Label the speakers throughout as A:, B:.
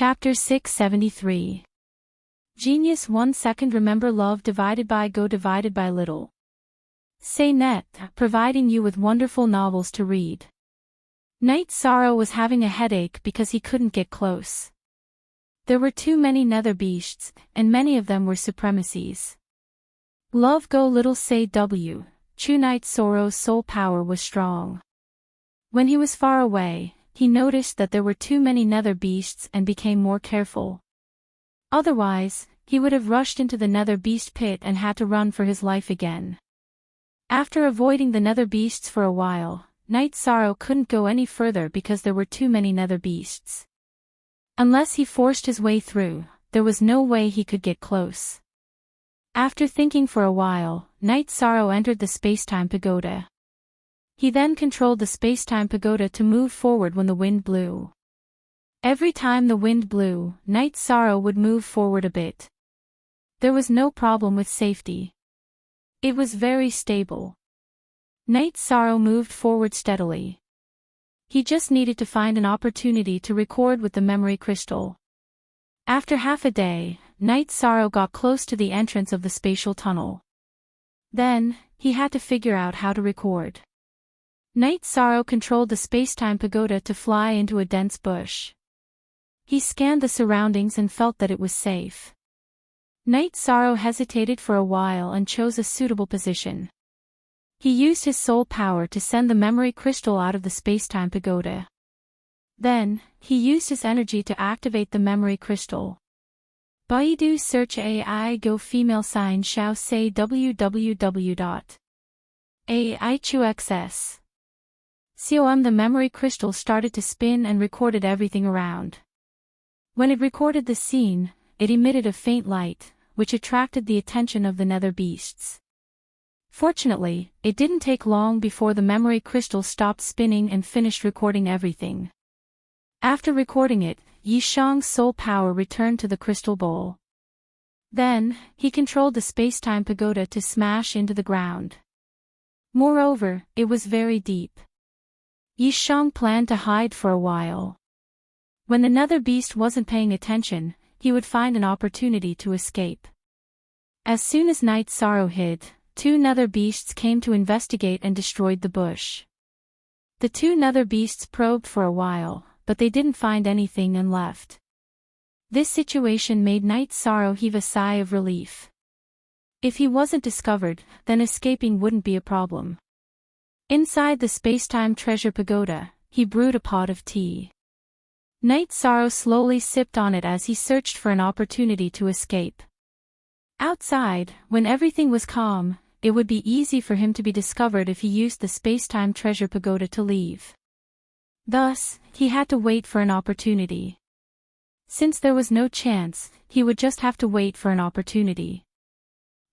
A: Chapter 673. Genius 1 second. Remember, love divided by go divided by little. Say net, providing you with wonderful novels to read. Knight Sorrow was having a headache because he couldn't get close. There were too many nether beasts, and many of them were supremacies. Love go little say w. True Knight Sorrow's soul power was strong. When he was far away, he noticed that there were too many nether beasts and became more careful. Otherwise, he would have rushed into the nether beast pit and had to run for his life again. After avoiding the nether beasts for a while, Knight Sorrow couldn't go any further because there were too many nether beasts. Unless he forced his way through, there was no way he could get close. After thinking for a while, Knight Sorrow entered the Spacetime Pagoda. He then controlled the Spacetime Pagoda to move forward when the wind blew. Every time the wind blew, Knight Sorrow would move forward a bit. There was no problem with safety. It was very stable. Knight Sorrow moved forward steadily. He just needed to find an opportunity to record with the memory crystal. After half a day, Knight Sorrow got close to the entrance of the spatial tunnel. Then, he had to figure out how to record. Knight Sorrow controlled the Spacetime Pagoda to fly into a dense bush. He scanned the surroundings and felt that it was safe. Knight Sorrow hesitated for a while and chose a suitable position. He used his soul power to send the memory crystal out of the Spacetime Pagoda. Then, he used his energy to activate the memory crystal. Baidu search AI go female sign shao say www.aichuxs. Com. The memory crystal started to spin and recorded everything around. When it recorded the scene, it emitted a faint light, which attracted the attention of the nether beasts. Fortunately, it didn't take long before the memory crystal stopped spinning and finished recording everything. After recording it, Yishang's soul power returned to the crystal bowl. Then, he controlled the Spacetime Pagoda to smash into the ground. Moreover, it was very deep. Yishang planned to hide for a while. When the nether beast wasn't paying attention, he would find an opportunity to escape. As soon as Knight Sorrow hid, two nether beasts came to investigate and destroyed the bush. The two nether beasts probed for a while, but they didn't find anything and left. This situation made Knight Sorrow heave a sigh of relief. If he wasn't discovered, then escaping wouldn't be a problem. Inside the Spacetime Treasure Pagoda, he brewed a pot of tea. Knight Sorrow slowly sipped on it as he searched for an opportunity to escape. Outside, when everything was calm, it would be easy for him to be discovered if he used the Spacetime Treasure Pagoda to leave. Thus, he had to wait for an opportunity. Since there was no chance, he would just have to wait for an opportunity.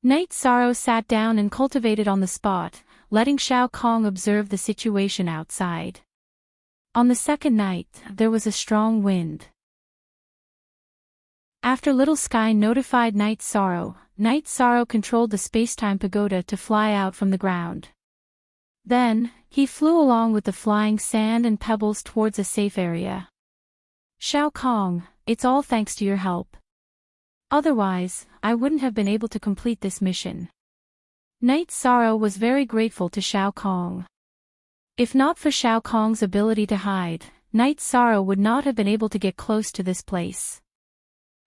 A: Knight Sorrow sat down and cultivated on the spot, letting Shao Kong observe the situation outside. On the second night, there was a strong wind. After Little Sky notified Knight Sorrow controlled the Spacetime Pagoda to fly out from the ground. Then, he flew along with the flying sand and pebbles towards a safe area. Shao Kong, it's all thanks to your help. Otherwise, I wouldn't have been able to complete this mission. Knight Sorrow was very grateful to Shao Kong. If not for Shao Kong's ability to hide, Knight Sorrow would not have been able to get close to this place.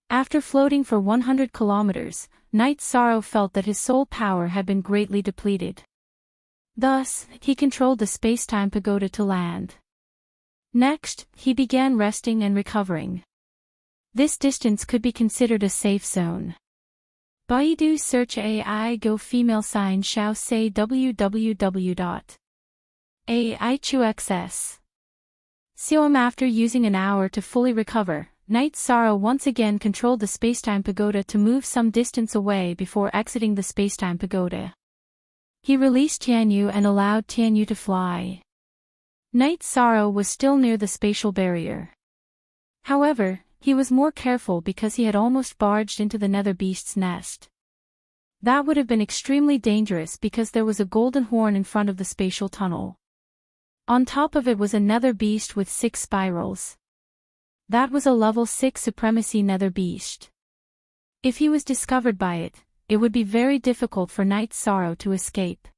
A: After floating for 100 kilometers, Knight Sorrow felt that his soul power had been greatly depleted. Thus, he controlled the Spacetime Pagoda to land. Next, he began resting and recovering. This distance could be considered a safe zone. Baidu search AI go female sign shao say www.aichuxs. Com. After using an hour to fully recover, Knight Sorrow once again controlled the Spacetime Pagoda to move some distance away before exiting the Spacetime Pagoda. He released Tianyu and allowed Tianyu to fly. Knight Sorrow was still near the spatial barrier. However, he was more careful because he had almost barged into the nether beast's nest. That would have been extremely dangerous because there was a golden horn in front of the spatial tunnel. On top of it was a nether beast with 6 spirals. That was a level 6 supremacy nether beast. If he was discovered by it, it would be very difficult for Night Sorrow to escape.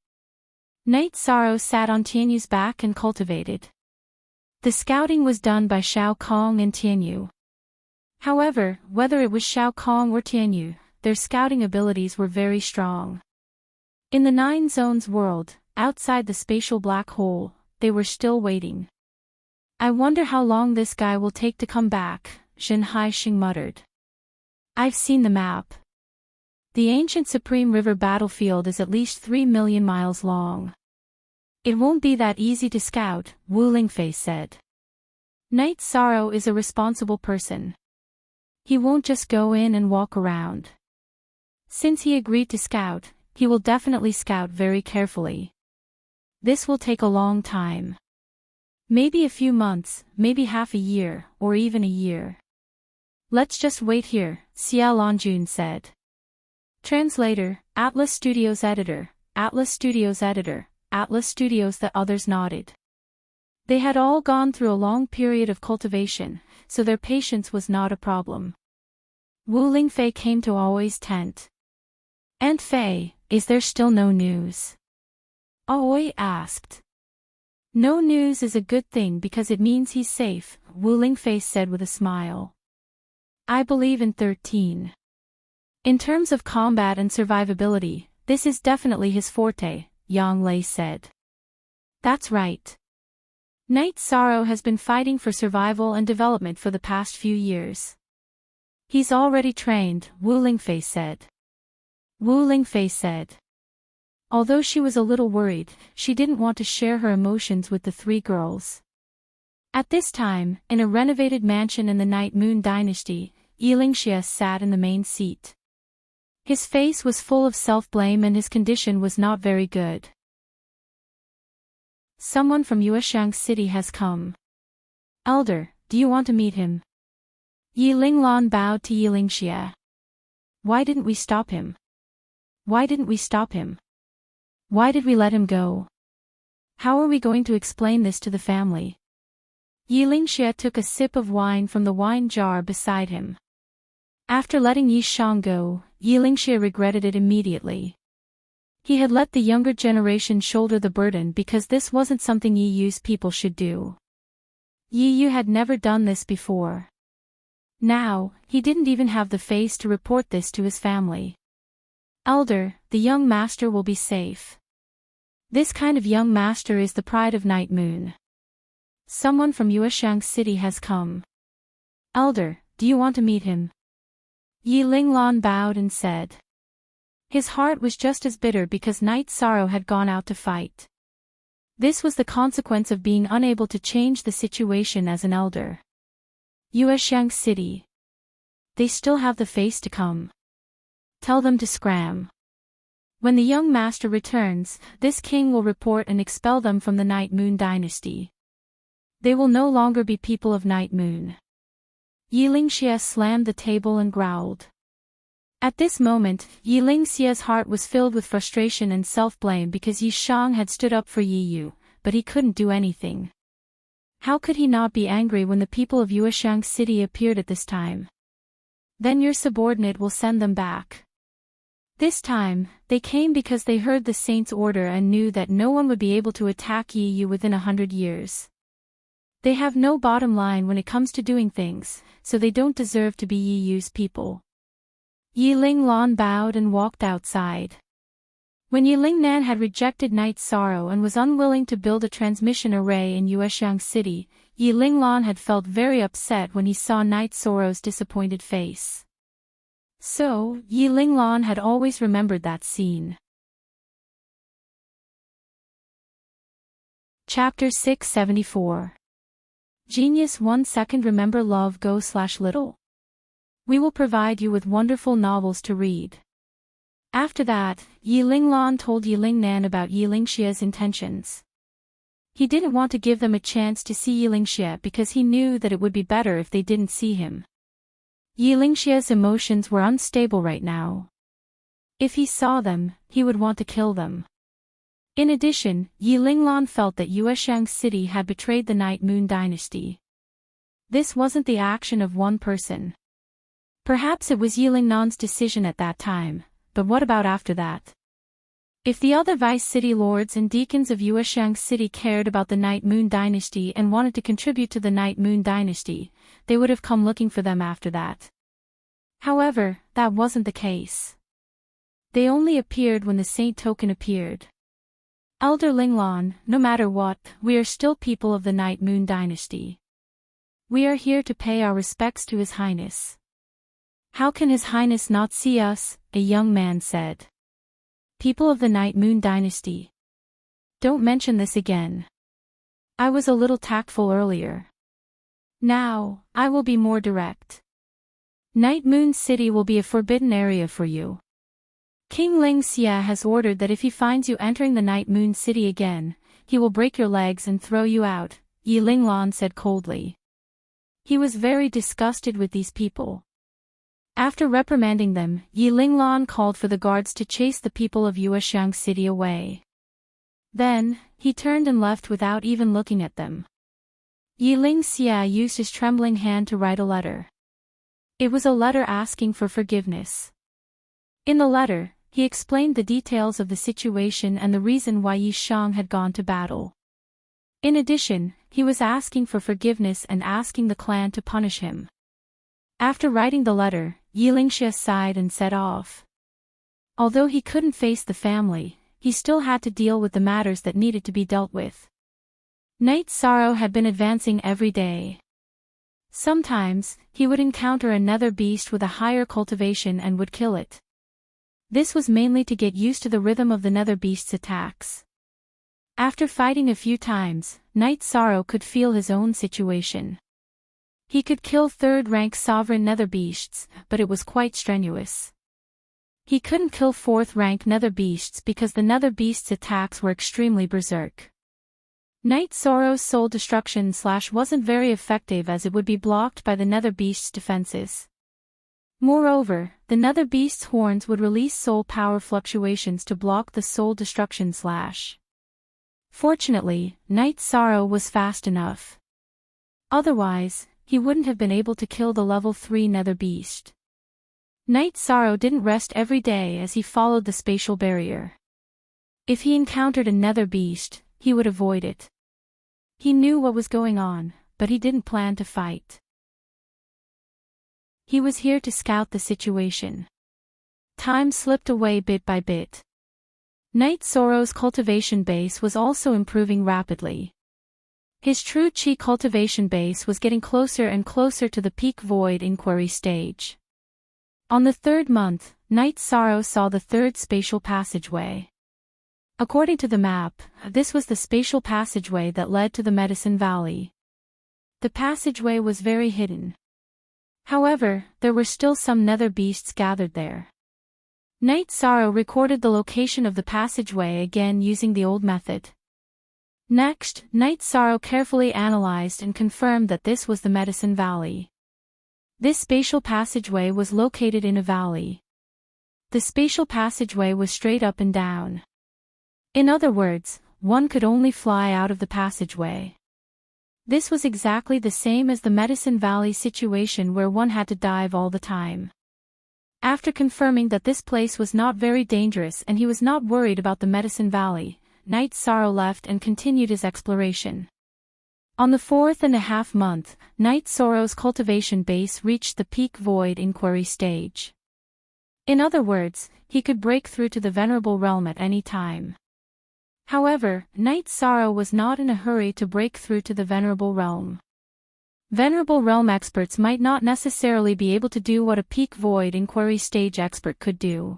A: Night Sorrow sat on Tianyu's back and cultivated. The scouting was done by Shao Kong and Tianyu. However, whether it was Shao Kong or Tianyu, their scouting abilities were very strong. In the Nine Zones world, outside the spatial black hole, they were still waiting. I wonder how long this guy will take to come back, Shen Haixing muttered. I've seen the map. The ancient Supreme River battlefield is at least 3 million miles long. It won't be that easy to scout, Wu Lingfei said. Night Sorrow is a responsible person. He won't just go in and walk around. Since he agreed to scout, he will definitely scout very carefully. This will take a long time. Maybe a few months, maybe half a year, or even a year. Let's just wait here, Xia Longjun said. Translator, Atlas Studios Editor, Atlas Studios Editor, Atlas Studios. The others nodded. They had all gone through a long period of cultivation, so their patience was not a problem. Wu Lingfei came to Aoi's tent. Aunt Fei, is there still no news? Aoi asked. No news is a good thing because it means he's safe, Wu Lingfei said with a smile. I believe in 13. In terms of combat and survivability, this is definitely his forte, Yang Lei said. That's right. Night Sorrow has been fighting for survival and development for the past few years. He's already trained, Wu Lingfei said. Wu Lingfei said. Although she was a little worried, she didn't want to share her emotions with the three girls. At this time, in a renovated mansion in the Night Moon Dynasty, Yilingxia sat in the main seat. His face was full of self-blame and his condition was not very good. Someone from Yuexiang City has come. Elder, do you want to meet him? Yi Linglan bowed to Yilingxia. Why didn't we stop him? Why didn't we stop him? Why did we let him go? How are we going to explain this to the family? Yilingxia took a sip of wine from the wine jar beside him. After letting Yi Shang go, Yilingxia regretted it immediately. He had let the younger generation shoulder the burden because this wasn't something Yi Yu's people should do. Yi Yu had never done this before. Now, he didn't even have the face to report this to his family. Elder, the young master will be safe. This kind of young master is the pride of Night Moon. Someone from Yuexiang City has come. Elder, do you want to meet him? Yi Linglan bowed and said. His heart was just as bitter because Night Sorrow had gone out to fight. This was the consequence of being unable to change the situation as an elder. Yuexiang City. They still have the face to come. Tell them to scram. When the young master returns, this king will report and expel them from the Night Moon Dynasty. They will no longer be people of Night Moon. Yilingxia slammed the table and growled. At this moment, Yilingxia's heart was filled with frustration and self-blame because Yi Shang had stood up for Yi Yu, but he couldn't do anything. How could he not be angry when the people of Yuexiang City appeared at this time? Then your subordinate will send them back. This time, they came because they heard the saint's order and knew that no one would be able to attack Yi Yu within 100 years. They have no bottom line when it comes to doing things, so they don't deserve to be Yi Yu's people. Yi Linglan bowed and walked outside. When Yi Lingnan had rejected Night Sorrow and was unwilling to build a transmission array in Yuexiang City, Yi Linglan had felt very upset when he saw Night Sorrow's disappointed face. So, Yi Linglan had always remembered that scene. Chapter 674. Genius 1 second. Remember love go/little. We will provide you with wonderful novels to read. After that, Yi Linglan told Yi Lingnan about Yilingxia's intentions. He didn't want to give them a chance to see Yilingxia because he knew that it would be better if they didn't see him. Yilingxia's emotions were unstable right now. If he saw them, he would want to kill them. In addition, Yi Linglan felt that Yuexiang City had betrayed the Night Moon Dynasty. This wasn't the action of one person. Perhaps it was Yilingnan's decision at that time, but what about after that? If the other vice city lords and deacons of Yueshang City cared about the Night Moon Dynasty and wanted to contribute to the Night Moon Dynasty, they would have come looking for them after that. However, that wasn't the case. They only appeared when the Saint Token appeared. Elder Linglan, no matter what, we are still people of the Night Moon Dynasty. We are here to pay our respects to His Highness. How can His Highness not see us? A young man said. People of the Night Moon Dynasty. Don't mention this again. I was a little tactful earlier. Now, I will be more direct. Night Moon City will be a forbidden area for you. King Ling Xia has ordered that if he finds you entering the Night Moon City again, he will break your legs and throw you out, Yi Linglan said coldly. He was very disgusted with these people. After reprimanding them, Yi Linglan called for the guards to chase the people of Yueshang City away. Then, he turned and left without even looking at them. Yi Lingxia used his trembling hand to write a letter. It was a letter asking for forgiveness. In the letter, he explained the details of the situation and the reason why Yi Shang had gone to battle. In addition, he was asking for forgiveness and asking the clan to punish him. After writing the letter, Yi Lingxia sighed and set off. Although he couldn't face the family, he still had to deal with the matters that needed to be dealt with. Night sorrow had been advancing every day. Sometimes, he would encounter another beast with a higher cultivation and would kill it. This was mainly to get used to the rhythm of the nether beast's attacks. After fighting a few times, Night Sorrow could feel his own situation. He could kill third-rank sovereign nether beasts, but it was quite strenuous. He couldn't kill fourth-rank nether beasts because the nether beast's attacks were extremely berserk. Night Sorrow's soul destruction / wasn't very effective as it would be blocked by the nether beast's defenses. Moreover, the nether beast's horns would release soul power fluctuations to block the soul destruction / Fortunately, Night Sorrow was fast enough. Otherwise, he wouldn't have been able to kill the level 3 nether beast. Night Sorrow didn't rest every day as he followed the spatial barrier. If he encountered a nether beast, he would avoid it. He knew what was going on, but he didn't plan to fight. He was here to scout the situation. Time slipped away bit by bit. Night Sorrow's cultivation base was also improving rapidly. His true chi cultivation base was getting closer and closer to the peak void inquiry stage. On the 3rd month, Night Sorrow saw the 3rd spatial passageway. According to the map, this was the spatial passageway that led to the Medicine Valley. The passageway was very hidden. However, there were still some nether beasts gathered there. Night Sorrow recorded the location of the passageway again using the old method. Next, Night Sorrow carefully analyzed and confirmed that this was the Medicine Valley. This spatial passageway was located in a valley. The spatial passageway was straight up and down. In other words, one could only fly out of the passageway. This was exactly the same as the Medicine Valley situation where one had to dive all the time. After confirming that this place was not very dangerous and he was not worried about the Medicine Valley, Night Sorrow left and continued his exploration. On the 4.5 month, Night Sorrow's cultivation base reached the peak void inquiry stage. In other words, he could break through to the Venerable Realm at any time. However, Night Sorrow was not in a hurry to break through to the Venerable Realm. Venerable Realm experts might not necessarily be able to do what a peak void inquiry stage expert could do.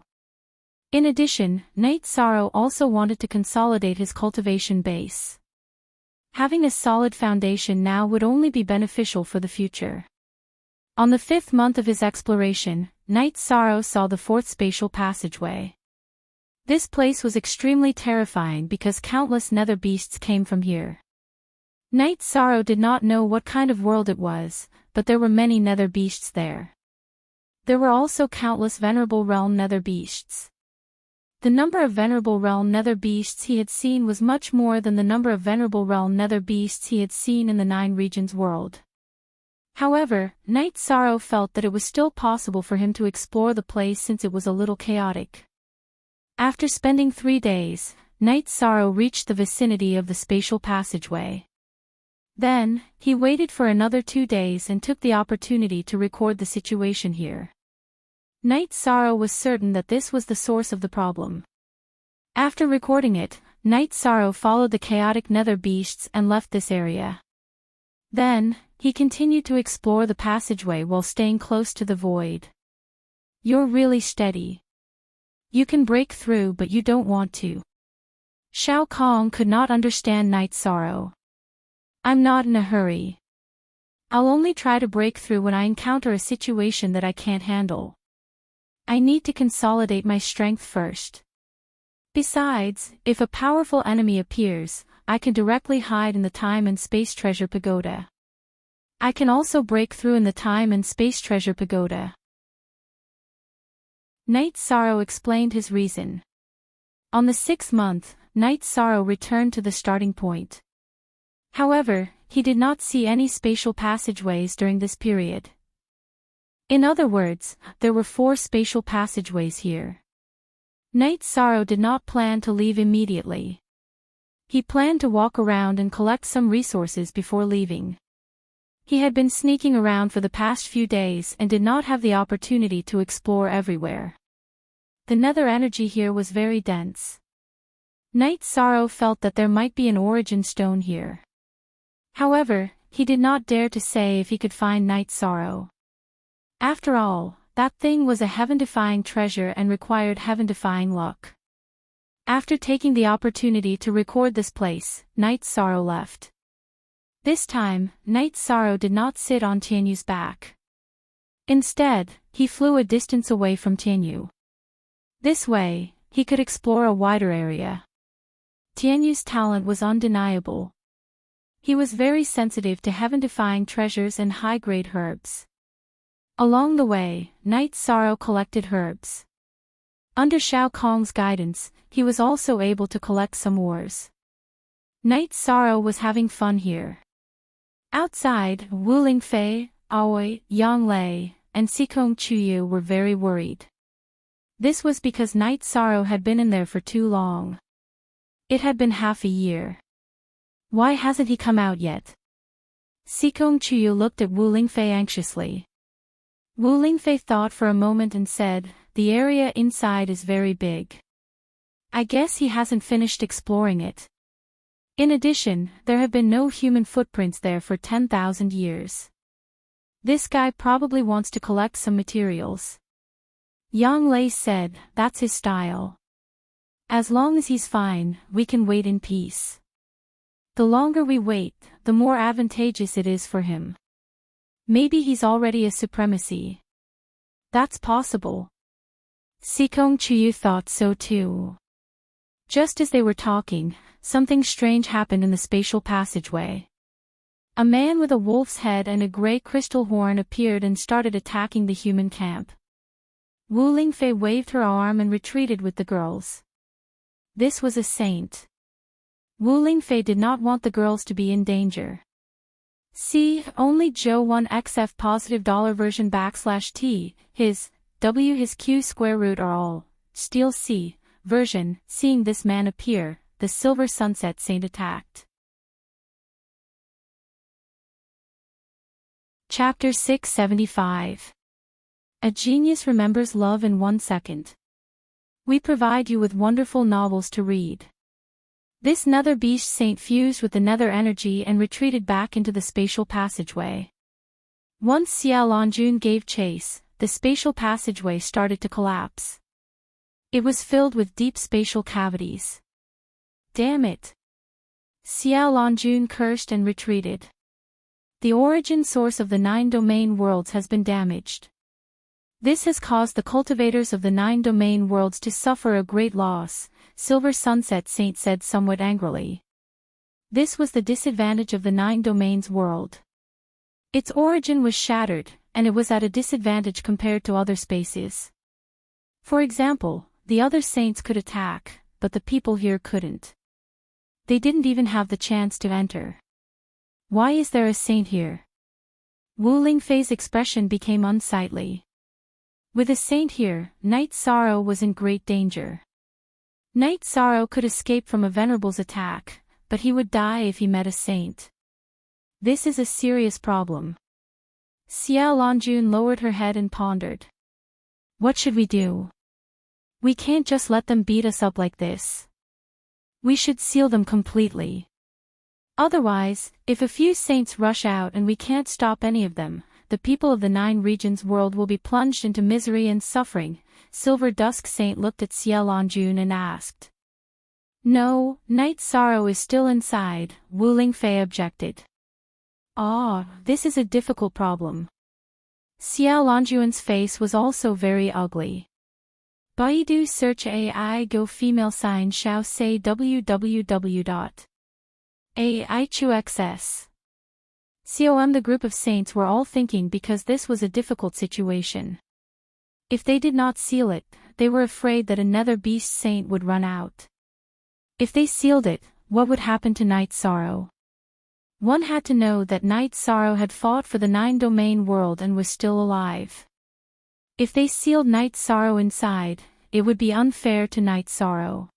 A: In addition, Night Sorrow also wanted to consolidate his cultivation base. Having a solid foundation now would only be beneficial for the future. On the 5th month of his exploration, Night Sorrow saw the 4th spatial passageway. This place was extremely terrifying because countless nether beasts came from here. Night Sorrow did not know what kind of world it was, but there were many nether beasts there. There were also countless Venerable Realm nether beasts. The number of Venerable Realm nether beasts he had seen was much more than the number of Venerable Realm nether beasts he had seen in the 9 regions world. However, Night Sorrow felt that it was still possible for him to explore the place since it was a little chaotic. After spending 3 days, Night Sorrow reached the vicinity of the spatial passageway. Then, he waited for another 2 days and took the opportunity to record the situation here. Night Sorrow was certain that this was the source of the problem. After recording it, Night Sorrow followed the chaotic nether beasts and left this area. Then, he continued to explore the passageway while staying close to the void. You're really steady. You can break through but you don't want to. Shao Kong could not understand Night Sorrow. I'm not in a hurry. I'll only try to break through when I encounter a situation that I can't handle. I need to consolidate my strength first. Besides, if a powerful enemy appears, I can directly hide in the Time and Space Treasure Pagoda. I can also break through in the Time and Space Treasure Pagoda. Night Sorrow explained his reason. On the 6th month, Night Sorrow returned to the starting point. However, he did not see any spatial passageways during this period. In other words, there were 4 spatial passageways here. Night Sorrow did not plan to leave immediately. He planned to walk around and collect some resources before leaving. He had been sneaking around for the past few days and did not have the opportunity to explore everywhere. The nether energy here was very dense. Night Sorrow felt that there might be an origin stone here. However, he did not dare to say if he could find Night Sorrow. After all, that thing was a heaven-defying treasure and required heaven-defying luck. After taking the opportunity to record this place, Night Sorrow left. This time, Night Sorrow did not sit on Tianyu's back. Instead, he flew a distance away from Tianyu. This way, he could explore a wider area. Tianyu's talent was undeniable. He was very sensitive to heaven-defying treasures and high-grade herbs. Along the way, Night Sorrow collected herbs. Under Shao Kong's guidance, he was also able to collect some ores. Night Sorrow was having fun here. Outside, Wu Lingfei, Aoi, Yang Lei, and Sikong Chuyu were very worried. This was because Night Sorrow had been in there for too long. It had been half a year. Why hasn't he come out yet? Sikong Chuyu looked at Wu Lingfei anxiously. Wu Lingfei thought for a moment and said, "The area inside is very big. I guess he hasn't finished exploring it. In addition, there have been no human footprints there for 10,000 years. This guy probably wants to collect some materials." Yang Lei said, "That's his style. As long as he's fine, we can wait in peace. The longer we wait, the more advantageous it is for him. Maybe he's already a supremacy." That's possible. Sikong Chuyu thought so too. Just as they were talking, something strange happened in the spatial passageway. A man with a wolf's head and a gray crystal horn appeared and started attacking the human camp. Wu Lingfei waved her arm and retreated with the girls. This was a saint. Wu Lingfei did not want the girls to be in danger. See, only Joe 1xf positive dollar version /t, his, w his q square root are all, steel c, version. Seeing this man appear, the Silver Sunset Saint attacked. Chapter 675. A Genius Remembers Love in 1 Second. We provide you with wonderful novels to read. This nether beast saint fused with the nether energy and retreated back into the spatial passageway. Once Xiao Longjun gave chase, the spatial passageway started to collapse. It was filled with deep spatial cavities. Damn it! Xiao Longjun cursed and retreated. The origin source of the 9 domain worlds has been damaged. This has caused the cultivators of the 9 domain worlds to suffer a great loss, Silver Sunset Saint said somewhat angrily. This was the disadvantage of the 9 domains world. Its origin was shattered, and it was at a disadvantage compared to other spaces. For example, the other saints could attack, but the people here couldn't. They didn't even have the chance to enter. Why is there a saint here? Wu Lingfei's expression became unsightly. With a saint here, Night Sorrow was in great danger. Night Sorrow could escape from a venerable's attack, but he would die if he met a saint. This is a serious problem. Xiao Longjun lowered her head and pondered. What should we do? We can't just let them beat us up like this. We should seal them completely. Otherwise, if a few saints rush out and we can't stop any of them, the people of the 9 regions world will be plunged into misery and suffering. Silver Dusk Saint looked at Xiao Longjun and asked. No, Night Sorrow is still inside, Wu Lingfei objected. This is a difficult problem. Xiao Longjun's face was also very ugly. Baidu search AI go female sign shao say www.aichuxs. Com. The group of saints were all thinking because this was a difficult situation. If they did not seal it, they were afraid that another beast saint would run out. If they sealed it, what would happen to Night Sorrow? One had to know that Night Sorrow had fought for the 9-domain world and was still alive. If they sealed Night Sorrow inside, it would be unfair to Night Sorrow.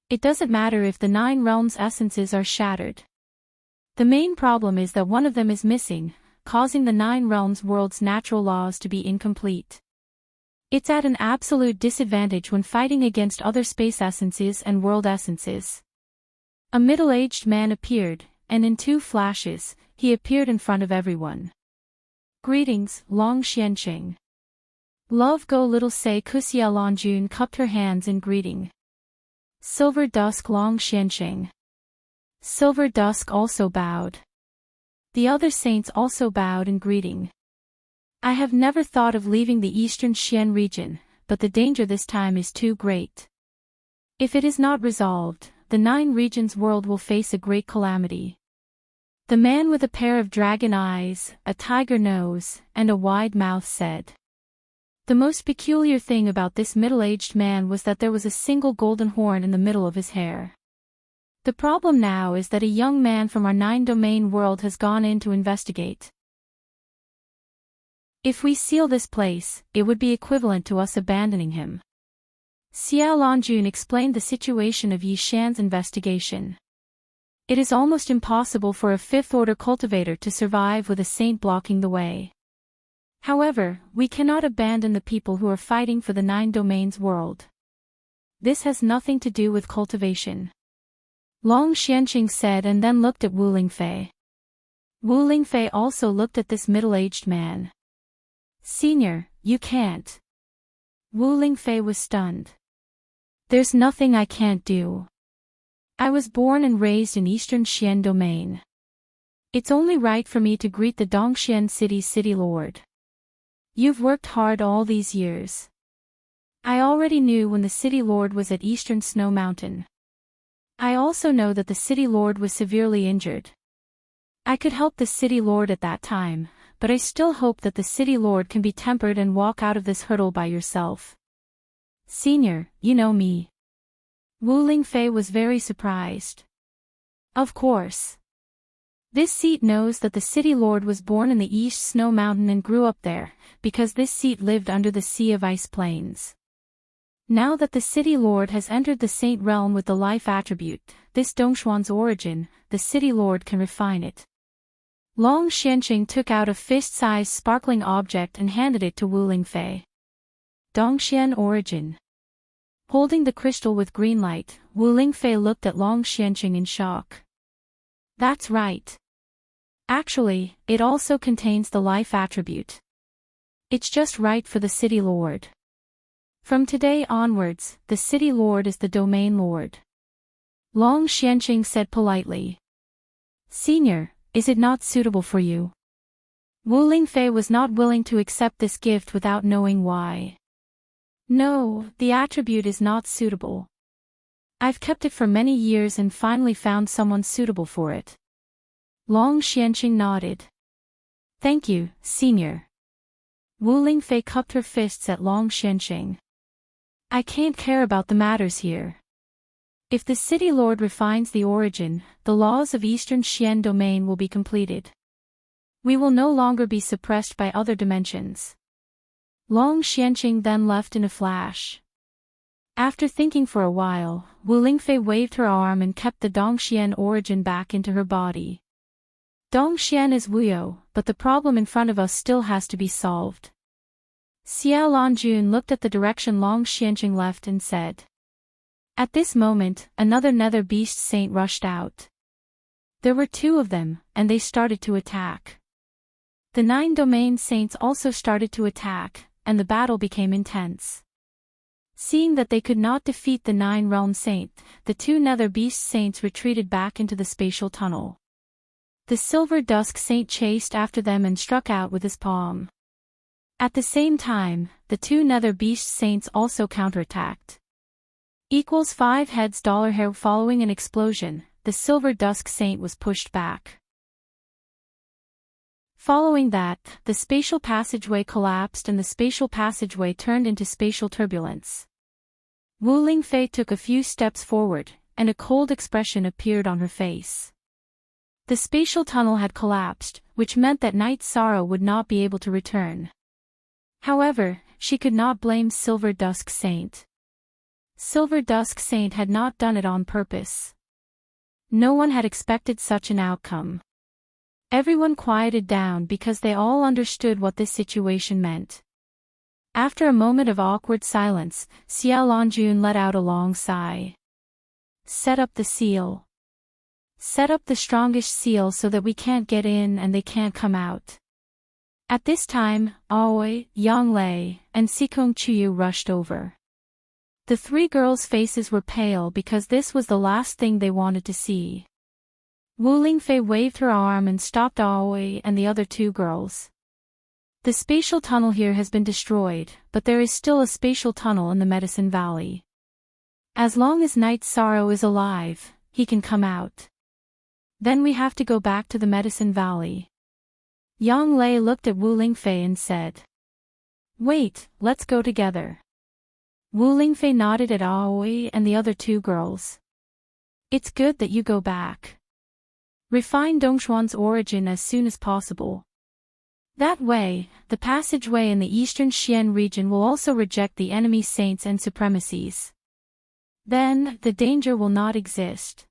A: It doesn't matter if the 9 realms' essences are shattered. The main problem is that one of them is missing, causing the 9 realms world's natural laws to be incomplete. It's at an absolute disadvantage when fighting against other space essences and world essences. A middle-aged man appeared, and in 2 flashes, he appeared in front of everyone. Greetings, Long Xianqing. Love go little say Kuxia Longjun cupped her hands in greeting. Silver Dusk Long Xianqing. Silver Dusk also bowed. The other saints also bowed in greeting. I have never thought of leaving the Eastern Xian region, but the danger this time is too great. If it is not resolved, the 9 regions world will face a great calamity. The man with a pair of dragon eyes, a tiger nose, and a wide mouth said. The most peculiar thing about this middle-aged man was that there was a single golden horn in the middle of his hair. The problem now is that a young man from our 9-domain world has gone in to investigate. If we seal this place, it would be equivalent to us abandoning him. Xiao Longjun explained the situation of Yi Shan's investigation. It is almost impossible for a 5th-order cultivator to survive with a saint blocking the way. However, we cannot abandon the people who are fighting for the 9 domains world. This has nothing to do with cultivation. Long Xianqing said and then looked at Wu Lingfei. Wu Lingfei also looked at this middle-aged man. Senior, you can't. Wu Lingfei was stunned. There's nothing I can't do. I was born and raised in Eastern Xian domain. It's only right for me to greet the Dongxian city's city lord. You've worked hard all these years. I already knew when the city lord was at Eastern Snow Mountain. I also know that the city lord was severely injured. I could help the city lord at that time, but I still hope that the city lord can be tempered and walk out of this hurdle by yourself. Senior, you know me. Wu Lingfei was very surprised. Of course. This seat knows that the city lord was born in the East Snow Mountain and grew up there, because this seat lived under the Sea of Ice Plains. Now that the city lord has entered the saint realm with the life attribute, this Dongshuan's origin, the city lord can refine it. Long Xianqing took out a fist-sized sparkling object and handed it to Wu Lingfei. Dongxian origin. Holding the crystal with green light, Wu Lingfei looked at Long Xianqing in shock. That's right. Actually, it also contains the life attribute. It's just right for the city lord. From today onwards, the city lord is the domain lord. Long Xianqing said politely. Senior, is it not suitable for you? Wu Lingfei was not willing to accept this gift without knowing why. No, the attribute is not suitable. I've kept it for many years and finally found someone suitable for it. Long Xianqing nodded. Thank you, senior. Wu Lingfei cupped her fists at Long Xianqing. I can't care about the matters here. If the city lord refines the origin, the laws of Eastern Xian domain will be completed. We will no longer be suppressed by other dimensions. Long Xianqing then left in a flash. After thinking for a while, Wu Lingfei waved her arm and kept the Dongxian origin back into her body. Dongxian is Wuyo, but the problem in front of us still has to be solved. Xiao Lanjun looked at the direction Long Xianqing left and said. At this moment, another nether beast saint rushed out. There were 2 of them, and they started to attack. The 9 domain saints also started to attack, and the battle became intense. Seeing that they could not defeat the 9 realm saint, the 2 nether beast saints retreated back into the spatial tunnel. The silver dusk saint chased after them and struck out with his palm. At the same time, the 2 nether beast saints also counterattacked. Equals 5 heads $hair. Following an explosion, the silver dusk saint was pushed back. Following that, the spatial passageway collapsed and the spatial passageway turned into spatial turbulence. Wu Lingfei took a few steps forward, and a cold expression appeared on her face. The spatial tunnel had collapsed, which meant that Night Sorrow would not be able to return. However, she could not blame Silver Dusk Saint. Silver Dusk Saint had not done it on purpose. No one had expected such an outcome. Everyone quieted down because they all understood what this situation meant. After a moment of awkward silence, Xiao Lanjun let out a long sigh. Set up the seal. Set up the strongest seal so that we can't get in and they can't come out. At this time, Aoi, Yang Lei, and Sikong Chuyu rushed over. The 3 girls' faces were pale because this was the last thing they wanted to see. Wu Lingfei waved her arm and stopped Aoi and the other 2 girls. The spatial tunnel here has been destroyed, but there is still a spatial tunnel in the Medicine Valley. As long as Night Sorrow is alive, he can come out. Then we have to go back to the Medicine Valley. Yang Lei looked at Wu Lingfei and said. Wait, let's go together. Wu Lingfei nodded at Aoi and the other 2 girls. It's good that you go back. Refine Dongshuan's origin as soon as possible. That way, the passageway in the eastern Xian region will also reject the enemy saints and supremacies. Then, the danger will not exist.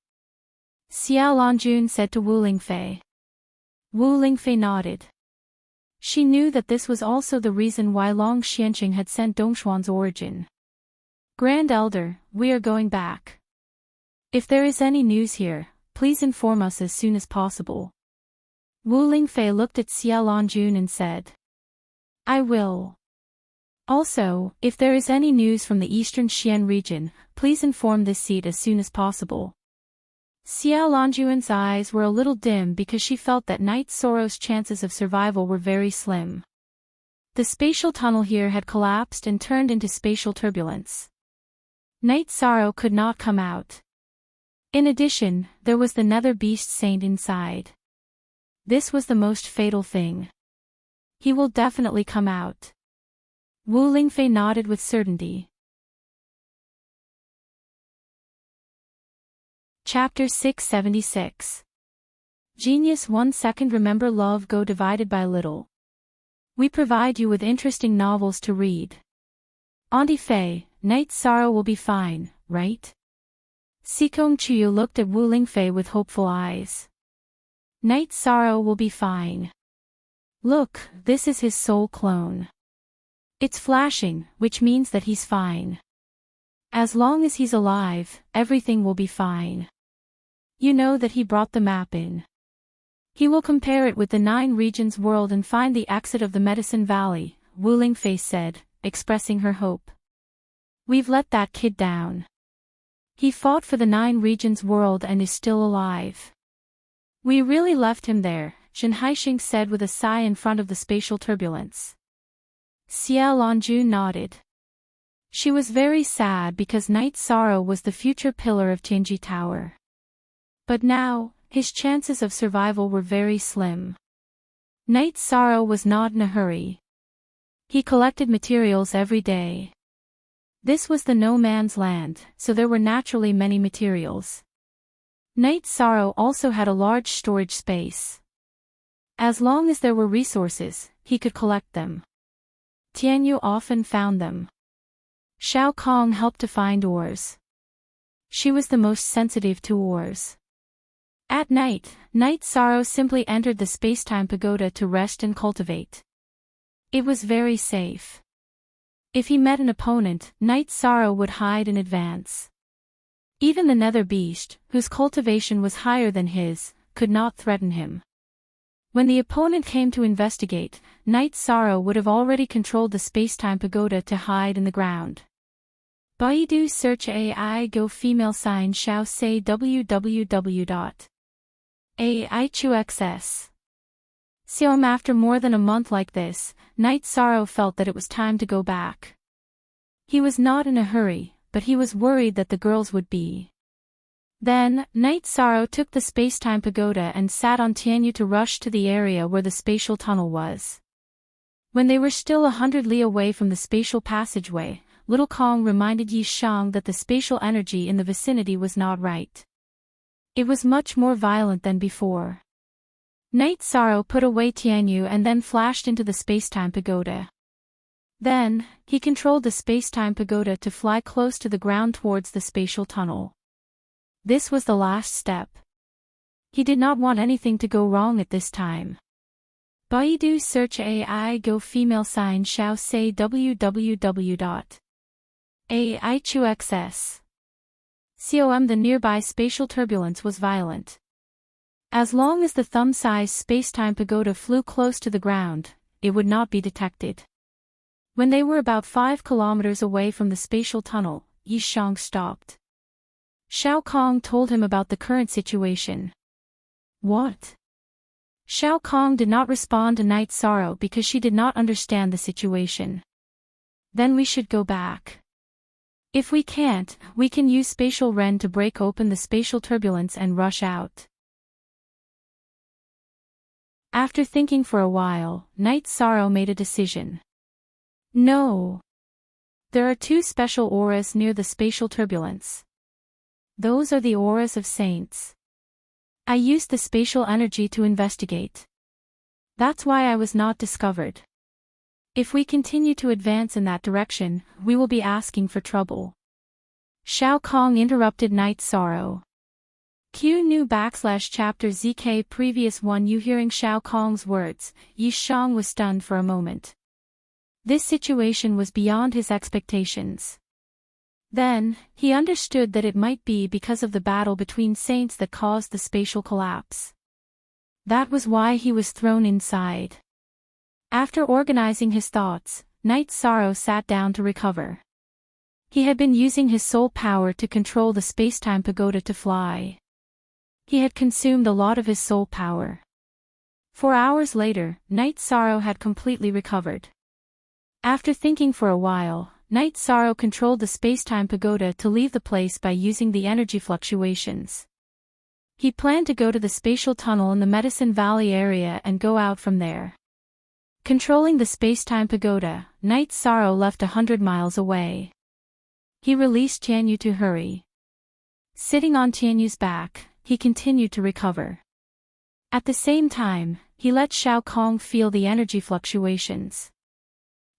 A: Xiao Lanjun said to Wu Lingfei. Wu Lingfei nodded. She knew that this was also the reason why Long Xianqing had sent Dongshuan's origin. Grand Elder, we are going back. If there is any news here, please inform us as soon as possible. Wu Lingfei looked at Xiao Lanjun and said. I will. Also, if there is any news from the eastern Xian region, please inform this seat as soon as possible. Xiao Lanjun's eyes were a little dim because she felt that Night Sorrow's chances of survival were very slim. The spatial tunnel here had collapsed and turned into spatial turbulence. Night Sorrow could not come out. In addition, there was the Nether Beast Saint inside. This was the most fatal thing. He will definitely come out. Wu Lingfei nodded with certainty. Chapter 676. Genius 1 second. Remember love go divided by little. We provide you with interesting novels to read. Auntie Fei, Night Sorrow will be fine, right? Sikong Chuyu looked at Wu Lingfei with hopeful eyes. Night Sorrow will be fine. Look, this is his soul clone. It's flashing, which means that he's fine. As long as he's alive, everything will be fine. You know that he brought the map in. He will compare it with the 9 regions world and find the exit of the Medicine Valley, Wu Lingfei said, expressing her hope. We've let that kid down. He fought for the 9 regions world and is still alive. We really left him there, Zhen Haixing said with a sigh in front of the spatial turbulence. Xiao Lanjun nodded. She was very sad because Night Sorrow was the future pillar of Tianji Tower. But now, his chances of survival were very slim. Night Sorrow was not in a hurry. He collected materials every day. This was the no man's land, so there were naturally many materials. Night Sorrow also had a large storage space. As long as there were resources, he could collect them. Tianyu often found them. Shao Kong helped to find ores. She was the most sensitive to ores. At night, Night Sorrow simply entered the space-time pagoda to rest and cultivate. It was very safe. If he met an opponent, Night Sorrow would hide in advance. Even the Nether Beast, whose cultivation was higher than his, could not threaten him. When the opponent came to investigate, Night Sorrow would have already controlled the space-time pagoda to hide in the ground. Baidu search AI go female sign Shao say www.aichuxs. After more than a month like this, Night Sorrow felt that it was time to go back. He was not in a hurry, but he was worried that the girls would be. Then, Night Sorrow took the space-time pagoda and sat on Tianyu to rush to the area where the spatial tunnel was. When they were still 100 li away from the spatial passageway, Little Kong reminded Yi Shang that the spatial energy in the vicinity was not right. It was much more violent than before. Night Sorrow put away Tianyu and then flashed into the space-time pagoda. Then, he controlled the space-time pagoda to fly close to the ground towards the spatial tunnel. This was the last step. He did not want anything to go wrong at this time. Baidu search AI go female sign Shao say www.aichuxs. The nearby spatial turbulence was violent. As long as the thumb-sized space-time pagoda flew close to the ground, it would not be detected. When they were about 5 kilometers away from the spatial tunnel, Yi Shang stopped. Shao Kong told him about the current situation. What? Shao Kong did not respond to Night Sorrow because she did not understand the situation. Then we should go back. If we can't, we can use Spatial Ren to break open the spatial turbulence and rush out. After thinking for a while, Night Sorrow made a decision. No. There are 2 special auras near the spatial turbulence. Those are the auras of saints. I used the spatial energy to investigate. That's why I was not discovered. If we continue to advance in that direction, we will be asking for trouble. Shao Kong interrupted Night Sorrow. Q new /chapter ZK previous 1 You hearing Shao Kong's words, Yi Shang was stunned for a moment. This situation was beyond his expectations. Then, he understood that it might be because of the battle between saints that caused the spatial collapse. That was why he was thrown inside. After organizing his thoughts, Night Sorrow sat down to recover. He had been using his soul power to control the space-time pagoda to fly. He had consumed a lot of his soul power. 4 hours later, Night Sorrow had completely recovered. After thinking for a while, Night Sorrow controlled the space-time pagoda to leave the place by using the energy fluctuations. He planned to go to the spatial tunnel in the Medicine Valley area and go out from there. Controlling the space-time pagoda, Night Sorrow left 100 miles away. He released Tianyu to hurry. Sitting on Tianyu's back, he continued to recover. At the same time, he let Shao Kong feel the energy fluctuations.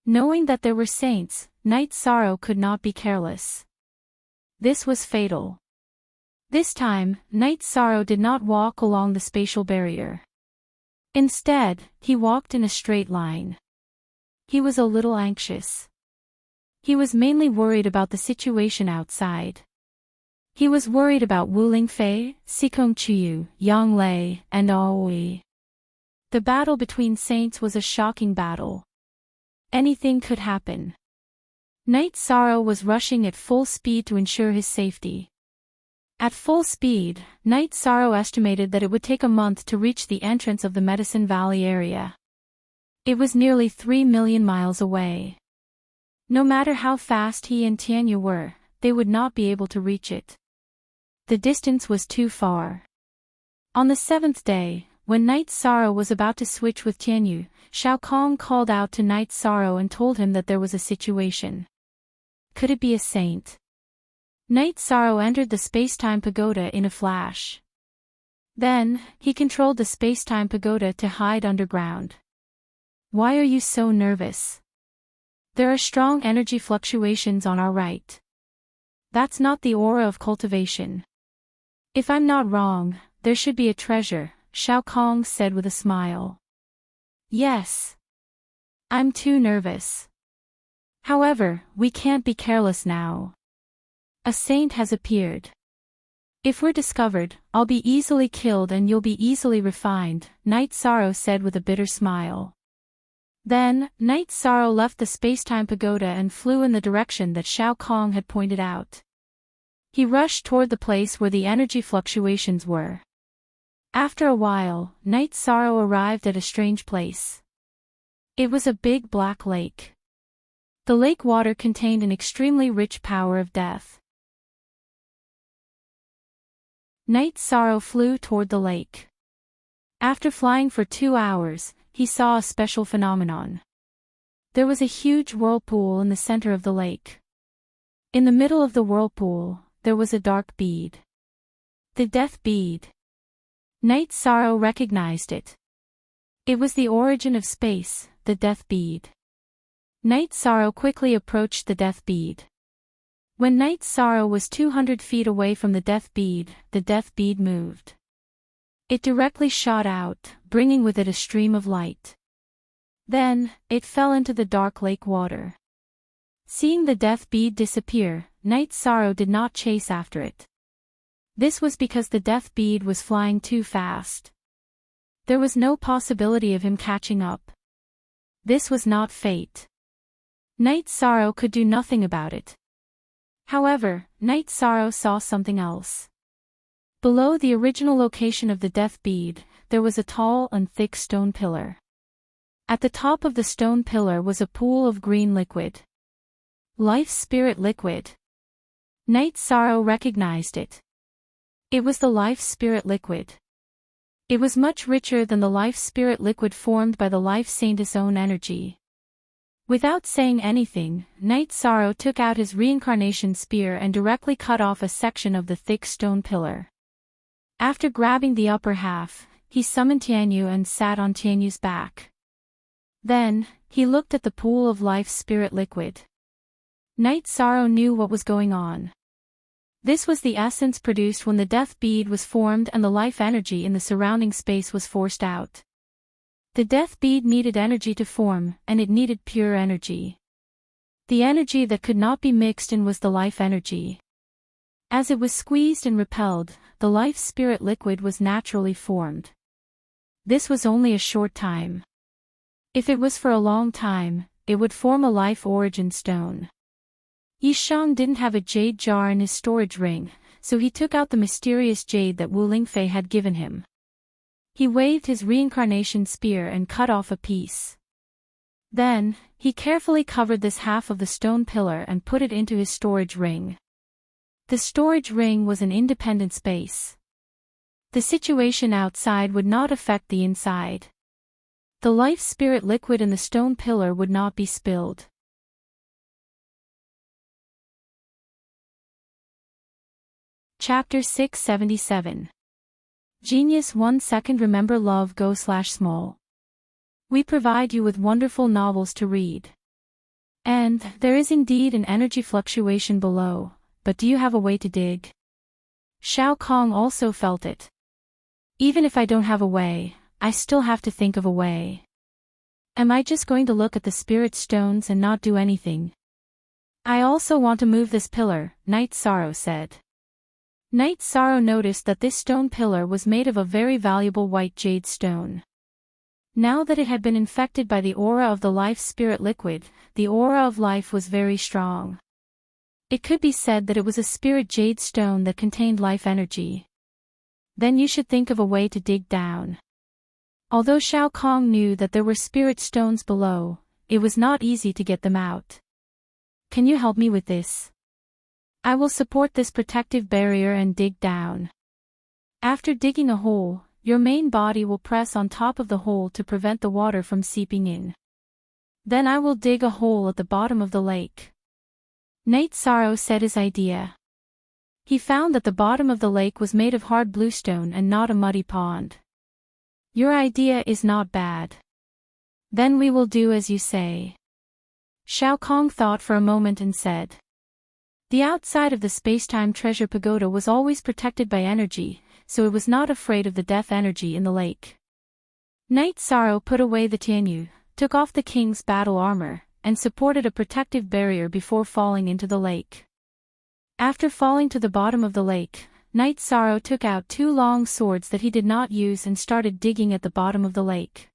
A: Knowing that there were saints, Night Sorrow could not be careless. This was fatal. This time, Night Sorrow did not walk along the spatial barrier. Instead, he walked in a straight line. He was a little anxious. He was mainly worried about the situation outside. He was worried about Wu Lingfei, Sikong Chiyu, Yang Lei, and Aoi. The battle between saints was a shocking battle. Anything could happen. Night Sorrow was rushing at full speed to ensure his safety. At full speed, Night Sorrow estimated that it would take a month to reach the entrance of the Medicine Valley area. It was nearly 3 million miles away. No matter how fast he and Tianyu were, they would not be able to reach it. The distance was too far. On the 7th day, when Night Sorrow was about to switch with Tianyu, Shao Kong called out to Night Sorrow and told him that there was a situation. Could it be a saint? Night Sorrow entered the space-time pagoda in a flash. Then, he controlled the space-time pagoda to hide underground. Why are you so nervous? There are strong energy fluctuations on our right. That's not the aura of cultivation. If I'm not wrong, there should be a treasure, Shao Kong said with a smile. Yes. I'm too nervous. However, we can't be careless now. A saint has appeared. If we're discovered, I'll be easily killed and you'll be easily refined, Night Sorrow said with a bitter smile. Then, Night Sorrow left the space-time pagoda and flew in the direction that Shao Kong had pointed out. He rushed toward the place where the energy fluctuations were. After a while, Night Sorrow arrived at a strange place. It was a big black lake. The lake water contained an extremely rich power of death. Night Sorrow flew toward the lake. After flying for 2 hours, he saw a special phenomenon. There was a huge whirlpool in the center of the lake. In the middle of the whirlpool, there was a dark bead. The death bead. Night Sorrow recognized it. It was the origin of space, the death bead. Night Sorrow quickly approached the death bead. When Night Sorrow was 200 feet away from the death bead moved. It directly shot out, bringing with it a stream of light. Then, it fell into the dark lake water. Seeing the death bead disappear, Night Sorrow did not chase after it. This was because the death bead was flying too fast. There was no possibility of him catching up. This was not fate. Night Sorrow could do nothing about it. However, Night Sorrow saw something else. Below the original location of the death bead, there was a tall and thick stone pillar. At the top of the stone pillar was a pool of green liquid. Life Spirit Liquid. Night Sorrow recognized it. It was the Life Spirit Liquid. It was much richer than the Life Spirit Liquid formed by the Life Saint's own energy. Without saying anything, Night Sorrow took out his reincarnation spear and directly cut off a section of the thick stone pillar. After grabbing the upper half, he summoned Tianyu and sat on Tianyu's back. Then, he looked at the pool of Life Spirit Liquid. Night Sorrow knew what was going on. This was the essence produced when the death bead was formed and the life energy in the surrounding space was forced out. The death bead needed energy to form, and it needed pure energy. The energy that could not be mixed in was the life energy. As it was squeezed and repelled, the Life Spirit Liquid was naturally formed. This was only a short time. If it was for a long time, it would form a life origin stone. Yishang didn't have a jade jar in his storage ring, so he took out the mysterious jade that Wu Lingfei had given him. He waved his reincarnation spear and cut off a piece. Then, he carefully covered this half of the stone pillar and put it into his storage ring. The storage ring was an independent space. The situation outside would not affect the inside. The Life Spirit Liquid in the stone pillar would not be spilled. Chapter 677. Genius 1 second. Remember love go/small. We provide you with wonderful novels to read. And there is indeed an energy fluctuation below, but do you have a way to dig? Shao Kong also felt it. Even if I don't have a way, I still have to think of a way. Am I just going to look at the spirit stones and not do anything? I also want to move this pillar, Night Sorrow said. Night Sorrow noticed that this stone pillar was made of a very valuable white jade stone. Now that it had been infected by the aura of the Life Spirit Liquid, the aura of life was very strong. It could be said that it was a spirit jade stone that contained life energy. Then you should think of a way to dig down. Although Shao Kong knew that there were spirit stones below, it was not easy to get them out. Can you help me with this? I will support this protective barrier and dig down. After digging a hole, your main body will press on top of the hole to prevent the water from seeping in. Then I will dig a hole at the bottom of the lake. Night Sorrow said his idea. He found that the bottom of the lake was made of hard bluestone and not a muddy pond. Your idea is not bad. Then we will do as you say. Shao Kong thought for a moment and said. The outside of the space-time treasure pagoda was always protected by energy, so it was not afraid of the death energy in the lake. Knight Sorrow put away the Tianyu, took off the king's battle armor, and supported a protective barrier before falling into the lake. After falling to the bottom of the lake, Knight Sorrow took out 2 long swords that he did not use and started digging at the bottom of the lake.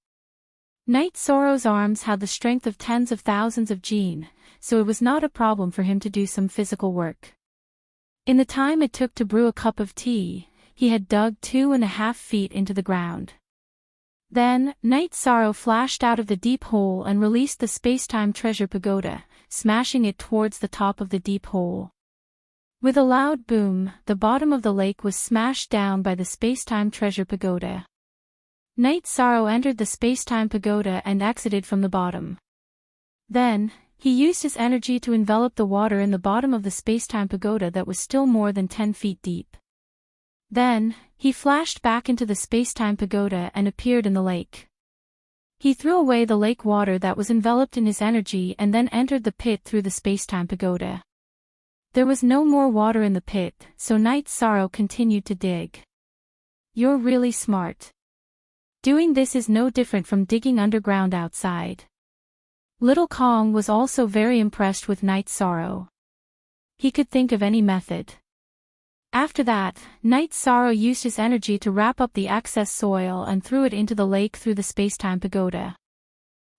A: Knight Sorrow's arms had the strength of tens of thousands of jin, so it was not a problem for him to do some physical work. In the time it took to brew a cup of tea, he had dug 2.5 feet into the ground. Then, Knight Sorrow flashed out of the deep hole and released the space-time treasure pagoda, smashing it towards the top of the deep hole. With a loud boom, the bottom of the lake was smashed down by the space-time treasure pagoda. Knight Sorrow entered the space-time pagoda and exited from the bottom. Then, he used his energy to envelop the water in the bottom of the space-time pagoda that was still more than 10 feet deep. Then, he flashed back into the space-time pagoda and appeared in the lake. He threw away the lake water that was enveloped in his energy and then entered the pit through the space-time pagoda. There was no more water in the pit, so Knight Sorrow continued to dig. You're really smart. Doing this is no different from digging underground outside. Little Kong was also very impressed with Knight Sorrow. He could think of any method. After that, Knight Sorrow used his energy to wrap up the excess soil and threw it into the lake through the space-time pagoda.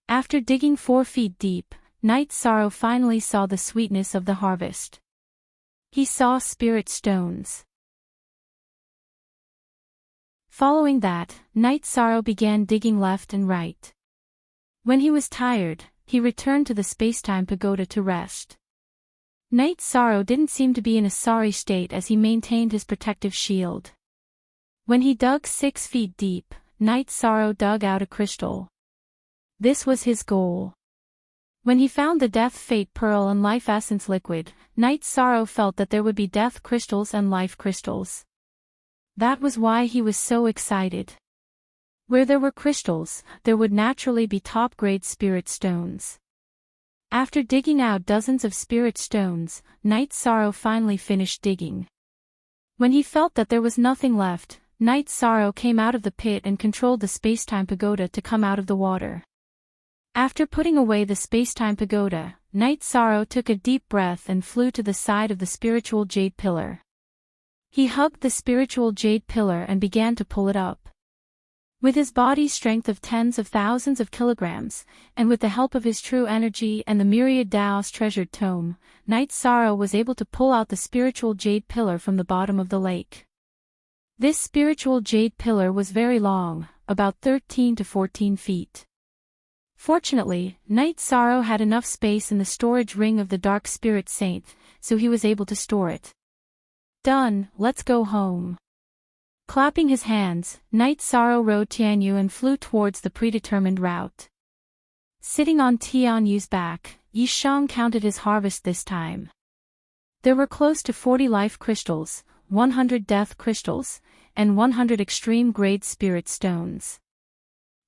A: After digging 4 feet deep, Knight Sorrow finally saw the sweetness of the harvest. He saw spirit stones. Following that, Knight Sorrow began digging left and right. When he was tired, he returned to the space-time pagoda to rest. Knight Sorrow didn't seem to be in a sorry state as he maintained his protective shield. When he dug 6 feet deep, Knight Sorrow dug out a crystal. This was his goal. When he found the Death Fate Pearl and Life Essence liquid, Knight Sorrow felt that there would be death crystals and life crystals. That was why he was so excited. Where there were crystals, there would naturally be top-grade spirit stones. After digging out dozens of spirit stones, Knight Sorrow finally finished digging. When he felt that there was nothing left, Knight Sorrow came out of the pit and controlled the space-time pagoda to come out of the water. After putting away the space-time pagoda, Knight Sorrow took a deep breath and flew to the side of the spiritual jade pillar. He hugged the spiritual jade pillar and began to pull it up. With his body's strength of tens of thousands of kilograms, and with the help of his true energy and the myriad Dao's treasured tome, Knight Sorrow was able to pull out the spiritual jade pillar from the bottom of the lake. This spiritual jade pillar was very long, about 13 to 14 feet. Fortunately, Knight Sorrow had enough space in the storage ring of the Dark Spirit Saint, so he was able to store it. Done, let's go home. Clapping his hands, Knight Sorrow rode Tianyu and flew towards the predetermined route. Sitting on Tianyu's back, Yishang counted his harvest this time. There were close to 40 life crystals, 100 death crystals, and 100 extreme-grade spirit stones.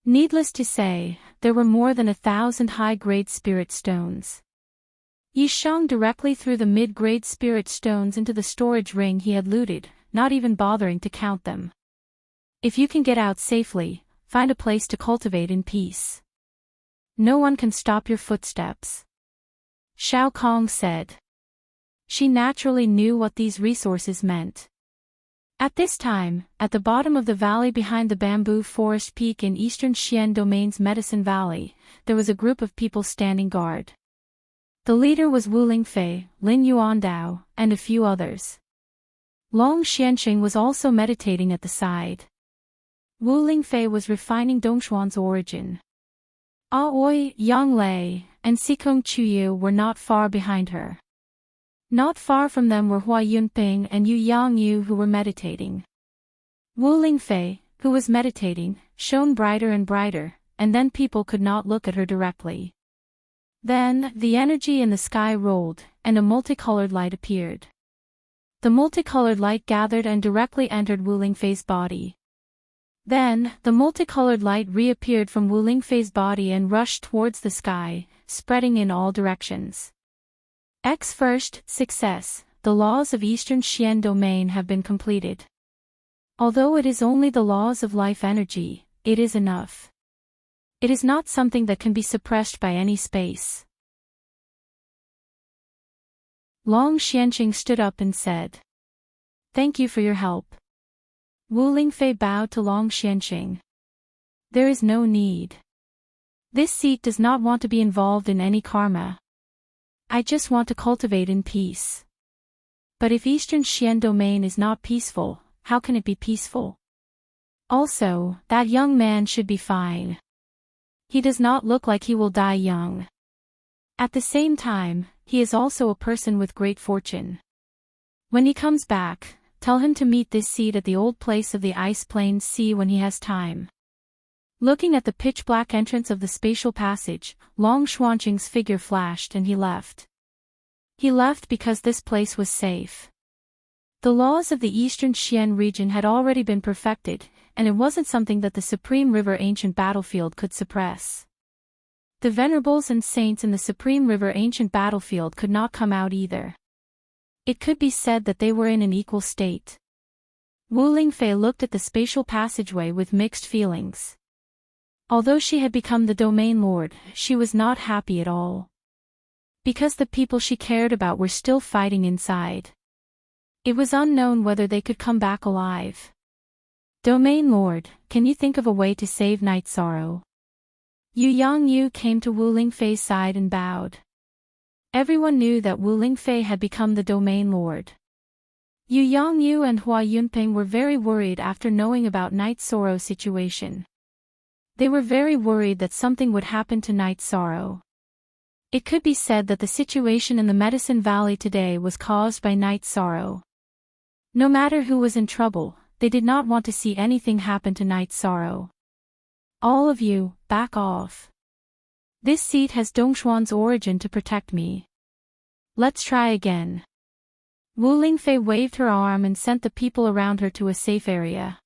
A: Needless to say, there were more than 1,000 high-grade spirit stones. Yishang directly threw the mid-grade spirit stones into the storage ring he had looted, not even bothering to count them. If you can get out safely, find a place to cultivate in peace. No one can stop your footsteps. Shao Kong said. She naturally knew what these resources meant. At this time, at the bottom of the valley behind the bamboo forest peak in eastern Xian Domain's Medicine Valley, there was a group of people standing guard. The leader was Wu Lingfei, Lin Yuandao, and a few others. Long Xianxing was also meditating at the side. Wu Lingfei was refining Dongshuan's origin. Aoi, Yang Lei, and Sikong Chuyu were not far behind her. Not far from them were Hua Yunping and Yu Yangyu who were meditating. Wu Lingfei, who was meditating, shone brighter and brighter, and then people could not look at her directly. Then, the energy in the sky rolled, and a multicolored light appeared. The multicolored light gathered and directly entered Wu Lingfei's body. Then, the multicolored light reappeared from Wu Lingfei's body and rushed towards the sky, spreading in all directions. First, success. The laws of Eastern Xian domain have been completed. Although it is only the laws of life energy, it is enough. It is not something that can be suppressed by any space. Long Xianqing stood up and said, "Thank you for your help." Wu Lingfei bowed to Long Xianqing. "There is no need. This seat does not want to be involved in any karma. I just want to cultivate in peace. But if Eastern Xian domain is not peaceful, how can it be peaceful? Also, that young man should be fine. He does not look like he will die young. At the same time, he is also a person with great fortune. When he comes back, tell him to meet this seat at the old place of the Ice Plains Sea when he has time." Looking at the pitch-black entrance of the spatial passage, Long Xuanqing's figure flashed and he left. He left because this place was safe. The laws of the Eastern Xian region had already been perfected, and it wasn't something that the Supreme River Ancient Battlefield could suppress. The venerables and saints in the Supreme River Ancient Battlefield could not come out either. It could be said that they were in an equal state. Wu Lingfei looked at the spatial passageway with mixed feelings. Although she had become the domain lord, she was not happy at all. Because the people she cared about were still fighting inside. It was unknown whether they could come back alive. "Domain lord, can you think of a way to save Night Sorrow?" Yu Yangyu came to Wu Lingfei's side and bowed. Everyone knew that Wu Lingfei had become the domain lord. Yu Yangyu and Hua Yunping were very worried after knowing about Night Sorrow's situation. They were very worried that something would happen to Night Sorrow. It could be said that the situation in the Medicine Valley today was caused by Night Sorrow. No matter who was in trouble, they did not want to see anything happen to Night Sorrow. "All of you, back off. This seat has Dongshuan's origin to protect me. Let's try again." Wu Lingfei waved her arm and sent the people around her to a safe area.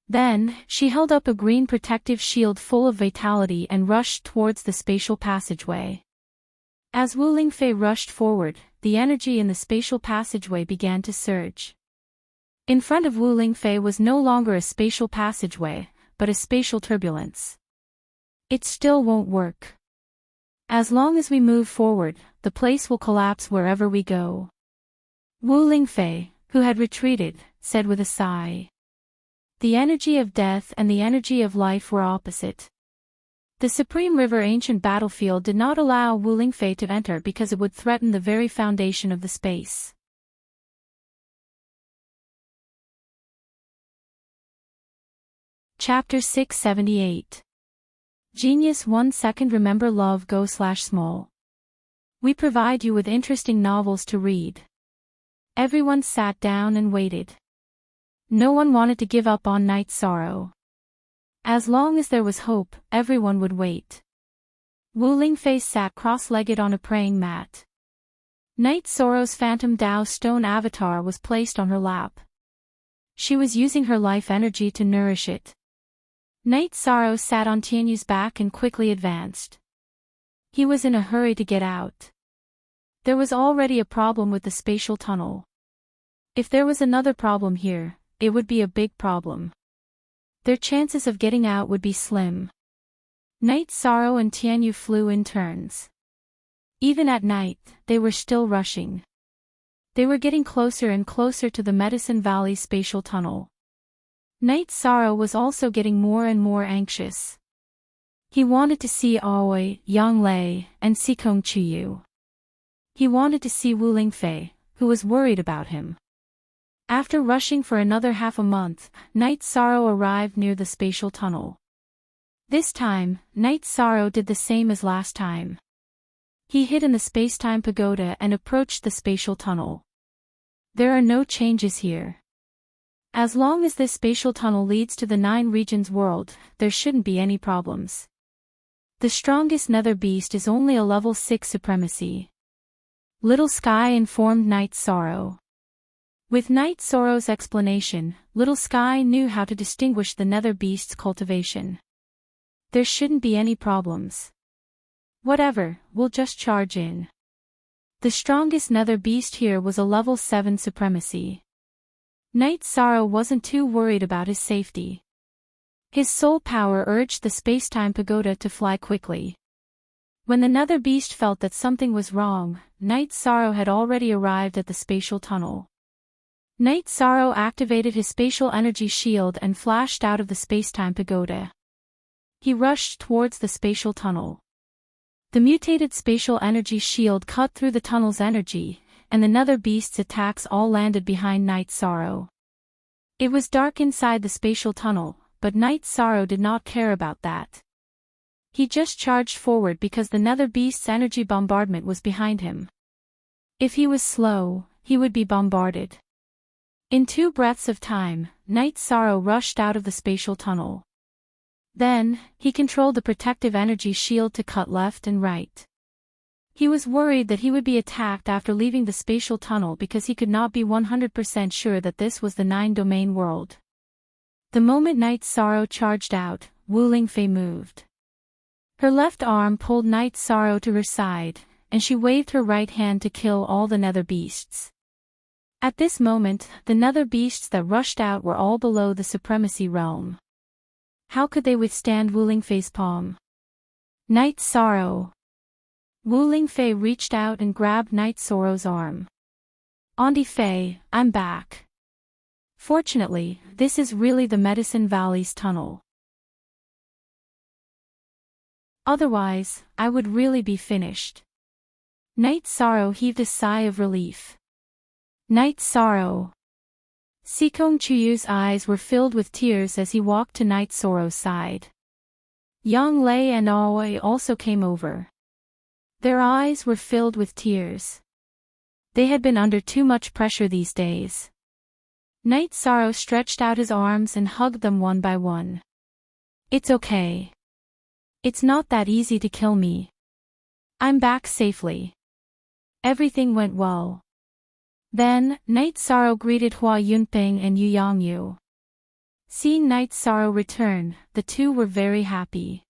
A: Then, she held up a green protective shield full of vitality and rushed towards the spatial passageway. As Wu Lingfei rushed forward, the energy in the spatial passageway began to surge. In front of Wu Lingfei was no longer a spatial passageway, but a spatial turbulence. It still won't work. As long as we move forward, the place will collapse wherever we go. Wu Lingfei, who had retreated, said with a sigh. The energy of death and the energy of life were opposite. The Supreme River Ancient Battlefield did not allow Wu Lingfei to enter because it would threaten the very foundation of the space. Chapter 678. Genius 1 second. Remember love go/small. We provide you with interesting novels to read. Everyone sat down and waited. No one wanted to give up on Night Sorrow. As long as there was hope, everyone would wait. Wu Lingfei sat cross-legged on a praying mat. Night Sorrow's phantom Dao stone avatar was placed on her lap. She was using her life energy to nourish it. Night Sorrow sat on Tianyu's back and quickly advanced. He was in a hurry to get out. There was already a problem with the spatial tunnel. If there was another problem here, it would be a big problem. Their chances of getting out would be slim. Night Sorrow and Tianyu flew in turns. Even at night, they were still rushing. They were getting closer and closer to the Medicine Valley spatial tunnel. Night Sorrow was also getting more and more anxious. He wanted to see Aoi, Yang Lei, and Sikong Chiyu. He wanted to see Wu Lingfei, who was worried about him. After rushing for another half a month, Night Sorrow arrived near the spatial tunnel. This time, Night Sorrow did the same as last time. He hid in the space-time pagoda and approached the spatial tunnel. There are no changes here. As long as this spatial tunnel leads to the 9 regions world, there shouldn't be any problems. The strongest nether beast is only a level 6 supremacy. Little Sky informed Night Sorrow. With Night Sorrow's explanation, Little Sky knew how to distinguish the nether beast's cultivation. There shouldn't be any problems. Whatever, we'll just charge in. The strongest nether beast here was a level 7 supremacy. Night Sorrow wasn't too worried about his safety. His soul power urged the space-time pagoda to fly quickly. When the nether beast felt that something was wrong, Night Sorrow had already arrived at the spatial tunnel. Night Sorrow activated his spatial energy shield and flashed out of the space-time pagoda. He rushed towards the spatial tunnel. The mutated spatial energy shield cut through the tunnel's energy, and the nether beast's attacks all landed behind Night Sorrow. It was dark inside the spatial tunnel, but Night Sorrow did not care about that. He just charged forward because the nether beast's energy bombardment was behind him. If he was slow, he would be bombarded. In 2 breaths of time, Night Sorrow rushed out of the spatial tunnel. Then, he controlled the protective energy shield to cut left and right. He was worried that he would be attacked after leaving the spatial tunnel because he could not be 100% sure that this was the 9-domain world. The moment Night Sorrow charged out, Wu Fei moved. Her left arm pulled Night Sorrow to her side, and she waved her right hand to kill all the nether beasts. At this moment, the nether beasts that rushed out were all below the supremacy realm. How could they withstand Wu Fei's palm? Night Sorrow. Wu Fei reached out and grabbed Night Sorrow's arm. Auntie Fei, I'm back. Fortunately, this is really the Medicine Valley's tunnel. Otherwise, I would really be finished. Night Sorrow heaved a sigh of relief. Night Sorrow. Sikong Chuyu's eyes were filled with tears as he walked to Night Sorrow's side. Yang Lei and Aoi also came over. Their eyes were filled with tears. They had been under too much pressure these days. Night Sorrow stretched out his arms and hugged them one by one. It's okay. It's not that easy to kill me. I'm back safely. Everything went well. Then, Night Sorrow greeted Hua Yunping and Yu Yangyu. Seeing Night Sorrow return, the two were very happy.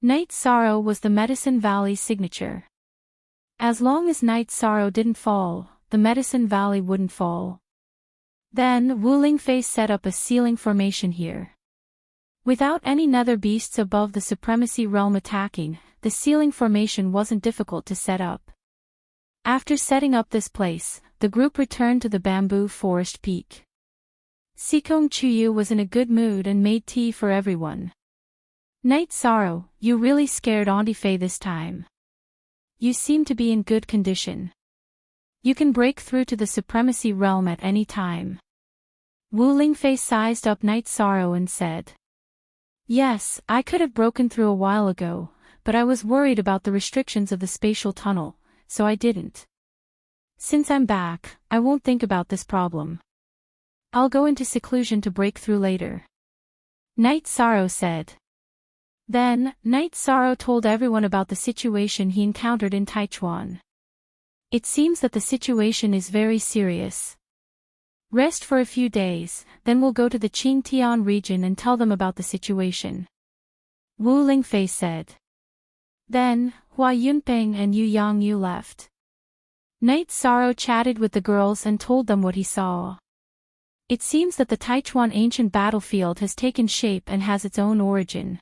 A: Night Sorrow was the Medicine Valley's signature. As long as Night Sorrow didn't fall, the Medicine Valley wouldn't fall. Then Wu Fei set up a sealing formation here. Without any nether beasts above the supremacy realm attacking, the sealing formation wasn't difficult to set up. After setting up this place, the group returned to the bamboo forest peak. Sikong Chuyu was in a good mood and made tea for everyone. Night Sorrow, you really scared Auntie Fei this time. You seem to be in good condition. You can break through to the supremacy realm at any time. Wu Fei sized up Night Sorrow and said. Yes, I could have broken through a while ago, but I was worried about the restrictions of the spatial tunnel, so I didn't. Since I'm back, I won't think about this problem. I'll go into seclusion to break through later. Night Sorrow said. Then, Night Sorrow told everyone about the situation he encountered in Taichuan. It seems that the situation is very serious. Rest for a few days, then we'll go to the Qingtian region and tell them about the situation. Wu Fei said. Then, Hua Yunping and Yu Yangyu left. Night Sorrow chatted with the girls and told them what he saw. It seems that the Taichuan ancient battlefield has taken shape and has its own origin.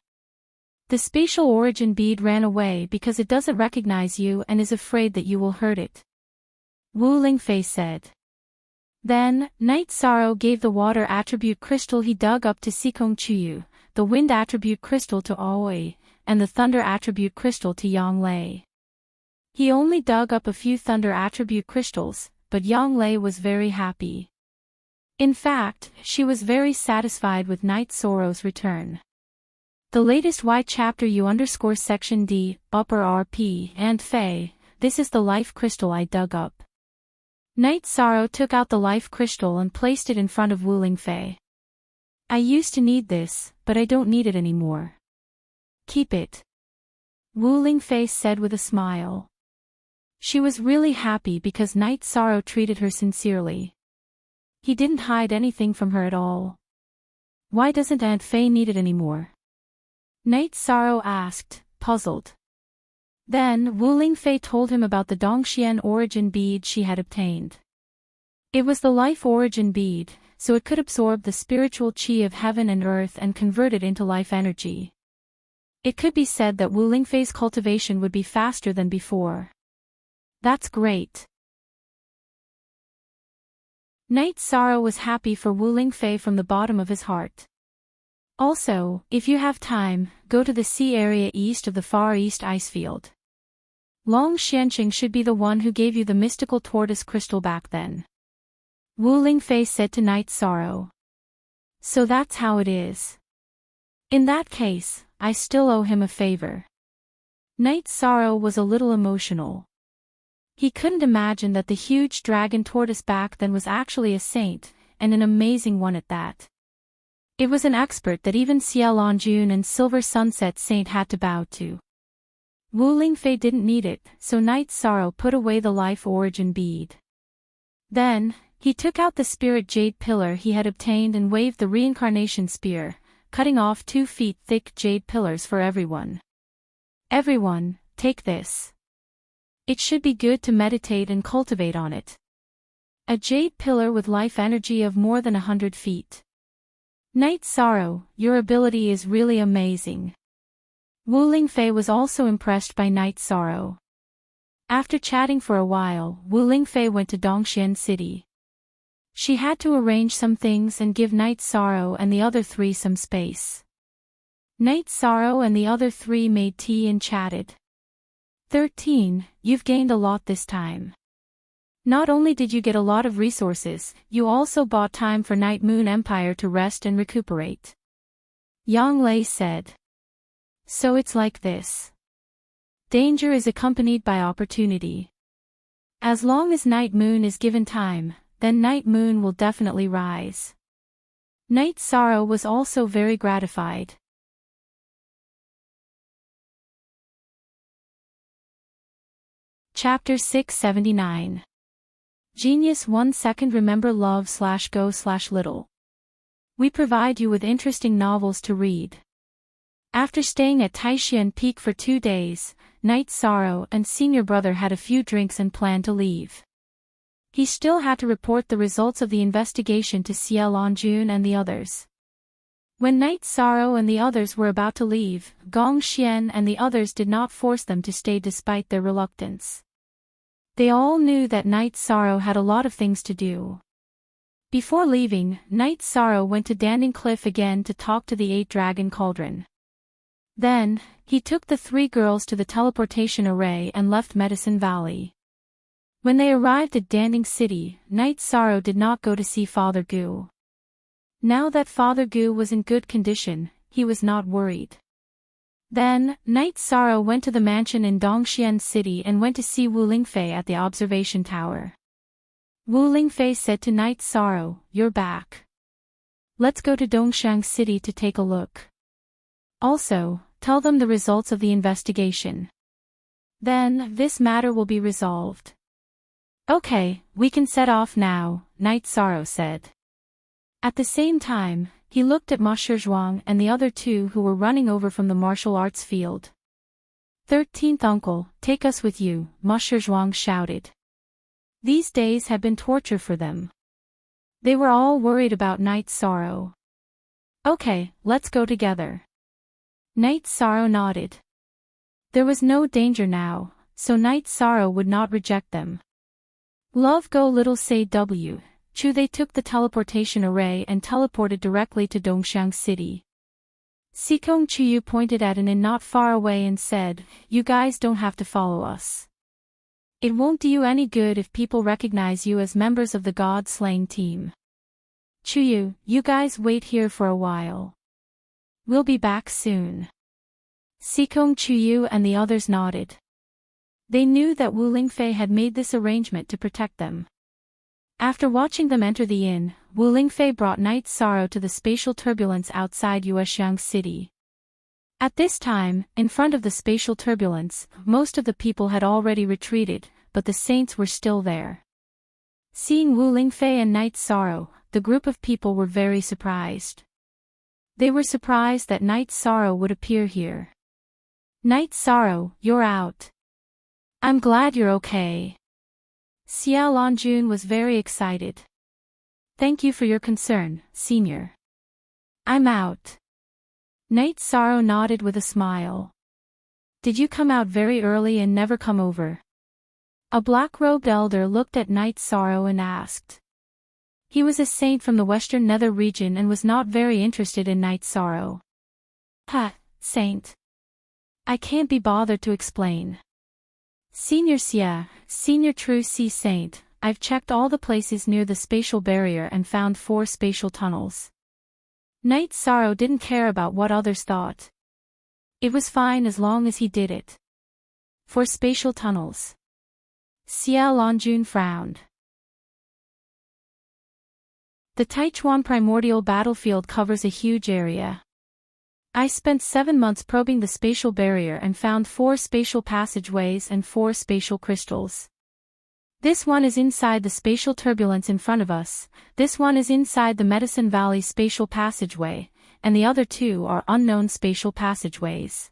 A: The spatial origin bead ran away because it doesn't recognize you and is afraid that you will hurt it. Wu Fei said. Then, Night Sorrow gave the water attribute crystal he dug up to Sikong Chuyu, the wind attribute crystal to Aoi, and the thunder attribute crystal to Yang Lei. He only dug up a few thunder attribute crystals, but Yang Lei was very happy. In fact, she was very satisfied with Night Sorrow's return. The latest Y chapter U_section D, upper RP, and Fei, this is the life crystal I dug up. Night Sorrow took out the life crystal and placed it in front of Wu Fei. I used to need this, but I don't need it anymore. Keep it. Wu Fei said with a smile. She was really happy because Night Sorrow treated her sincerely. he didn't hide anything from her at all. Why doesn't Aunt Fei need it anymore? Night Sorrow asked, puzzled. Then Wu Lingfei told him about the Dongxian origin bead she had obtained. It was the life origin bead, so it could absorb the spiritual qi of heaven and earth and convert it into life energy. It could be said that Wu Lingfei's cultivation would be faster than before. That's great. Night Sorrow was happy for Wu Lingfei from the bottom of his heart. Also, if you have time, go to the sea area east of the Far East Icefield. Long Xianqing should be the one who gave you the mystical tortoise crystal back then. Wu Lingfei said to Night Sorrow. So that's how it is. In that case, I still owe him a favor. Night Sorrow was a little emotional. He couldn't imagine that the huge dragon tortoise back then was actually a saint, and an amazing one at that. It was an expert that even Ciel Anjun and Silver Sunset Saint had to bow to. Wu Lingfei didn't need it, so Night Sorrow put away the life origin bead. Then, he took out the spirit jade pillar he had obtained and waved the reincarnation spear, cutting off 2 feet thick jade pillars for everyone. Everyone, take this. It should be good to meditate and cultivate on it. A jade pillar with life energy of more than 100 feet. Night Sorrow, your ability is really amazing. Wu Lingfei was also impressed by Night Sorrow. After chatting for a while, Wu Lingfei went to Dongxian City. She had to arrange some things and give Night Sorrow and the other 3 some space. Night Sorrow and the other 3 made tea and chatted. 13, you've gained a lot this time. Not only did you get a lot of resources, you also bought time for Night Moon Empire to rest and recuperate. Yang Lei said. So it's like this. Danger is accompanied by opportunity. As long as Night Moon is given time, then Night Moon will definitely rise. Night Sorrow was also very gratified. Chapter 679. Genius 1 second remember love/go/little. We provide you with interesting novels to read. After staying at Taixian Peak for 2 days, Night Sorrow and Senior Brother had a few drinks and planned to leave. He still had to report the results of the investigation to Ciel Anjun and the others. When Night Sorrow and the others were about to leave, Gong Xian and the others did not force them to stay despite their reluctance. They all knew that Night Sorrow had a lot of things to do. Before leaving, Night Sorrow went to Danding Cliff again to talk to the 8-dragon cauldron. Then, he took the 3 girls to the teleportation array and left Medicine Valley. When they arrived at Danding City, Night Sorrow did not go to see Father Gu. Now that Father Gu was in good condition, he was not worried. Then, Night Sorrow went to the mansion in Dongxian City and went to see Wu Lingfei at the observation tower. Wu Lingfei said to Night Sorrow, "You're back. Let's go to Dongxiang City to take a look. Also, tell them the results of the investigation. Then, this matter will be resolved." "Okay, we can set off now," Night Sorrow said. At the same time, he looked at Ma Shizhuang and the other 2 who were running over from the martial arts field. 13th uncle, take us with you, Ma Shizhuang shouted. These days had been torture for them. They were all worried about Night Sorrow. Okay, let's go together. Night Sorrow nodded. There was no danger now, so Night Sorrow would not reject them. Love go little say W. Chu they took the teleportation array and teleported directly to Dongxiang City. Sikong Chuyu pointed at an inn not far away and said, "You guys don't have to follow us. It won't do you any good if people recognize you as members of the god-slaying team. Chuyu, you guys wait here for a while. We'll be back soon." Sikong Chuyu and the others nodded. They knew that Wu Lingfei had made this arrangement to protect them. After watching them enter the inn, Wu Lingfei brought Night Sorrow to the spatial turbulence outside Yuexiang City. At this time, in front of the spatial turbulence, most of the people had already retreated, but the saints were still there. Seeing Wu Lingfei and Night Sorrow, the group of people were very surprised. They were surprised that Night Sorrow would appear here. Night Sorrow, you're out. I'm glad you're okay. Xiao Longjun was very excited. Thank you for your concern, Senior. I'm out. Night Sorrow nodded with a smile. Did you come out very early and never come over? A black-robed elder looked at Night Sorrow and asked. He was a saint from the Western Nether region and was not very interested in Night Sorrow. Saint. I can't be bothered to explain. Senior Xia, Senior True Sea Saint, I've checked all the places near the spatial barrier and found 4 spatial tunnels. Night Sorrow didn't care about what others thought. It was fine as long as he did it. 4 spatial tunnels. Xiao Longjun frowned. The Taichuan primordial battlefield covers a huge area. I spent 7 months probing the spatial barrier and found 4 spatial passageways and 4 spatial crystals. This one is inside the spatial turbulence in front of us, this one is inside the Medicine Valley spatial passageway, and the other 2 are unknown spatial passageways.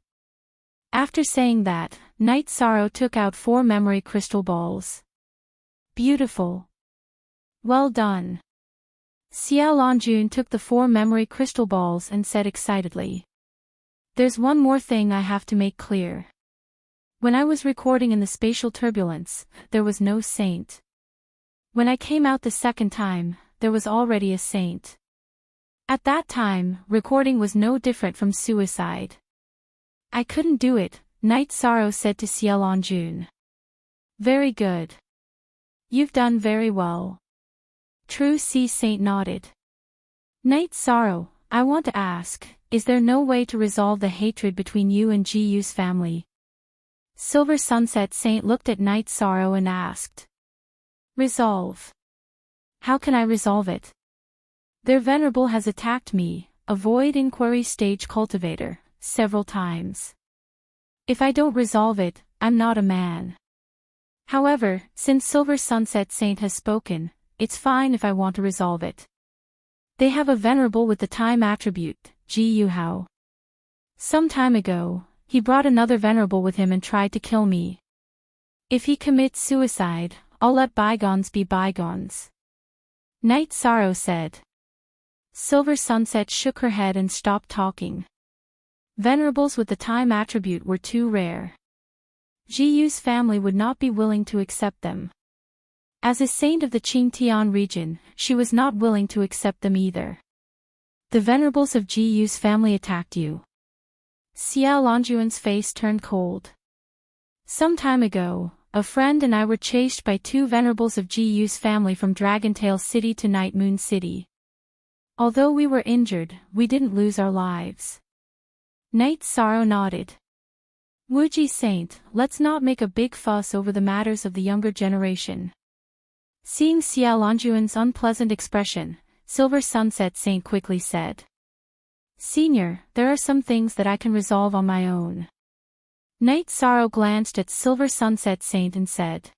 A: After saying that, Night Sorrow took out 4 memory crystal balls. Beautiful. Well done. Xiao Longjun took the 4 memory crystal balls and said excitedly. There's one more thing I have to make clear. When I was recording in the spatial turbulence, there was no saint. When I came out the second time, there was already a saint. At that time, recording was no different from suicide. I couldn't do it, Night Sorrow said to Xiao Longjun. Very good. You've done very well. True Sea Saint nodded. Night Sorrow, I want to ask, is there no way to resolve the hatred between you and Ji Yu's family? Silver Sunset Saint looked at Night Sorrow and asked. Resolve? How can I resolve it? Their venerable has attacked me, a void inquiry stage cultivator, several times. If I don't resolve it, I'm not a man. However, since Silver Sunset Saint has spoken, it's fine if I want to resolve it. They have a venerable with the time attribute, Ji Yuhao. Some time ago, he brought another venerable with him and tried to kill me. If he commits suicide, I'll let bygones be bygones. Night Sorrow said. Silver Sunset shook her head and stopped talking. Venerables with the time attribute were too rare. Ji Yu's family would not be willing to accept them. As a saint of the Qingtian region, she was not willing to accept them either. The venerables of Ji Yu's family attacked you. Xiao Longjun's face turned cold. Some time ago, a friend and I were chased by 2 venerables of Ji Yu's family from Dragontail City to Night Moon City. Although we were injured, we didn't lose our lives. Night Sorrow nodded. Wuji Saint, let's not make a big fuss over the matters of the younger generation. Seeing Xiao Longjun's unpleasant expression, Silver Sunset Saint quickly said. Senior, there are some things that I can resolve on my own. Night Sorrow glanced at Silver Sunset Saint and said.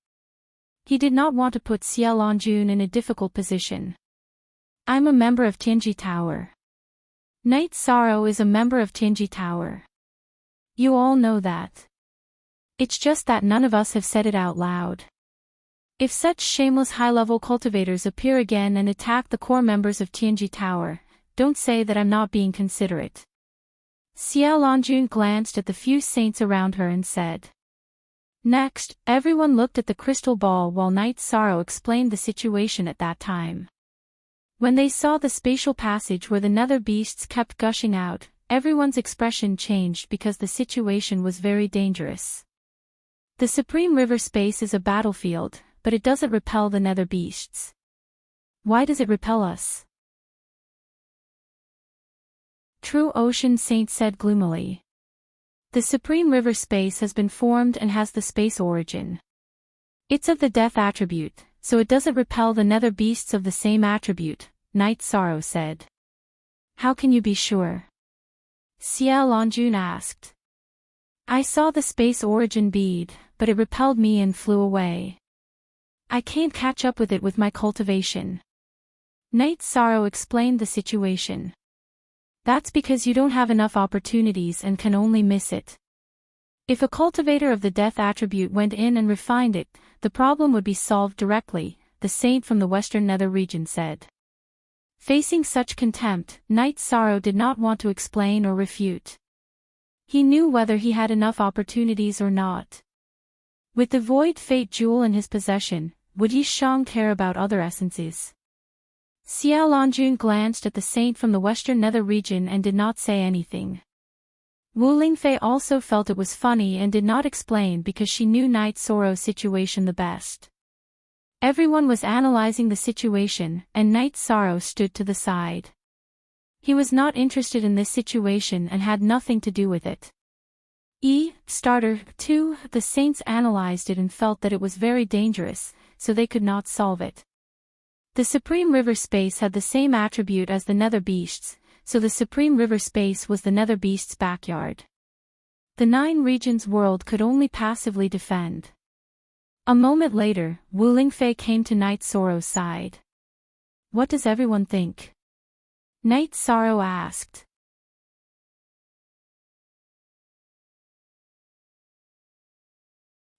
A: He did not want to put Xiao Longjun in a difficult position. I'm a member of Tianji Tower. Night Sorrow is a member of Tianji Tower. You all know that. It's just that none of us have said it out loud. If such shameless high-level cultivators appear again and attack the core members of Tianji Tower, don't say that I'm not being considerate. Xiao Longjun glanced at the few saints around her and said. Next, everyone looked at the crystal ball while Night Sorrow explained the situation at that time. When they saw the spatial passage where the nether beasts kept gushing out, everyone's expression changed because the situation was very dangerous. The Supreme River space is a battlefield, but it doesn't repel the nether beasts. Why does it repel us? True Ocean Saint said gloomily. The Supreme River space has been formed and has the space origin. It's of the death attribute, so it doesn't repel the nether beasts of the same attribute, Night Sorrow said. How can you be sure? Xiao Longjun asked. I saw the space origin bead, but it repelled me and flew away. I can't catch up with it with my cultivation. Night Sorrow explained the situation. That's because you don't have enough opportunities and can only miss it. If a cultivator of the death attribute went in and refined it, the problem would be solved directly, the saint from the Western Nether region said. Facing such contempt, Night Sorrow did not want to explain or refute. He knew whether he had enough opportunities or not. With the Void Fate Jewel in his possession, would Yi Shang care about other essences? Xiao Lanjun glanced at the saint from the Western Nether region and did not say anything. Wu Lingfei also felt it was funny and did not explain because she knew Night Sorrow's situation the best. Everyone was analyzing the situation, and Night Sorrow stood to the side. He was not interested in this situation and had nothing to do with it. Starter 2, the saints analyzed it and felt that it was very dangerous, so they could not solve it. The Supreme River Space had the same attribute as the Nether Beasts, so the Supreme River Space was the Nether Beast's backyard. The 9 regions world could only passively defend. A moment later, Wu Lingfei came to Night Sorrow's side. What does everyone think? Night Sorrow asked.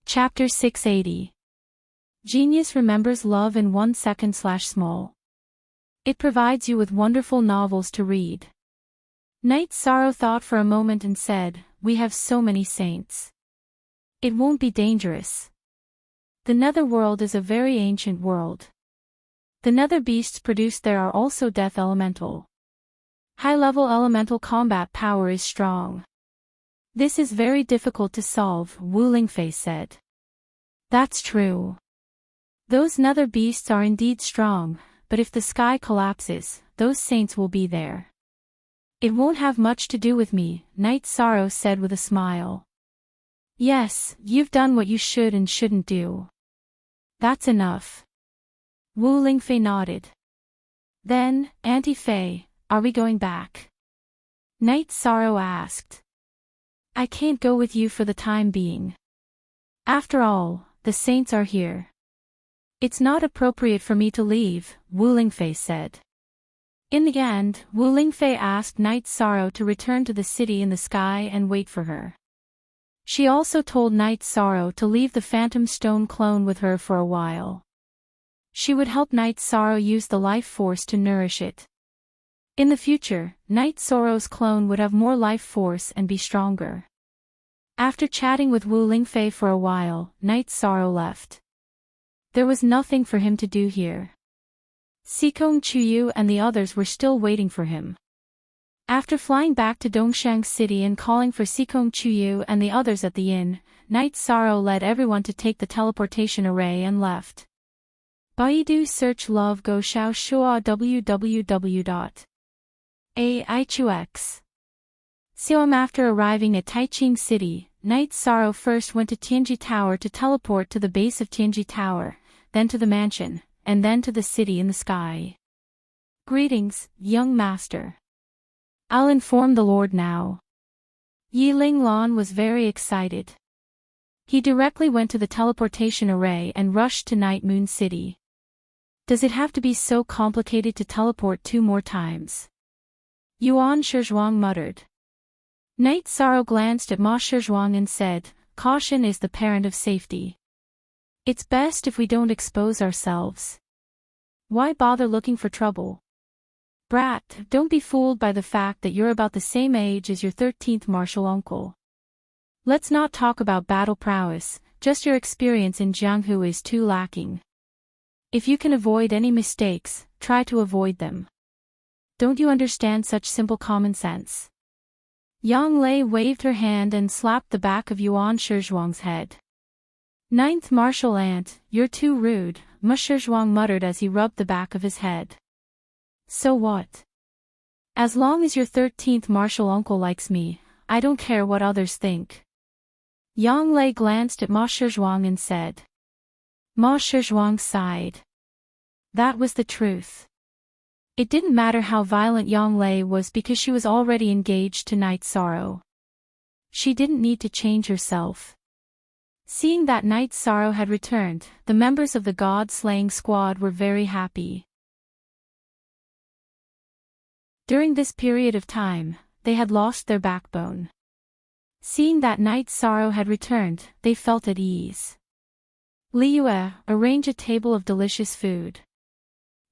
A: Chapter 680. Genius remembers love in 1 second/small. It provides you with wonderful novels to read. Night Sorrow thought for a moment and said, we have so many saints. It won't be dangerous. The Netherworld is a very ancient world. The Nether Beasts produced there are also Death Elemental. High-level elemental combat power is strong. This is very difficult to solve, Wu Lingfei said. That's true. Those Nether Beasts are indeed strong, but if the sky collapses, those saints will be there. It won't have much to do with me, Night Sorrow said with a smile. Yes, you've done what you should and shouldn't do. That's enough. Wu Lingfei nodded. Then, Auntie Fei, are we going back? Night Sorrow asked. I can't go with you for the time being. After all, the saints are here. It's not appropriate for me to leave, Wu Lingfei said. In the end, Wu Lingfei asked Night Sorrow to return to the city in the sky and wait for her. She also told Night Sorrow to leave the Phantom Stone clone with her for a while. She would help Night Sorrow use the life force to nourish it. In the future, Night Sorrow's clone would have more life force and be stronger. After chatting with Wu Lingfei for a while, Night Sorrow left. There was nothing for him to do here. Xikong Chuyu and the others were still waiting for him. After flying back to Dongshang City and calling for Xikong Chuyu and the others at the inn, Night Sorrow led everyone to take the teleportation array and left. Baidu search love go xiao shua www.aichux.com. After arriving at Taiching City, Night Sorrow first went to Tianji Tower to teleport to the base of Tianji Tower, then to the mansion, and then to the city in the sky. Greetings, young master. I'll inform the Lord now. Yi Linglan was very excited. He directly went to the teleportation array and rushed to Night Moon City. Does it have to be so complicated to teleport 2 more times? Yuan Shizhuang muttered. Night Sorrow glanced at Ma Shizhuang and said, caution is the parent of safety. It's best if we don't expose ourselves. Why bother looking for trouble? Brat, don't be fooled by the fact that you're about the same age as your 13th martial uncle. Let's not talk about battle prowess, just your experience in Jianghu is too lacking. If you can avoid any mistakes, try to avoid them. Don't you understand such simple common sense? Yang Lei waved her hand and slapped the back of Yuan Shizhuang's head. 9th martial ant, you're too rude, Ma Shizhuang muttered as he rubbed the back of his head. So what? As long as your 13th martial uncle likes me, I don't care what others think. Yang Lei glanced at Ma Shizhuang and said. Ma Shizhuang sighed. That was the truth. It didn't matter how violent Yang Lei was because she was already engaged to Night Sorrow. She didn't need to change herself. Seeing that Night Sorrow had returned, the members of the god-slaying squad were very happy. During this period of time, they had lost their backbone. Seeing that Night Sorrow had returned, they felt at ease. Liyue, arrange a table of delicious food.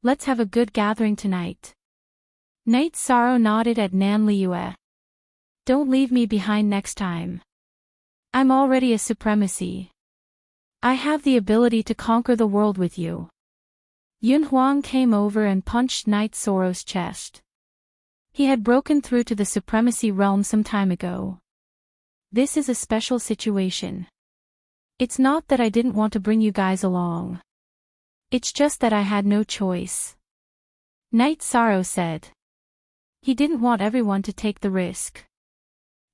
A: Let's have a good gathering tonight. Night Sorrow nodded at Nan Liyue. Don't leave me behind next time. I'm already a supremacy. I have the ability to conquer the world with you. Yun Huang came over and punched Night Sorrow's chest. He had broken through to the supremacy realm some time ago. This is a special situation. It's not that I didn't want to bring you guys along. It's just that I had no choice. Night Sorrow said. He didn't want everyone to take the risk.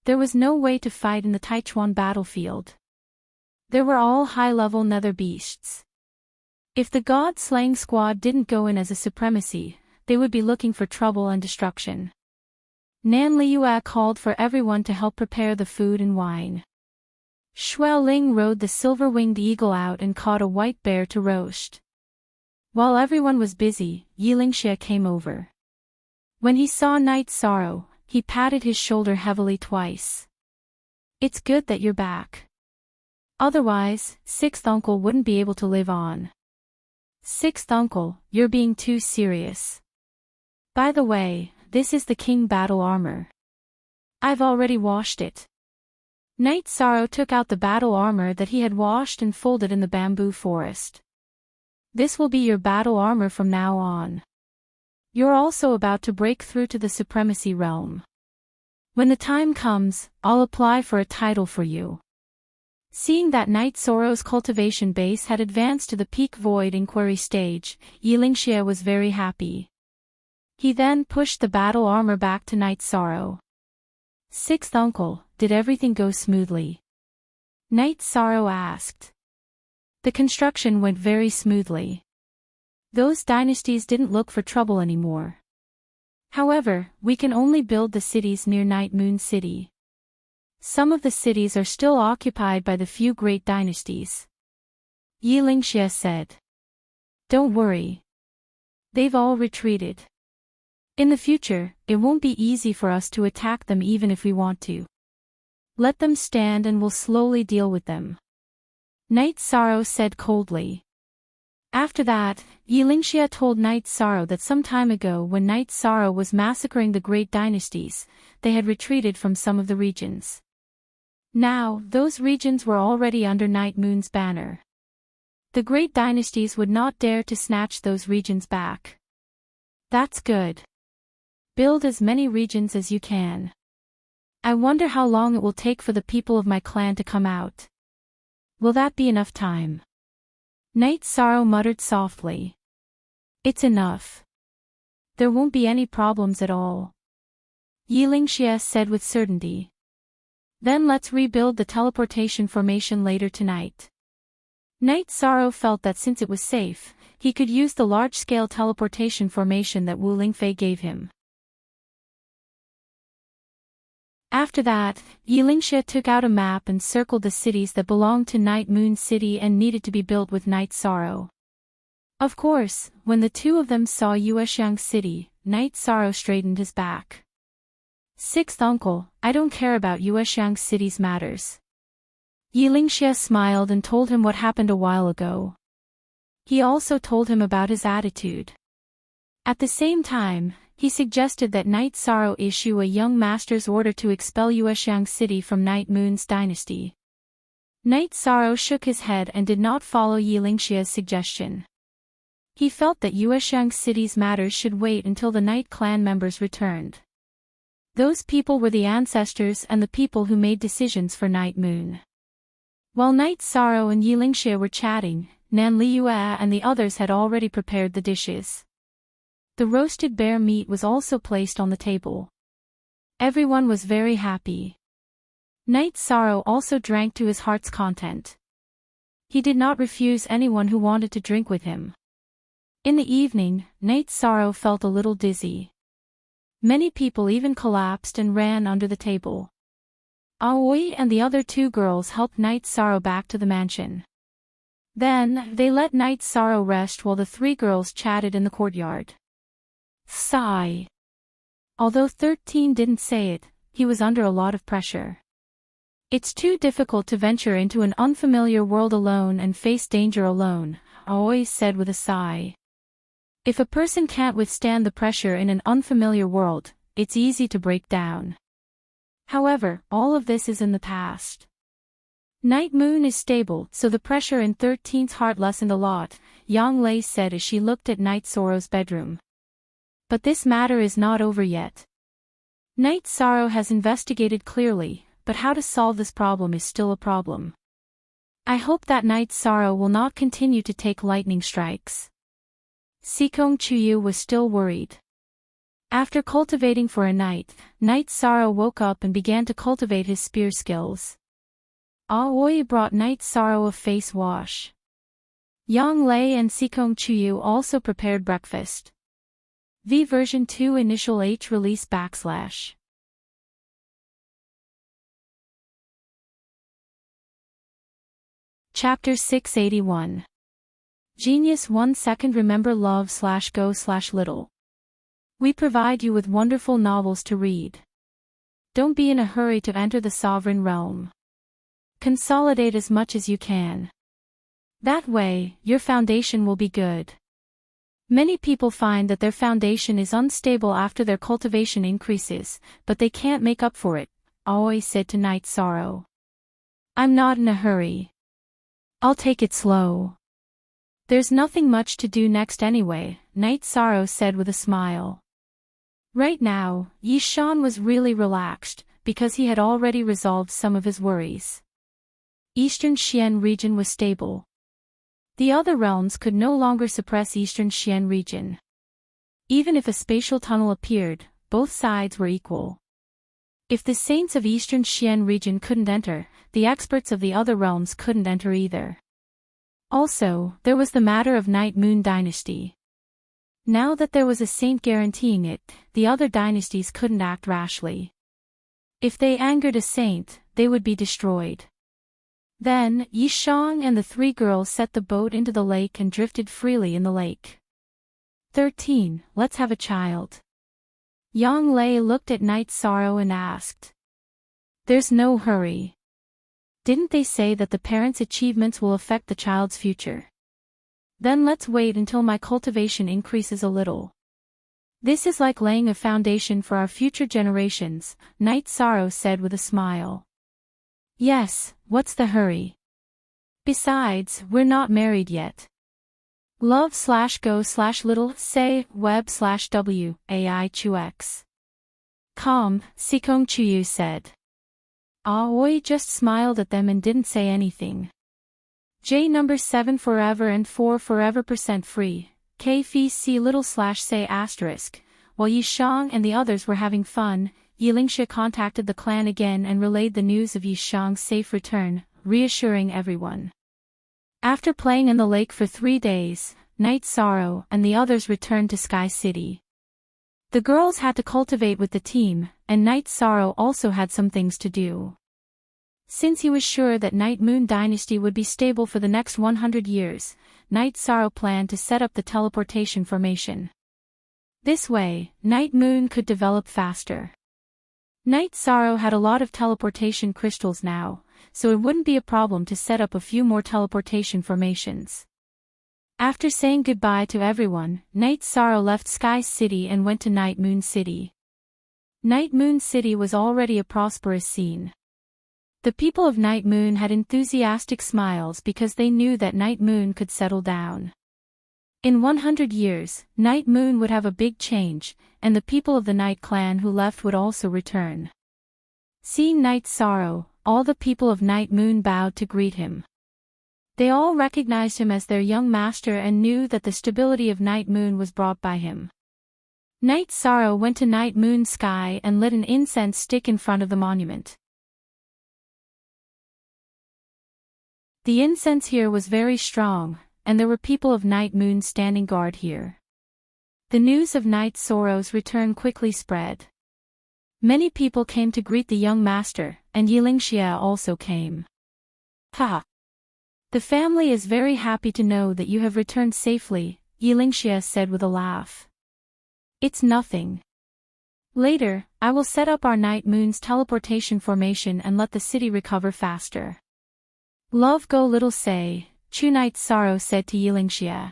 A: There was no way to fight in the Taichuan battlefield. They were all high-level nether beasts. If the god-slaying squad didn't go in as a supremacy, they would be looking for trouble and destruction. Nan Liyue called for everyone to help prepare the food and wine. Xueling rode the silver-winged eagle out and caught a white bear to roast. While everyone was busy, Yilingxie came over. When he saw Night Sorrow, he patted his shoulder heavily twice. It's good that you're back. Otherwise, Sixth Uncle wouldn't be able to live on. Sixth Uncle, you're being too serious. By the way, this is the King battle armor. I've already washed it. Night Sorrow took out the battle armor that he had washed and folded in the bamboo forest. This will be your battle armor from now on. You're also about to break through to the supremacy realm. When the time comes, I'll apply for a title for you. Seeing that Night Sorrow's cultivation base had advanced to the peak void inquiry stage, Yilingxie was very happy. He then pushed the battle armor back to Night Sorrow. Sixth Uncle, did everything go smoothly? Night Sorrow asked. The construction went very smoothly. Those dynasties didn't look for trouble anymore. However, we can only build the cities near Night Moon City. Some of the cities are still occupied by the few great dynasties. Yilingxie said. Don't worry. They've all retreated. In the future, it won't be easy for us to attack them even if we want to. Let them stand and we'll slowly deal with them. Night Sorrow said coldly. After that, Yilingxie told Night Sorrow that some time ago when Night Sorrow was massacring the great dynasties, they had retreated from some of the regions. Now, those regions were already under Night Moon's banner. The great dynasties would not dare to snatch those regions back. That's good. Build as many regions as you can. I wonder how long it will take for the people of my clan to come out. Will that be enough time? Night Sorrow muttered softly. It's enough. There won't be any problems at all. Yilingxie said with certainty. Then let's rebuild the teleportation formation later tonight. Night Sorrow felt that since it was safe, he could use the large-scale teleportation formation that Wu Lingfei gave him. After that, Yilingxie took out a map and circled the cities that belonged to Night Moon City and needed to be built with Night Sorrow. Of course, when the two of them saw Yuexiang City, Night Sorrow straightened his back. Sixth Uncle, I don't care about Yuexiang City's matters. Yilingxie smiled and told him what happened a while ago. He also told him about his attitude. At the same time, he suggested that Night Sorrow issue a young master's order to expel Yuexiang City from Night Moon's dynasty. Night Sorrow shook his head and did not follow Yilingxie's suggestion. He felt that Yuexiang City's matters should wait until the Night Clan members returned. Those people were the ancestors and the people who made decisions for Night Moon. While Night Sorrow and Yilingxie were chatting, Nan Liyue and the others had already prepared the dishes. The roasted bear meat was also placed on the table. Everyone was very happy. Night Sorrow also drank to his heart's content. He did not refuse anyone who wanted to drink with him. In the evening, Night Sorrow felt a little dizzy. Many people even collapsed and ran under the table. Aoi and the other two girls helped Night Sorrow back to the mansion. Then, they let Night Sorrow rest while the three girls chatted in the courtyard. Sigh. Although 13 didn't say it, he was under a lot of pressure. It's too difficult to venture into an unfamiliar world alone and face danger alone, Aoi said with a sigh. If a person can't withstand the pressure in an unfamiliar world, it's easy to break down. However, all of this is in the past. Night Moon is stable, so the pressure in 13's heart lessened a lot, Yang Lei said as she looked at Night Sorrow's bedroom. But this matter is not over yet. Night Sorrow has investigated clearly, but how to solve this problem is still a problem. I hope that Night Sorrow will not continue to take lightning strikes. Sikong Chuyu was still worried. After cultivating for a night, Night Sorrow woke up and began to cultivate his spear skills. Aoi brought Night Sorrow a face wash. Yang Lei and Sikong Chuyu also prepared breakfast. V version 2 initial H release /. Chapter 681. Genius 1 second remember love/go/little. We provide you with wonderful novels to read. Don't be in a hurry to enter the sovereign realm. Consolidate as much as you can. That way, your foundation will be good. Many people find that their foundation is unstable after their cultivation increases, but they can't make up for it, Aoi said to Night Sorrow. I'm not in a hurry. I'll take it slow. There's nothing much to do next anyway, Night Sorrow said with a smile. Right now, Yishan was really relaxed, because he had already resolved some of his worries. Eastern Xian region was stable. The other realms could no longer suppress Eastern Xian region. Even if a spatial tunnel appeared, both sides were equal. If the saints of Eastern Xian region couldn't enter, the experts of the other realms couldn't enter either. Also, there was the matter of Night Moon Dynasty. Now that there was a saint guaranteeing it, the other dynasties couldn't act rashly. If they angered a saint, they would be destroyed. Then, Yishang and the three girls set the boat into the lake and drifted freely in the lake. 13, let's have a child. Yang Lei looked at Night Sorrow and asked. There's no hurry. Didn't they say that the parents' achievements will affect the child's future? Then let's wait until my cultivation increases a little. This is like laying a foundation for our future generations, Night Sorrow said with a smile. Yes, what's the hurry? Besides, we're not married yet. Love/go/little say web/w ai chux. Calm, Sikong Chuyu said. Aoi just smiled at them and didn't say anything. J number 7 forever and 4 forever % free, K Phi C little/say asterisk. While Yishang and the others were having fun, Yilingsha contacted the clan again and relayed the news of Yishang's safe return, reassuring everyone. After playing in the lake for 3 days, Night Sorrow and the others returned to Sky City. The girls had to cultivate with the team, and Night Sorrow also had some things to do. Since he was sure that Night Moon Dynasty would be stable for the next 100 years, Night Sorrow planned to set up the teleportation formation. This way, Night Moon could develop faster. Night Sorrow had a lot of teleportation crystals now, so it wouldn't be a problem to set up a few more teleportation formations. After saying goodbye to everyone, Night Sorrow left Sky City and went to Night Moon City. Night Moon City was already a prosperous scene. The people of Night Moon had enthusiastic smiles because they knew that Night Moon could settle down. In 100 years, Night Moon would have a big change, and the people of the Night Clan who left would also return. Seeing Night Sorrow, all the people of Night Moon bowed to greet him. They all recognized him as their young master and knew that the stability of Night Moon was brought by him. Night Sorrow went to Night Moon Sky and lit an incense stick in front of the monument. The incense here was very strong, and there were people of Night Moon standing guard here. The news of Night Sorrow's return quickly spread. Many people came to greet the young master, and Yilingxia also came. Ha! The family is very happy to know that you have returned safely, Yilingxia said with a laugh. It's nothing. Later, I will set up our night moon's teleportation formation and let the city recover faster. Love go little say, Chu Night Sorrow said to Yilingxia.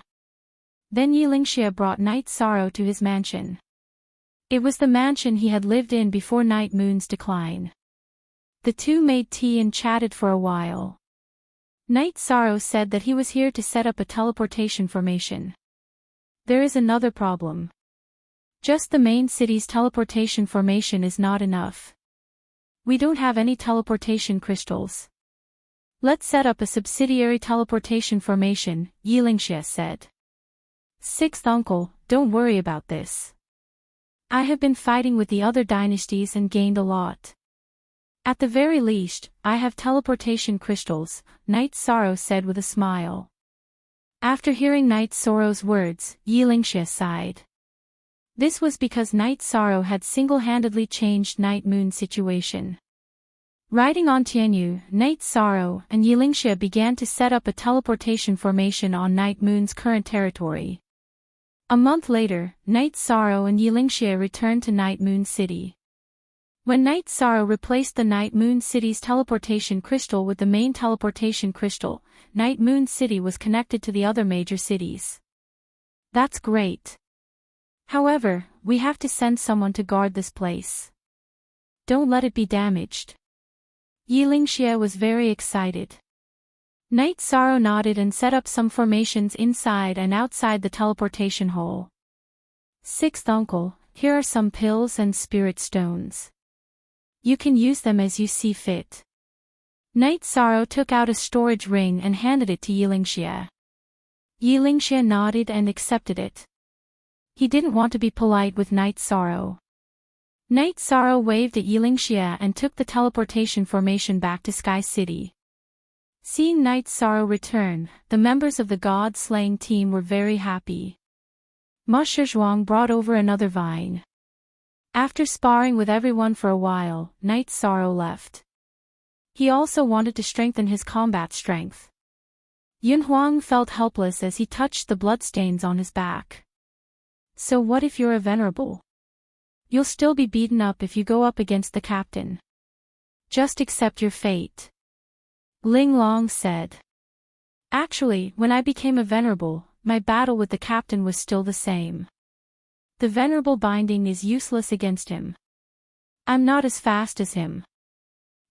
A: Then Yilingxia brought Night Sorrow to his mansion. It was the mansion he had lived in before Night Moon's decline. The two made tea and chatted for a while. Night Sorrow said that he was here to set up a teleportation formation. There is another problem. Just the main city's teleportation formation is not enough. We don't have any teleportation crystals. Let's set up a subsidiary teleportation formation, Yilingxia said. Sixth uncle, don't worry about this. I have been fighting with the other dynasties and gained a lot. At the very least, I have teleportation crystals, Night Sorrow said with a smile. After hearing Night Sorrow's words, Yilingxia sighed. This was because Night Sorrow had single-handedly changed Night Moon's situation. Riding on Tianyu, Night Sorrow and Yilingxia began to set up a teleportation formation on Night Moon's current territory. A month later, Night Sorrow and Yilingxia returned to Night Moon City. When Night Sorrow replaced the Night Moon City's teleportation crystal with the main teleportation crystal, Night Moon City was connected to the other major cities. That's great. However, we have to send someone to guard this place. Don't let it be damaged. Yilingxia was very excited. Night Sorrow nodded and set up some formations inside and outside the teleportation hole. Sixth uncle, here are some pills and spirit stones. You can use them as you see fit. Night Sorrow took out a storage ring and handed it to Yilingxia. Yilingxia nodded and accepted it. He didn't want to be polite with Night Sorrow. Night Sorrow waved at Yilingxia and took the teleportation formation back to Sky City. Seeing Night Sorrow return, the members of the god-slaying team were very happy. Ma Shizhuang brought over another vine. After sparring with everyone for a while, Night Sorrow left. He also wanted to strengthen his combat strength. Yun Huang felt helpless as he touched the bloodstains on his back. So what if you're a venerable? You'll still be beaten up if you go up against the captain. Just accept your fate. Ling Long said. Actually, when I became a venerable, my battle with the captain was still the same. The venerable binding is useless against him. I'm not as fast as him.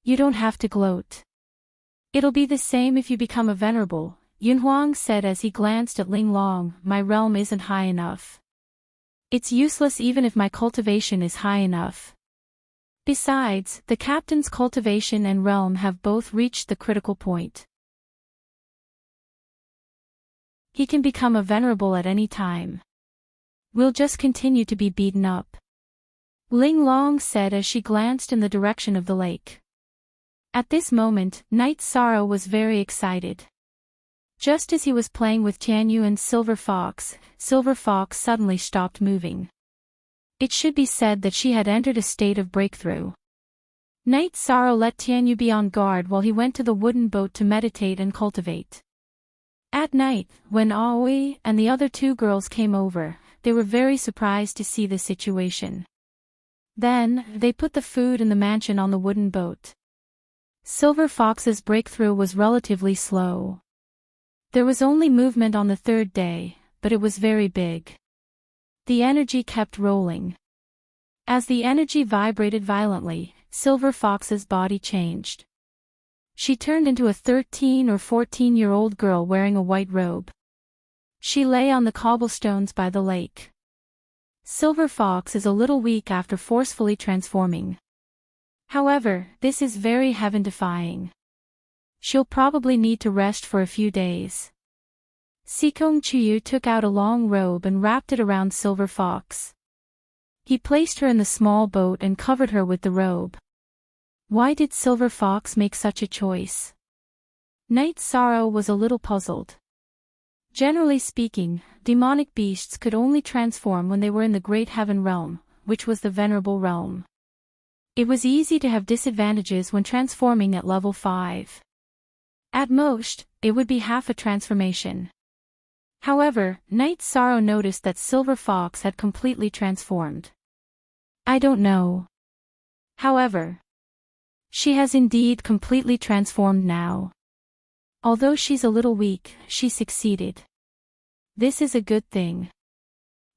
A: You don't have to gloat. It'll be the same if you become a venerable, Yun Huang said as he glanced at Ling Long. My realm isn't high enough. It's useless even if my cultivation is high enough. Besides, the captain's cultivation and realm have both reached the critical point. He can become a venerable at any time. We'll just continue to be beaten up. Ling Long said as she glanced in the direction of the lake. At this moment, Night Sorrow was very excited. Just as he was playing with Tianyu and Silver Fox suddenly stopped moving. It should be said that she had entered a state of breakthrough. Night Sorrow let Tianyu be on guard while he went to the wooden boat to meditate and cultivate. At night, when Aoi and the other two girls came over, they were very surprised to see the situation. Then, they put the food in the mansion on the wooden boat. Silver Fox's breakthrough was relatively slow. There was only movement on the third day, but it was very big. The energy kept rolling. As the energy vibrated violently, Silver Fox's body changed. She turned into a 13 or 14-year-old girl wearing a white robe. She lay on the cobblestones by the lake. Silver Fox is a little weak after forcefully transforming. However, this is very heaven-defying. She'll probably need to rest for a few days. Sikong Chuyu took out a long robe and wrapped it around Silver Fox. He placed her in the small boat and covered her with the robe. Why did Silver Fox make such a choice? Night Sorrow was a little puzzled. Generally speaking, demonic beasts could only transform when they were in the Great Heaven Realm, which was the Venerable Realm. It was easy to have disadvantages when transforming at level 5. At most, it would be half a transformation. However, Night Sorrow noticed that Silver Fox had completely transformed. I don't know. However, she has indeed completely transformed now. Although she's a little weak, she succeeded. This is a good thing.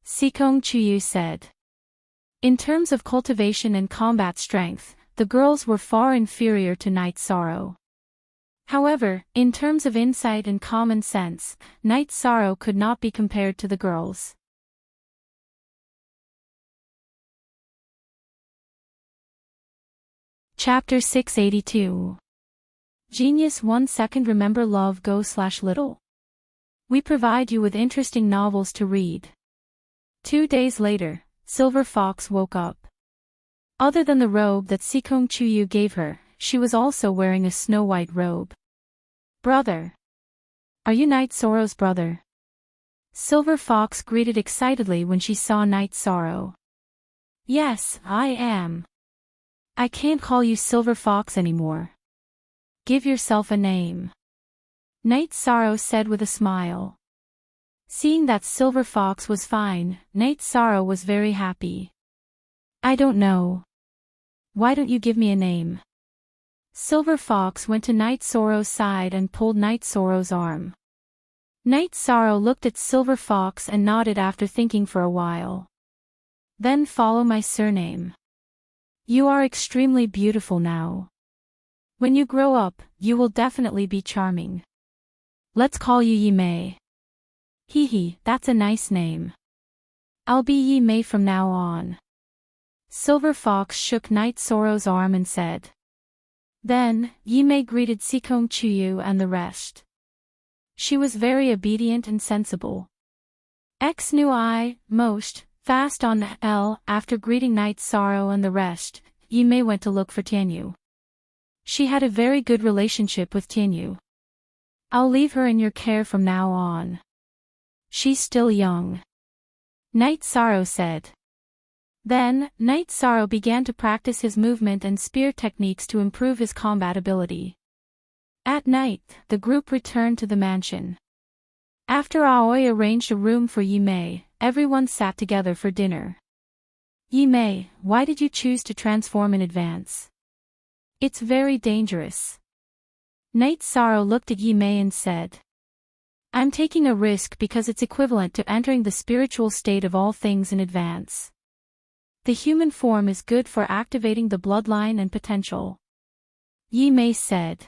A: Sikong Chuyu said. In terms of cultivation and combat strength, the girls were far inferior to Night Sorrow. However, in terms of insight and common sense, Night Sorrow could not be compared to the girls. Chapter 682. Genius 1 second. Remember love go/little. We provide you with interesting novels to read. 2 days later, Silver Fox woke up. Other than the robe that Sikong Chuyu gave her, she was also wearing a snow-white robe. Brother. Are you Night Sorrow's brother? Silver Fox greeted excitedly when she saw Night Sorrow. Yes, I am. I can't call you Silver Fox anymore. Give yourself a name. Night Sorrow said with a smile. Seeing that Silver Fox was fine, Night Sorrow was very happy. I don't know. Why don't you give me a name? Silver Fox went to Night Sorrow's side and pulled Night Sorrow's arm. Night Sorrow looked at Silver Fox and nodded after thinking for a while. Then follow my surname. You are extremely beautiful now. When you grow up, you will definitely be charming. Let's call you Yi Mei. Hee, that's a nice name. I'll be Yi Mei from now on. Silver Fox shook Night Sorrow's arm and said. Then, Yi Mei greeted Sikong Chuyu and the rest. She was very obedient and sensible. X knew I, most, fast on L. After greeting Night Sorrow and the rest, Yi Mei went to look for Tianyu. She had a very good relationship with Tianyu. I'll leave her in your care from now on. She's still young. Night Sorrow said. Then, Night Sorrow began to practice his movement and spear techniques to improve his combat ability. At night, the group returned to the mansion. After Aoi arranged a room for Yi Mei, everyone sat together for dinner. Yi Mei, why did you choose to transform in advance? It's very dangerous. Night Sorrow looked at Yi Mei and said. I'm taking a risk because it's equivalent to entering the spiritual state of all things in advance. The human form is good for activating the bloodline and potential. Yi Mei said.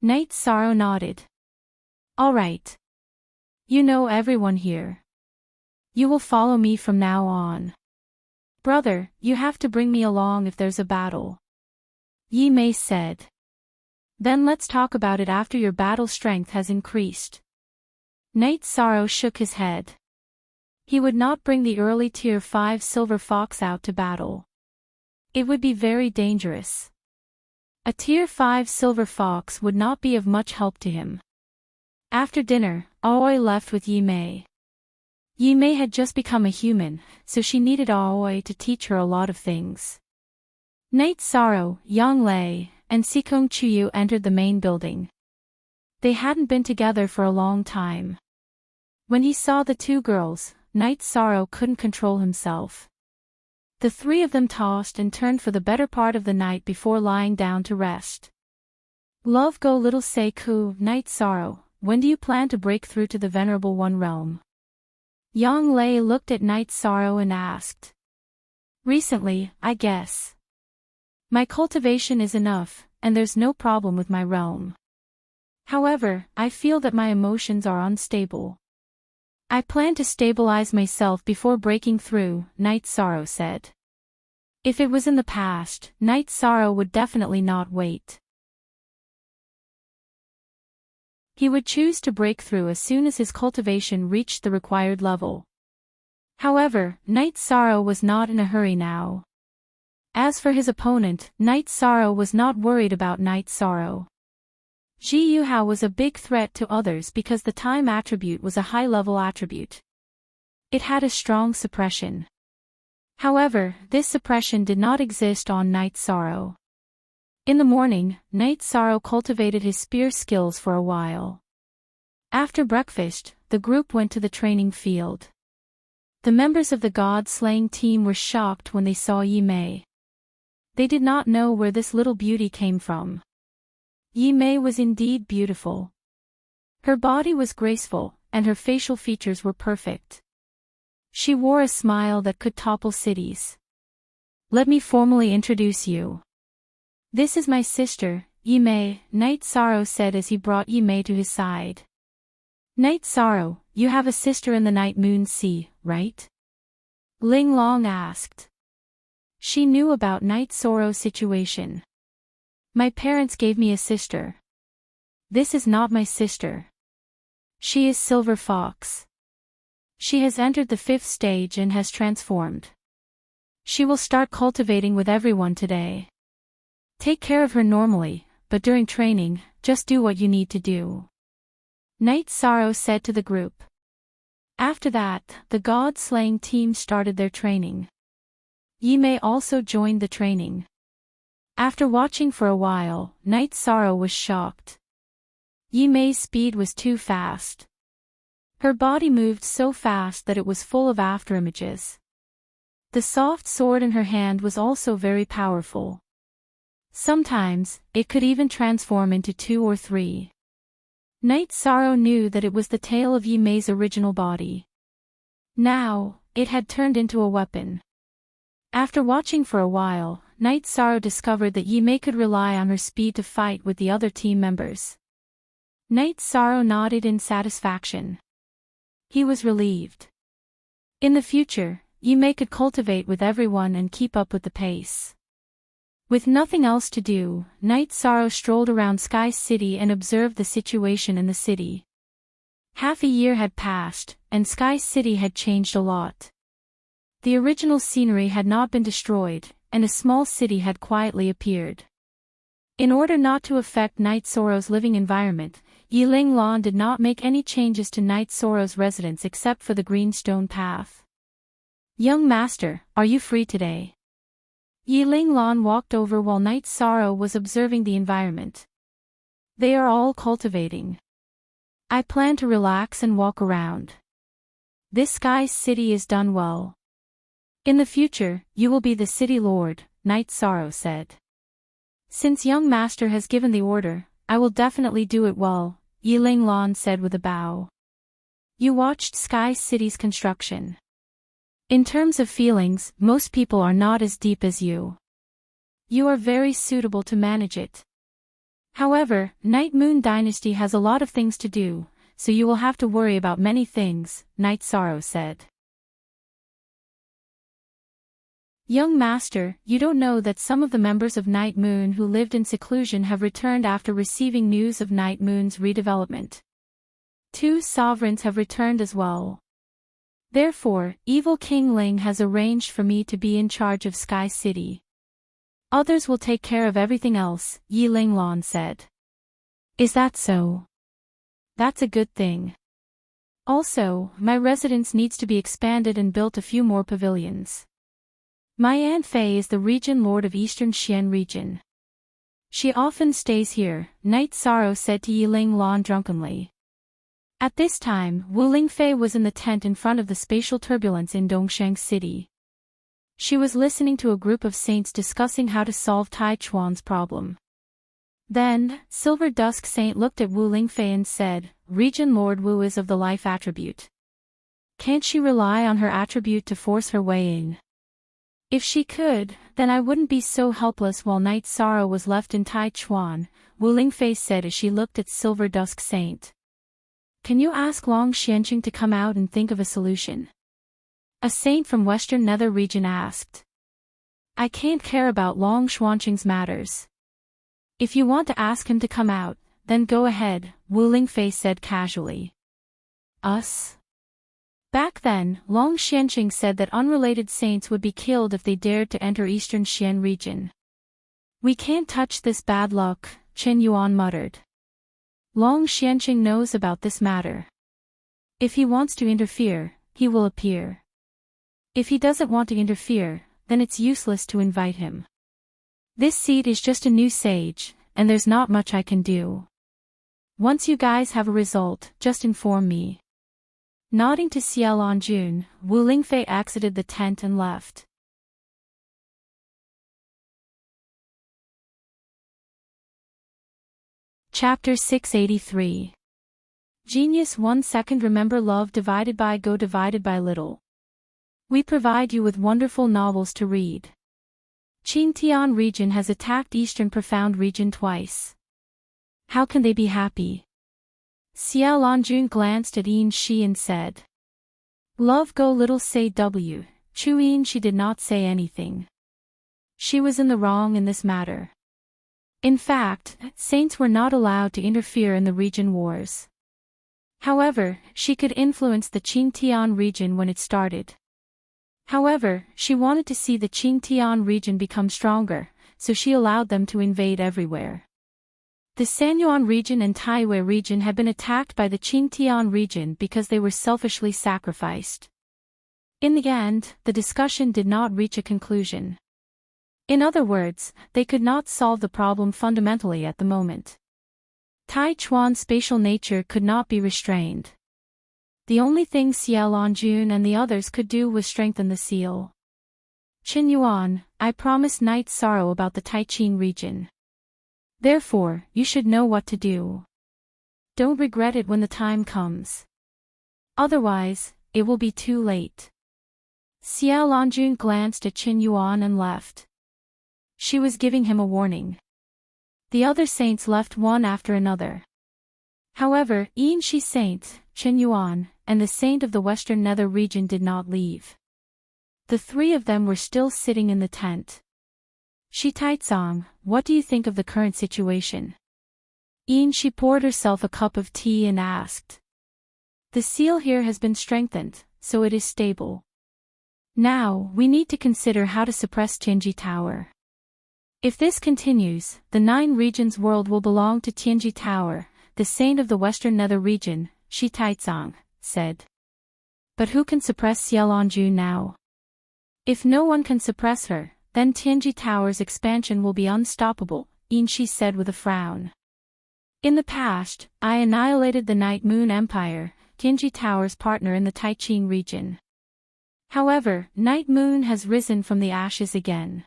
A: Night Sorrow nodded. All right. You know everyone here. You will follow me from now on. Brother, you have to bring me along if there's a battle. Yi Mei said. Then let's talk about it after your battle strength has increased. Night Sorrow shook his head. He would not bring the early Tier 5 Silver Fox out to battle. It would be very dangerous. A Tier 5 Silver Fox would not be of much help to him. After dinner, Aoi left with Yi Mei. Yi Mei had just become a human, so she needed Aoi to teach her a lot of things. Night Sorrow, Yang Lei, and Sikong Chuyu entered the main building. They hadn't been together for a long time. When he saw the two girls, Night Sorrow couldn't control himself. The three of them tossed and turned for the better part of the night before lying down to rest. Love go little Seiku, Night Sorrow, when do you plan to break through to the Venerable One realm? Yang Lei looked at Night Sorrow and asked. Recently, I guess. My cultivation is enough, and there's no problem with my realm. However, I feel that my emotions are unstable. I plan to stabilize myself before breaking through, Night Sorrow said. If it was in the past, Night Sorrow would definitely not wait. He would choose to break through as soon as his cultivation reached the required level. However, Night Sorrow was not in a hurry now. As for his opponent, Night Sorrow was not worried about Night Sorrow. Ji Yuhao was a big threat to others because the time attribute was a high-level attribute. It had a strong suppression. However, this suppression did not exist on Night Sorrow. In the morning, Night Sorrow cultivated his spear skills for a while. After breakfast, the group went to the training field. The members of the god-slaying team were shocked when they saw Yi Mei. They did not know where this little beauty came from. Yi Mei was indeed beautiful. Her body was graceful, and her facial features were perfect. She wore a smile that could topple cities. "Let me formally introduce you. This is my sister, Yi Mei," Night Sorrow said as he brought Yi Mei to his side. "Night Sorrow, you have a sister in the Night Moon Sea, right?" Ling Long asked. She knew about Night Sorrow's situation. "My parents gave me a sister. This is not my sister. She is Silver Fox. She has entered the 5th stage and has transformed. She will start cultivating with everyone today. Take care of her normally, but during training, just do what you need to do," Night Sorrow said to the group. After that, the god-slaying team started their training. Yi Mei also joined the training. After watching for a while, Night Sorrow was shocked. Yi Mei's speed was too fast. Her body moved so fast that it was full of afterimages. The soft sword in her hand was also very powerful. Sometimes, it could even transform into 2 or 3. Night Sorrow knew that it was the tail of Yi Mei's original body. Now, it had turned into a weapon. After watching for a while, Night Sorrow discovered that Yi Mei could rely on her speed to fight with the other team members. Night Sorrow nodded in satisfaction. He was relieved. In the future, Yi Mei could cultivate with everyone and keep up with the pace. With nothing else to do, Night Sorrow strolled around Sky City and observed the situation in the city. Half a year had passed, and Sky City had changed a lot. The original scenery had not been destroyed, and a small city had quietly appeared. In order not to affect Night Sorrow's living environment, Yiling Lan did not make any changes to Night Sorrow's residence except for the green stone path. "Young master, are you free today?" Yiling Lan walked over while Night Sorrow was observing the environment. "They are all cultivating. I plan to relax and walk around. This Sky City is done well. In the future, you will be the city lord," Night Sorrow said. "Since young master has given the order, I will definitely do it well," Yiling Lan said with a bow. You watched Sky City's construction. In terms of feelings, most people are not as deep as you. You are very suitable to manage it. However, Night Moon Dynasty has a lot of things to do, so you will have to worry about many things, Night Sorrow said. "Young master, you don't know that some of the members of Night Moon who lived in seclusion have returned after receiving news of Night Moon's redevelopment. 2 sovereigns have returned as well. Therefore, Evil King Ling has arranged for me to be in charge of Sky City. Others will take care of everything else," Yiling Lan said. "Is that so? That's a good thing. Also, my residence needs to be expanded and built a few more pavilions. My Aunt Fei is the region lord of Eastern Xian region. She often stays here," Night Sorrow said to Yiling Lan drunkenly. At this time, Wu Lingfei was in the tent in front of the spatial turbulence in Dongsheng City. She was listening to a group of saints discussing how to solve Tai Chuan's problem. Then, Silver Dusk Saint looked at Wu Lingfei and said, "Region Lord Wu is of the life attribute. Can't she rely on her attribute to force her way in? If she could, then I wouldn't be so helpless." While Night Sorrow was left in Tai Chuan, Wu Lingfei said as she looked at Silver Dusk Saint. "Can you ask Long Xianqing to come out and think of a solution?" A saint from Western Nether region asked. "I can't care about Long Xuanqing's matters. If you want to ask him to come out, then go ahead," Wu Lingfei said casually. "Us?" Back then, Long Xianqing said that unrelated saints would be killed if they dared to enter Eastern Xian region. "We can't touch this bad luck," Chen Yuan muttered. "Long Xianqing knows about this matter. If he wants to interfere, he will appear." If he doesn't want to interfere, then it's useless to invite him. This seat is just a new sage, and there's not much I can do. Once you guys have a result, just inform me. Nodding to Xiaolongjun, Wu Lingfei exited the tent and left. Chapter 683. Genius 1 second. Remember love divided by go divided by little. We provide you with wonderful novels to read. Xinjiang region has attacked Eastern Profound region twice. How can they be happy? Xiaolongjun glanced at Yin Shi and said. Love go little say W. Chu Yin Shi did not say anything. She was in the wrong in this matter. In fact, saints were not allowed to interfere in the region wars. However, she could influence the Xinjiang region when it started. However, she wanted to see the Xinjiang region become stronger, so she allowed them to invade everywhere. The Sanyuan region and Taiwei region had been attacked by the Xinjiang region because they were selfishly sacrificed. In the end, the discussion did not reach a conclusion. In other words, they could not solve the problem fundamentally at the moment. Tai Chuan's spatial nature could not be restrained. The only thing Xiaolongjun and the others could do was strengthen the seal. Qin Yuan, I promised Night Sorrow about the Taiqing region. Therefore, you should know what to do. Don't regret it when the time comes. Otherwise, it will be too late. Xiaolongjun glanced at Qin Yuan and left. She was giving him a warning. The other saints left one after another. However, Yin Shi Saint, Qin Yuan, and the saint of the Western Nether region did not leave. The three of them were still sitting in the tent. Shi Taizong, what do you think of the current situation? Yin Shi poured herself a cup of tea and asked. The seal here has been strengthened, so it is stable. Now, we need to consider how to suppress Tianji Tower. If this continues, the 9 regions world will belong to Tianji Tower, the saint of the Western Nether region, Shi Taizong, said. But who can suppress Xiaolongjun now? If no one can suppress her, then Tianji Tower's expansion will be unstoppable, Yin Shi said with a frown. In the past, I annihilated the Night Moon Empire, Tianji Tower's partner in the Taiqing region. However, Night Moon has risen from the ashes again.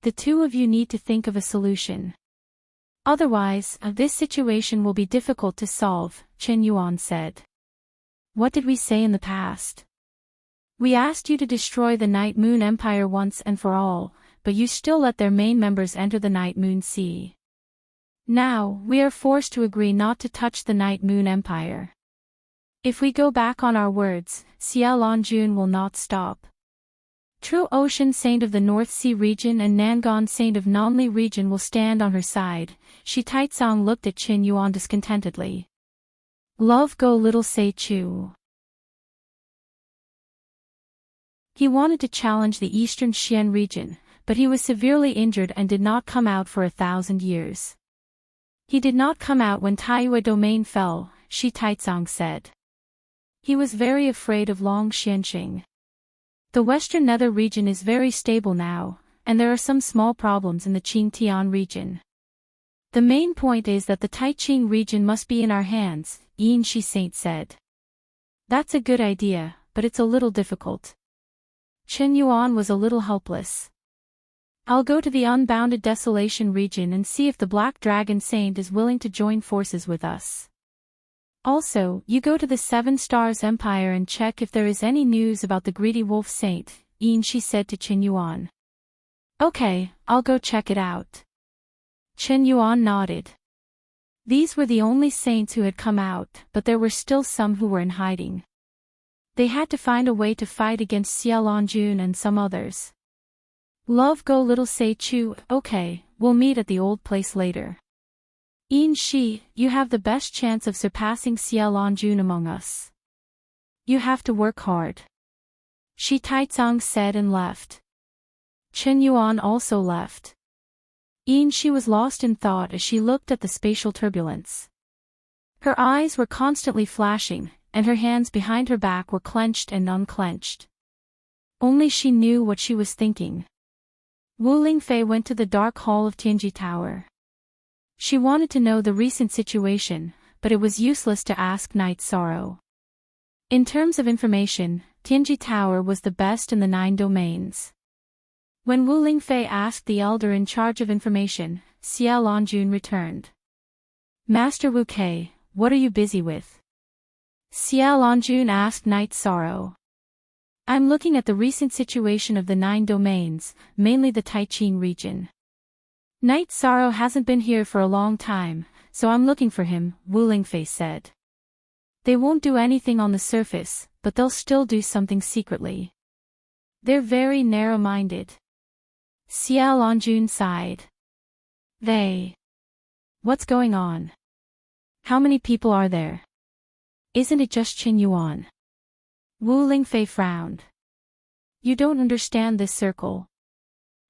A: The two of you need to think of a solution. Otherwise, this situation will be difficult to solve, Qin Yuan said. What did we say in the past? We asked you to destroy the Night Moon Empire once and for all, but you still let their main members enter the Night Moon Sea. Now, we are forced to agree not to touch the Night Moon Empire. If we go back on our words, Xiaolongjun will not stop. True Ocean Saint of the North Sea region and Nangon Saint of Nanli region will stand on her side. Shi Taizong looked at Qin Yuan discontentedly. Love go little say Chu. He wanted to challenge the Eastern Xian region, but he was severely injured and did not come out for 1,000 years. He did not come out when Taiyue domain fell, Shi Taizong said. He was very afraid of Long Xianxing. The Western Nether region is very stable now, and there are some small problems in the Xinjiang region. The main point is that the Taiqing region must be in our hands, Yin Shi Saint said. That's a good idea, but it's a little difficult. Qin Yuan was a little helpless. I'll go to the Unbounded Desolation region and see if the Black Dragon Saint is willing to join forces with us. Also, you go to the 7 Stars Empire and check if there is any news about the Greedy Wolf Saint, Yin Shi said to Qin Yuan. Okay, I'll go check it out. Qin Yuan nodded. These were the only saints who had come out, but there were still some who were in hiding. They had to find a way to fight against Xiaolongjun and some others. Love go little say Chu, okay, we'll meet at the old place later. Yin Shi, you have the best chance of surpassing Xiaolongjun among us. You have to work hard. Shi Taizong said and left. Qin Yuan also left. Yin Shi was lost in thought as she looked at the spatial turbulence. Her eyes were constantly flashing, and her hands behind her back were clenched and unclenched. Only she knew what she was thinking. Wu Lingfei went to the dark hall of Tianji Tower. She wanted to know the recent situation, but it was useless to ask Night Sorrow. In terms of information, Tianji Tower was the best in the 9 domains. When Wu Lingfei asked the elder in charge of information, Xia Longjun returned. Master Wu Kei, what are you busy with? Xia Longjun asked Night Sorrow. I'm looking at the recent situation of the 9 domains, mainly the Taiqing region. Night Sorrow hasn't been here for a long time, so I'm looking for him, Wu Lingfei said. They won't do anything on the surface, but they'll still do something secretly. They're very narrow-minded. Xia Longjun sighed. What's going on? How many people are there? Isn't it just Qin Yuan? Wu Lingfei frowned. You don't understand this circle.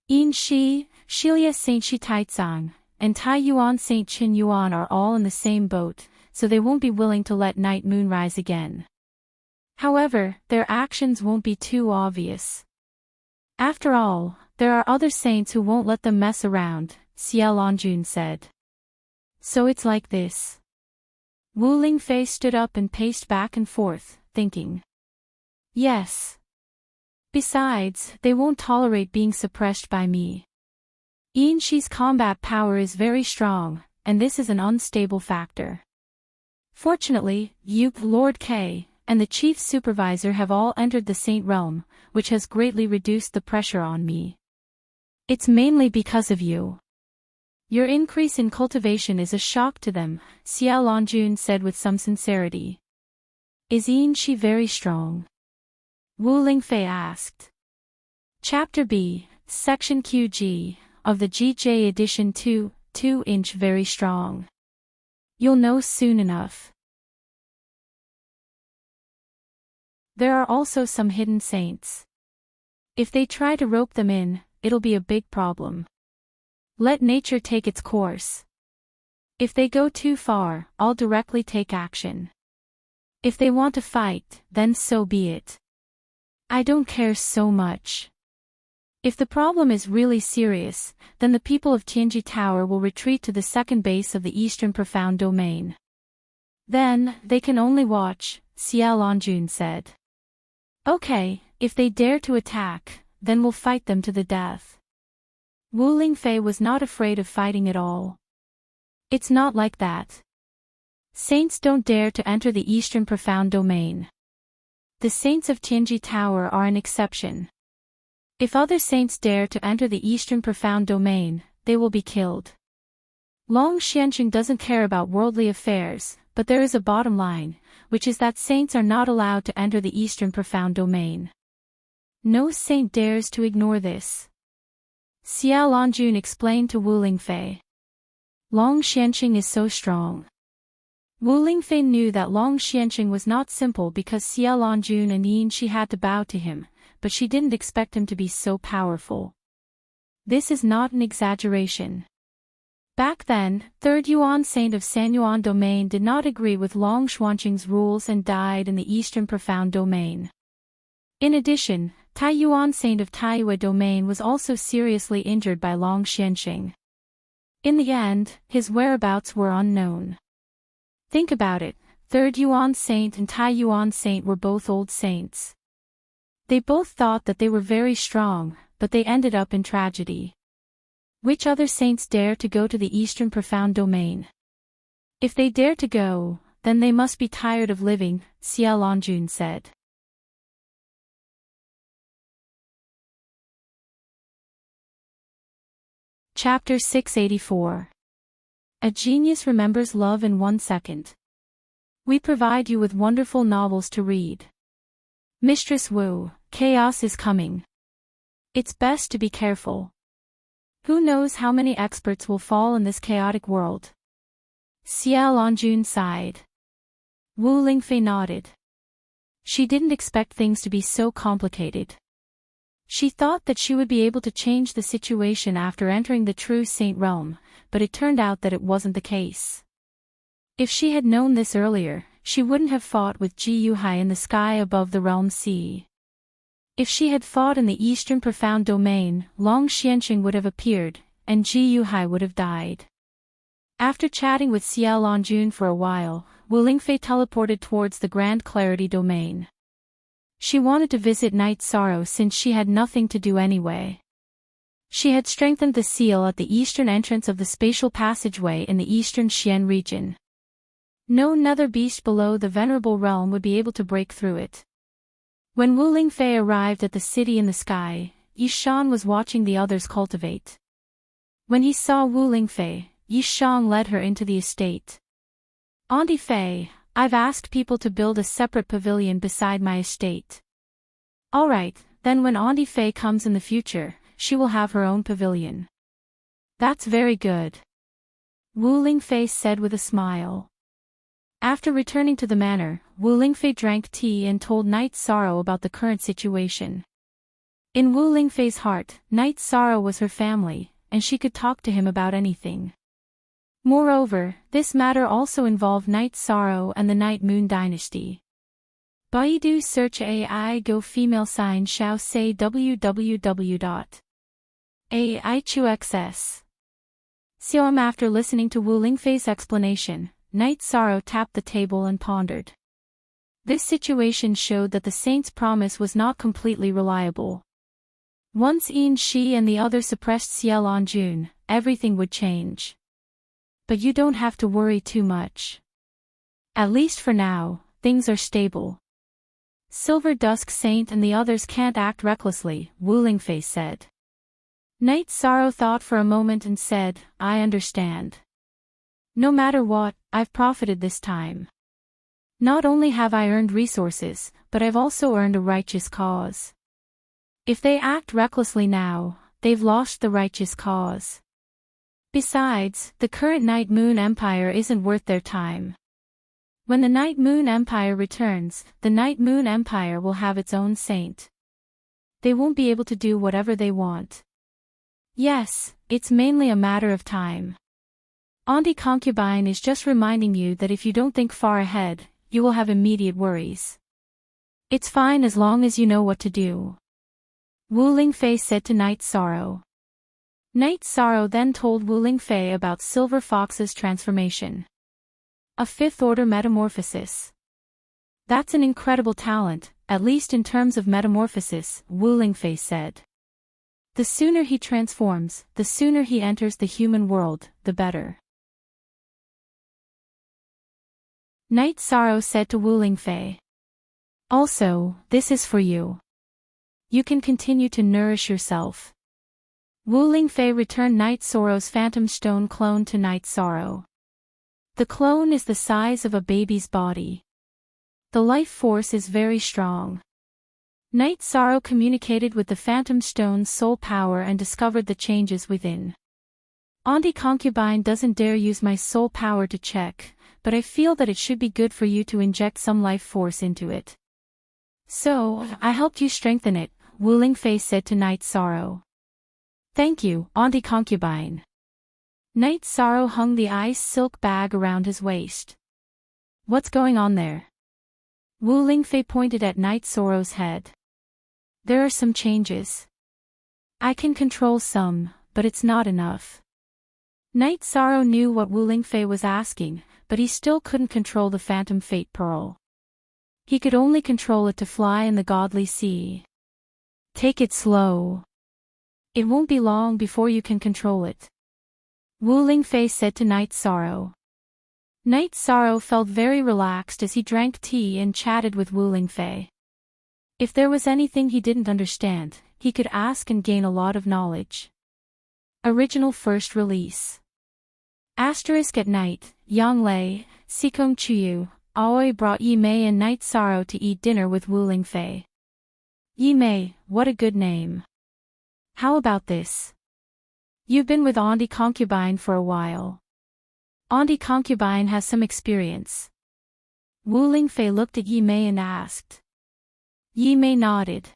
A: Yin Shi, Shilia Saint Shi Taizang, and Tai Yuan Saint Qin Yuan are all in the same boat, so they won't be willing to let Night Moon rise again. However, their actions won't be too obvious. After all, there are other saints who won't let them mess around, Xia Longjun said. So it's like this. Wu Lingfei stood up and paced back and forth, thinking. Yes. Besides, they won't tolerate being suppressed by me. Yin Shi's combat power is very strong, and this is an unstable factor. Fortunately, you, Lord Kei, and the chief supervisor have all entered the Saint Realm, which has greatly reduced the pressure on me. It's mainly because of you. Your increase in cultivation is a shock to them, Xia Longjun said with some sincerity. Is Yin Shi very strong? Wu Lingfei asked. Chapter B, Section QG, of the GJ Edition 2, 2-inch very strong. You'll know soon enough. There are also some hidden saints. If they try to rope them in, it'll be a big problem. Let nature take its course. If they go too far, I'll directly take action. If they want to fight, then so be it. I don't care so much. If the problem is really serious, then the people of Tianji Tower will retreat to the second base of the Eastern Profound Domain. Then, they can only watch, Xia Longjun said. Okay, if they dare to attack, then we'll fight them to the death. Wu Lingfei was not afraid of fighting at all. It's not like that. Saints don't dare to enter the Eastern Profound Domain. The saints of Tianji Tower are an exception. If other saints dare to enter the Eastern Profound Domain, they will be killed. Long Xianqing doesn't care about worldly affairs, but there is a bottom line, which is that saints are not allowed to enter the Eastern Profound Domain. No saint dares to ignore this. Xia Longjun explained to Wu Lingfei. Long Xianqing is so strong. Wu Lingfei knew that Long Xianqing was not simple because Xia Longjun and Yin Shi had to bow to him, but she didn't expect him to be so powerful. This is not an exaggeration. Back then, 3rd Yuan Saint of Sanyuan Domain did not agree with Long Xuanqing's rules and died in the Eastern Profound Domain. In addition, Tai Yuan Saint of Taiyue Domain was also seriously injured by Long Xianqing. In the end, his whereabouts were unknown. Think about it, 3rd Yuan Saint and Tai Yuan Saint were both old saints. They both thought that they were very strong, but they ended up in tragedy. Which other saints dare to go to the Eastern Profound Domain? If they dare to go, then they must be tired of living, Xia Longjun said. Chapter 684. A Genius Remembers Love in 1 Second. We provide you with wonderful novels to read. Mistress Wu, chaos is coming. It's best to be careful. Who knows how many experts will fall in this chaotic world? Xia Longjun sighed. Wu Lingfei nodded. She didn't expect things to be so complicated. She thought that she would be able to change the situation after entering the true Saint Realm, but it turned out that it wasn't the case. If she had known this earlier, she wouldn't have fought with Ji Yuhai in the sky above the realm sea. If she had fought in the eastern profound domain, Long Xianxing would have appeared, and Ji Yuhai would have died. After chatting with Xiao Longjun for a while, Wu Lingfei teleported towards the Grand Clarity domain. She wanted to visit Night Sorrow since she had nothing to do anyway. She had strengthened the seal at the eastern entrance of the spatial passageway in the eastern Xian region. No nether beast below the venerable realm would be able to break through it. When Wu Lingfei arrived at the city in the sky, Yishan was watching the others cultivate. When he saw Wu Lingfei, Yishan led her into the estate. "Auntie Fei, I've asked people to build a separate pavilion beside my estate." "Alright, then when Auntie Fei comes in the future, she will have her own pavilion." "That's very good," Wu Lingfei said with a smile. After returning to the manor, Wu Lingfei drank tea and told Night Sorrow about the current situation. In Wu Lingfei's heart, Night Sorrow was her family, and she could talk to him about anything. Moreover, this matter also involved Night Sorrow and the Night Moon dynasty. Baidu search AI Go female sign Xiao say www.aichuxs.com. After listening to Wu Lingfei's explanation, Night Sorrow tapped the table and pondered. This situation showed that the saint's promise was not completely reliable. Once Yin Shi and the other suppressed Xiao Longjun, everything would change. But you don't have to worry too much. At least for now, things are stable. Silver Dusk Saint and the others can't act recklessly, Wu Lingfei said. Night Sorrow thought for a moment and said, "I understand. No matter what, I've profited this time. Not only have I earned resources, but I've also earned a righteous cause. If they act recklessly now, they've lost the righteous cause. Besides, the current Night Moon Empire isn't worth their time. When the Night Moon Empire returns, the Night Moon Empire will have its own saint. They won't be able to do whatever they want. Yes, it's mainly a matter of time. Auntie Concubine is just reminding you that if you don't think far ahead, you will have immediate worries. It's fine as long as you know what to do," Wu Lingfei said to Night Sorrow. Night Sorrow then told Wu Lingfei about Silver Fox's transformation. A fifth-order metamorphosis. "That's an incredible talent, at least in terms of metamorphosis," Wu Lingfei said. "The sooner he transforms, the sooner he enters the human world, the better." Night Sorrow said to Wu Lingfei. "Also, this is for you. You can continue to nourish yourself." Wu Lingfei returned Night Sorrow's Phantom Stone clone to Night Sorrow. The clone is the size of a baby's body. The life force is very strong. Night Sorrow communicated with the Phantom Stone's soul power and discovered the changes within. "Auntie Concubine doesn't dare use my soul power to check, but I feel that it should be good for you to inject some life force into it. So, I helped you strengthen it," Wu Lingfei said to Night Sorrow. "Thank you, Auntie Concubine." Night Sorrow hung the ice silk bag around his waist. "What's going on there?" Wu Lingfei pointed at Night Sorrow's head. "There are some changes. I can control some, but it's not enough." Night Sorrow knew what Wu Lingfei was asking, but he still couldn't control the Phantom Fate Pearl. He could only control it to fly in the godly sea. "Take it slow. It won't be long before you can control it," Wu Lingfei said to Night Sorrow. Night Sorrow felt very relaxed as he drank tea and chatted with Wu Lingfei. If there was anything he didn't understand, he could ask and gain a lot of knowledge. Original first release. At night, Yang Lei, Sikong Chuyu, Aoi brought Yi Mei and Night Sorrow to eat dinner with Wu Lingfei. "Yi Mei, what a good name. How about this? You've been with Auntie Concubine for a while. Auntie Concubine has some experience." Wu Lingfei looked at Yi Mei and asked. Yi Mei nodded.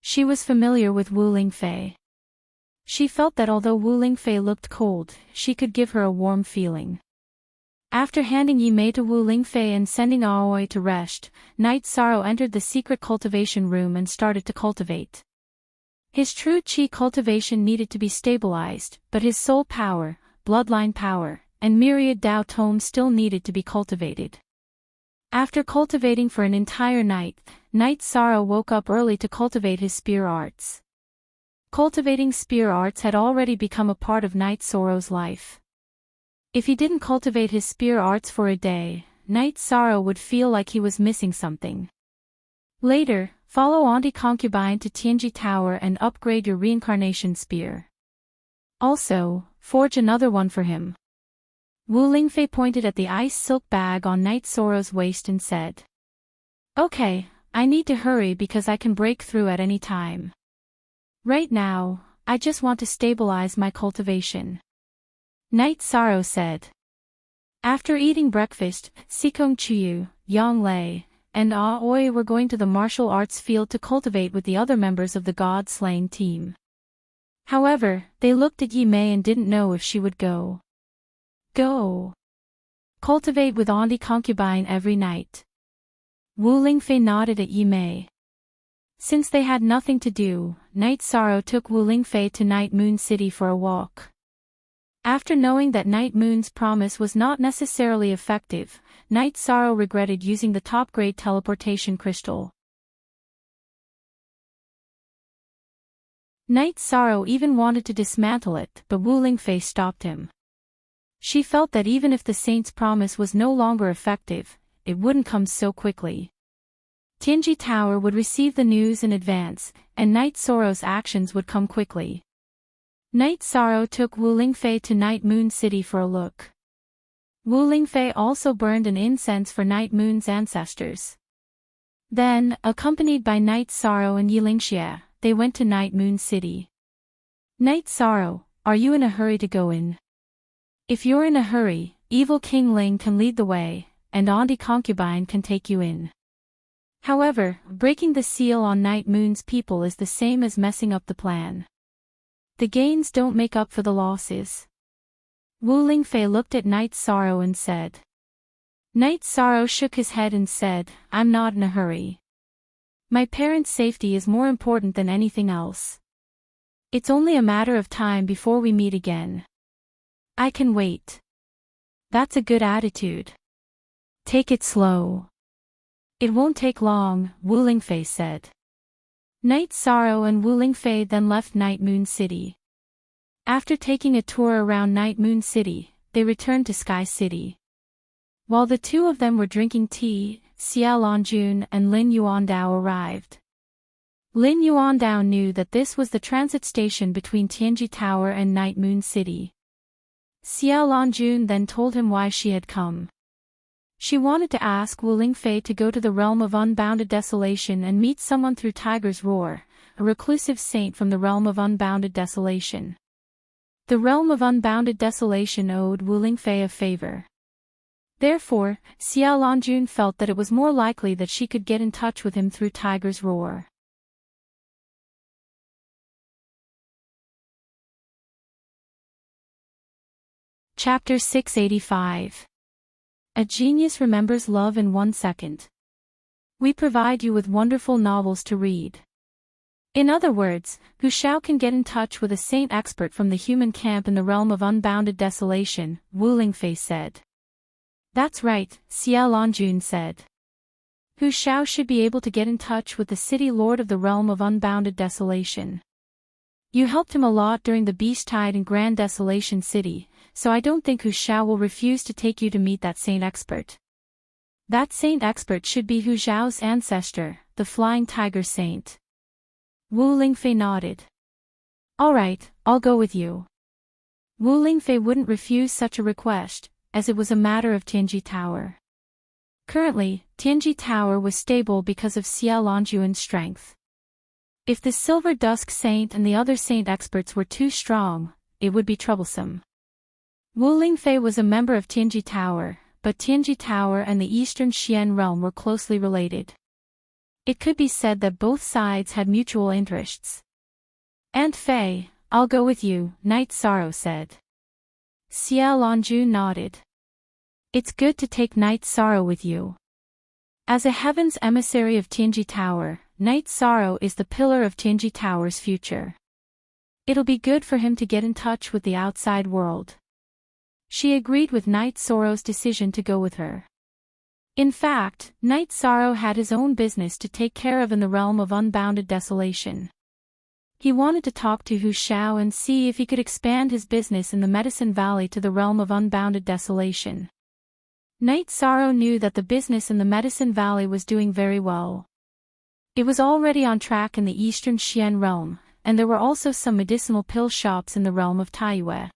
A: She was familiar with Wu Lingfei. She felt that although Wu Lingfei looked cold, she could give her a warm feeling. After handing Yi Mei to Wu Lingfei and sending Aoi to rest, Knight Sorrow entered the secret cultivation room and started to cultivate. His true qi cultivation needed to be stabilized, but his soul power, bloodline power, and myriad Dao tomes still needed to be cultivated. After cultivating for an entire night, Knight Sorrow woke up early to cultivate his spear arts. Cultivating spear arts had already become a part of Knight Sorrow's life. If he didn't cultivate his spear arts for a day, Knight Sorrow would feel like he was missing something. Later, follow Auntie Concubine to Tianji Tower and upgrade your reincarnation spear. Also, forge another one for him. Wu Lingfei pointed at the ice silk bag on Knight Sorrow's waist and said, "Okay, I need to hurry because I can break through at any time. Right now, I just want to stabilize my cultivation." Knight Sorrow said. After eating breakfast, Sikong Chuyu, Yang Lei, and Aoi were going to the martial arts field to cultivate with the other members of the god-slaying team. However, they looked at Yi Mei and didn't know if she would go. Go. Cultivate with Auntie Concubine every night. Wu Lingfei nodded at Yi Mei. Since they had nothing to do, Knight Sorrow took Wu Lingfei to Night Moon City for a walk. After knowing that Night Moon's promise was not necessarily effective, Knight Sorrow regretted using the top-grade teleportation crystal. Knight Sorrow even wanted to dismantle it, but Wu Lingfei stopped him. She felt that even if the saint's promise was no longer effective, it wouldn't come so quickly. Tianji Tower would receive the news in advance, and Knight Sorrow's actions would come quickly. Knight Sorrow took Wu Lingfei to Night Moon City for a look. Wu Lingfei also burned an incense for Night Moon's ancestors. Then, accompanied by Knight Sorrow and Yi Lingxie, they went to Night Moon City. Knight Sorrow, are you in a hurry to go in? If you're in a hurry, Evil King Ling can lead the way, and Auntie Concubine can take you in. However, breaking the seal on Night Moon's people is the same as messing up the plan. The gains don't make up for the losses. Wu Lingfei looked at Knight Sorrow and said. Knight Sorrow shook his head and said, "I'm not in a hurry. My parents' safety is more important than anything else. It's only a matter of time before we meet again. I can wait." That's a good attitude. Take it slow. It won't take long, Wu Lingfei said. Knight Sorrow and Wu Lingfei then left Night Moon City. After taking a tour around Night Moon City, they returned to Sky City. While the two of them were drinking tea, Xia Longjun and Lin Yuandao arrived. Lin Yuandao knew that this was the transit station between Tianji Tower and Night Moon City. Xia Longjun then told him why she had come. She wanted to ask Wu Lingfei to go to the realm of unbounded desolation and meet someone through Tiger's Roar, a reclusive saint from the realm of unbounded desolation. The realm of unbounded desolation owed Wu Lingfei a favor. Therefore, Xia Longjun felt that it was more likely that she could get in touch with him through Tiger's Roar. Chapter 685. A genius remembers love in 1 second. We provide you with wonderful novels to read. In other words, Hu Shao can get in touch with a saint expert from the human camp in the realm of unbounded desolation, Wu Lingfei said. That's right, Xia Longjun said. Hu Shao should be able to get in touch with the city lord of the realm of unbounded desolation. You helped him a lot during the beast tide in Grand Desolation City, so I don't think Hu Shao will refuse to take you to meet that saint expert. That saint expert should be Hu Zhao's ancestor, the Flying Tiger Saint. Wu Lingfei nodded. Alright, I'll go with you. Wu Lingfei wouldn't refuse such a request, as it was a matter of Tianji Tower. Currently, Tianji Tower was stable because of Xia Longjun's strength. If the Silver Dusk Saint and the other saint experts were too strong, it would be troublesome. Wu Lingfei was a member of Tianji Tower, but Tianji Tower and the Eastern Xian realm were closely related. It could be said that both sides had mutual interests. Aunt Fei, I'll go with you, Knight Sorrow said. Xia Longjun nodded. It's good to take Night Sorrow with you. As a heaven's emissary of Tianji Tower, Night Sorrow is the pillar of Tianji Tower's future. It'll be good for him to get in touch with the outside world. She agreed with Night Sorrow's decision to go with her. In fact, Night Sorrow had his own business to take care of in the realm of unbounded desolation. He wanted to talk to Hu Shao and see if he could expand his business in the Medicine Valley to the realm of unbounded desolation. Night Sorrow knew that the business in the Medicine Valley was doing very well. It was already on track in the Eastern Xian realm, and there were also some medicinal pill shops in the realm of Taiyue.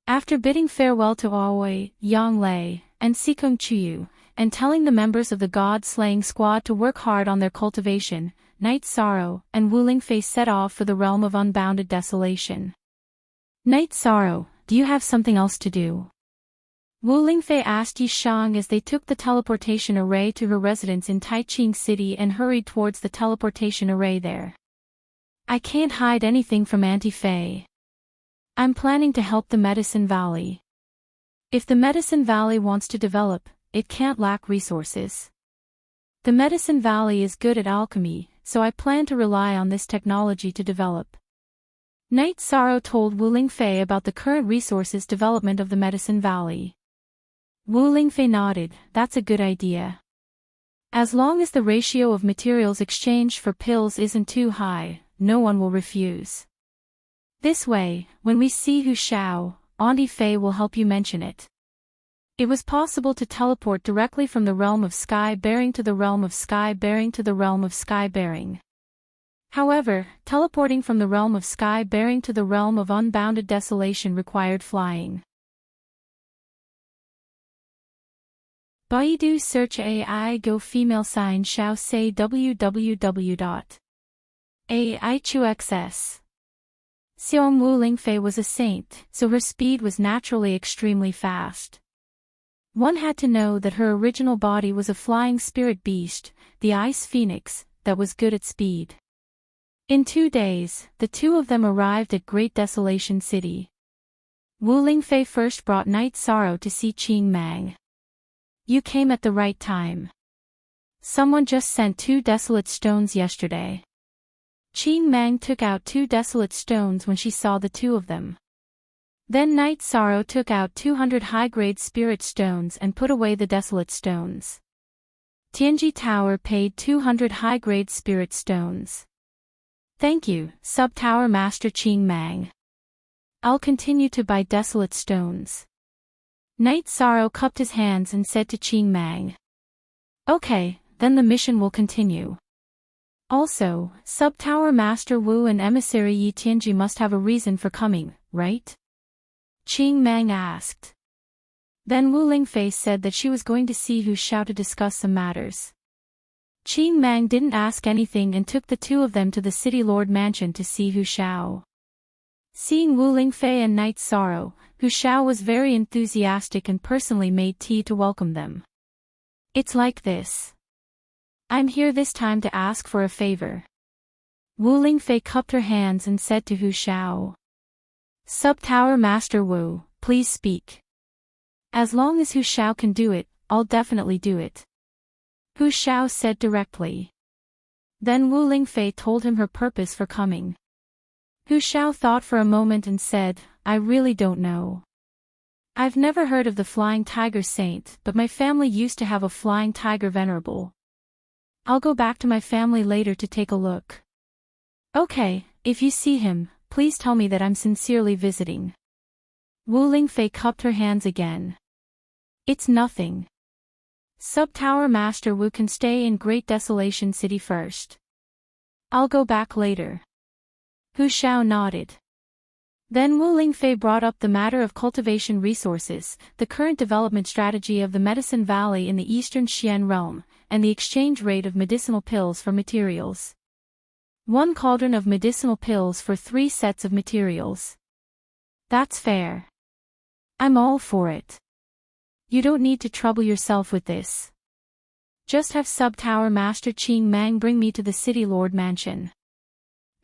A: After bidding farewell to Aoi, Yang Lei, and Sikong Chuyu, and telling the members of the God-slaying squad to work hard on their cultivation, Night Sorrow and Wu Lingfei set off for the realm of unbounded desolation. Night Sorrow, do you have something else to do? Wu Lingfei asked Yi Shang as they took the teleportation array to her residence in Taiching City and hurried towards the teleportation array there. I can't hide anything from Auntie Fei. I'm planning to help the Medicine Valley. If the Medicine Valley wants to develop, it can't lack resources. The Medicine Valley is good at alchemy, so I plan to rely on this technology to develop. Night Sorrow told Wu Lingfei about the current resources development of the Medicine Valley. Wu Lingfei nodded, that's a good idea. As long as the ratio of materials exchanged for pills isn't too high, no one will refuse. This way, when we see Hu Shao, Auntie Fei will help you mention it. It was possible to teleport directly from the realm of sky bearing to the realm of sky bearing to the realm of sky bearing. However, teleporting from the realm of sky bearing to the realm of unbounded desolation required flying. Baidu search AI go female sign Xiao say www.aichuxs. Xiong Wu Lingfei was a saint, so her speed was naturally extremely fast. One had to know that her original body was a flying spirit beast, the Ice Phoenix, that was good at speed. In 2 days, the two of them arrived at Great Desolation City. Wu Lingfei first brought Night Sorrow to see Qing Mang. You came at the right time. Someone just sent 2 desolate stones yesterday. Qing Mang took out 2 desolate stones when she saw the two of them. Then Night Sorrow took out 200 high-grade spirit stones and put away the desolate stones. Tianji Tower paid 200 high-grade spirit stones. Thank you, Sub-Tower Master Qing Mang. I'll continue to buy desolate stones. Night Sorrow cupped his hands and said to Qing Mang. Okay, then the mission will continue. Also, Sub-Tower Master Wu and Emissary Yi Tianji must have a reason for coming, right? Qing Mang asked. Then Wu Lingfei said that she was going to see Hu Shao to discuss some matters. Qing Mang didn't ask anything and took the two of them to the City Lord Mansion to see Hu Shao. Seeing Wu Lingfei and Night Sorrow, Hu Shao was very enthusiastic and personally made tea to welcome them. It's like this. I'm here this time to ask for a favor. Wu Lingfei cupped her hands and said to Hu Shao. Sub-Tower Master Wu, please speak. As long as Hu Shao can do it, I'll definitely do it. Hu Shao said directly. Then Wu Lingfei told him her purpose for coming. Hu Shao thought for a moment and said, I really don't know. I've never heard of the Flying Tiger Saint, but my family used to have a Flying Tiger Venerable. I'll go back to my family later to take a look. Okay, if you see him, please tell me that I'm sincerely visiting. Wu Lingfei cupped her hands again. It's nothing. Sub-Tower Master Wu can stay in Great Desolation City first. I'll go back later. Hu Shao nodded. Then Wu Lingfei brought up the matter of cultivation resources, the current development strategy of the Medicine Valley in the Eastern Xian realm, and the exchange rate of medicinal pills for materials. 1 cauldron of medicinal pills for 3 sets of materials. That's fair. I'm all for it. You don't need to trouble yourself with this. Just have Sub-Tower Master Qing Mang bring me to the City Lord Mansion.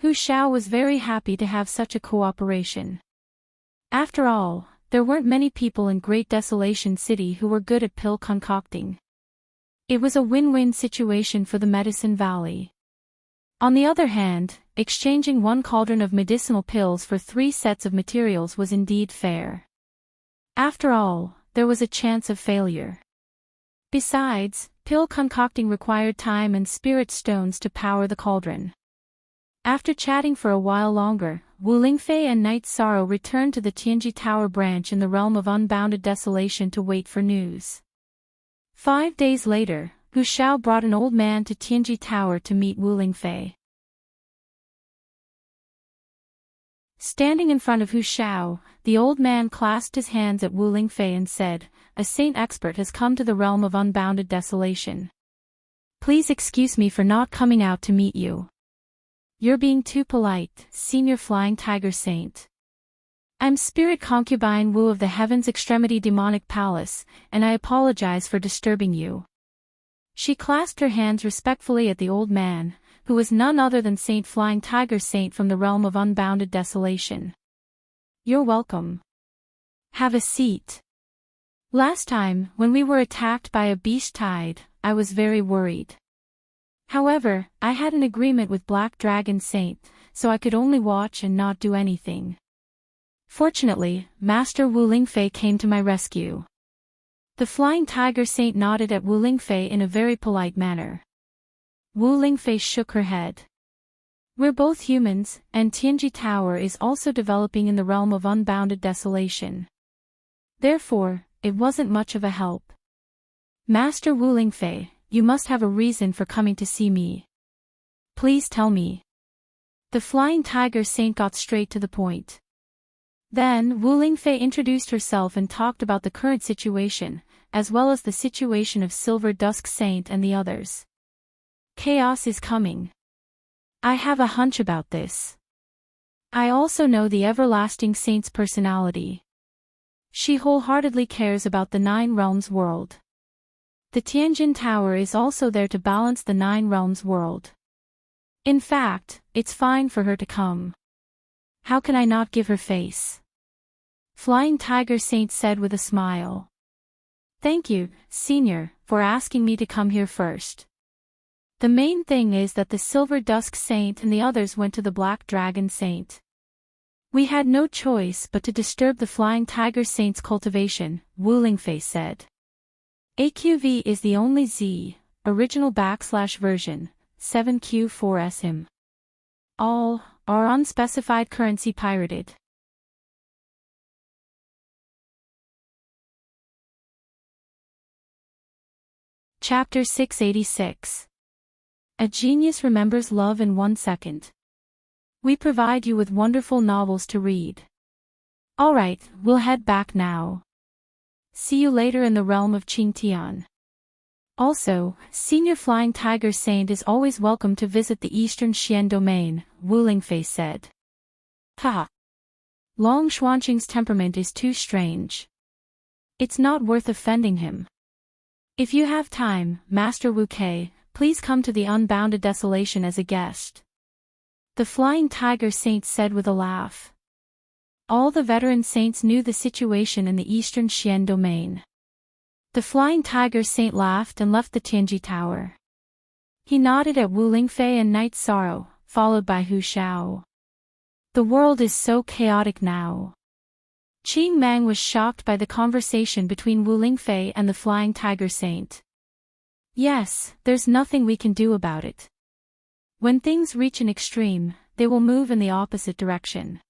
A: Hu Shao was very happy to have such a cooperation. After all, there weren't many people in Great Desolation City who were good at pill concocting. It was a win-win situation for the Medicine Valley. On the other hand, exchanging one cauldron of medicinal pills for 3 sets of materials was indeed fair. After all, there was a chance of failure. Besides, pill concocting required time and spirit stones to power the cauldron. After chatting for a while longer, Wu Lingfei and Night Sorrow returned to the Tianji Tower branch in the realm of unbounded desolation to wait for news. 5 days later, Hu Xiao brought an old man to Tianji Tower to meet Wu Lingfei. Standing in front of Hu Xiao, the old man clasped his hands at Wu Lingfei and said, "A saint expert has come to the realm of unbounded desolation. Please excuse me for not coming out to meet you. You're being too polite, Senior Flying Tiger Saint. I'm Spirit Concubine Wu of the Heaven's Extremity Demonic Palace, and I apologize for disturbing you." She clasped her hands respectfully at the old man, who was none other than Saint Flying Tiger Saint from the realm of unbounded desolation. "You're welcome. Have a seat. Last time, when we were attacked by a beast tide, I was very worried. However, I had an agreement with Black Dragon Saint, so I could only watch and not do anything. Fortunately, Master Wu Lingfei came to my rescue." The Flying Tiger Saint nodded at Wu Lingfei in a very polite manner. Wu Lingfei shook her head. "We're both humans, and Tianji Tower is also developing in the realm of unbounded desolation. Therefore, it wasn't much of a help. Master Wu Lingfei, you must have a reason for coming to see me. Please tell me." The Flying Tiger Saint got straight to the point. Then Wu Lingfei introduced herself and talked about the current situation, as well as the situation of Silver Dusk Saint and the others. "Chaos is coming. I have a hunch about this. I also know the Everlasting Saint's personality. She wholeheartedly cares about the 9 Realms world. The Tianjin Tower is also there to balance the 9 Realms world. In fact, it's fine for her to come. How can I not give her face?" Flying Tiger Saint said with a smile. "Thank you, Senior, for asking me to come here first. The main thing is that the Silver Dusk Saint and the others went to the Black Dragon Saint. We had no choice but to disturb the Flying Tiger Saint's cultivation," Wu Lingfei said. AQV is the only Z, original /version, 7Q4SM. All are unspecified currency pirated. Chapter 686. A Genius Remembers Love in 1 Second. We provide you with wonderful novels to read. Alright, we'll head back now. See you later in the realm of Qingtian. Also, Senior Flying Tiger Saint is always welcome to visit the Eastern Xian domain, Wu Lingfei said. Haha. Long Xuanqing's temperament is too strange. It's not worth offending him. If you have time, Master Wu Kei, please come to the Unbounded Desolation as a guest. The Flying Tiger Saint said with a laugh. All the veteran saints knew the situation in the Eastern Xian domain. The Flying Tiger Saint laughed and left the Tianji Tower. He nodded at Wu Lingfei and Night Sorrow, followed by Hu Xiao. The world is so chaotic now. Qing Mang was shocked by the conversation between Wu Lingfei and the Flying Tiger Saint. Yes, there's nothing we can do about it. When things reach an extreme, they will move in the opposite direction.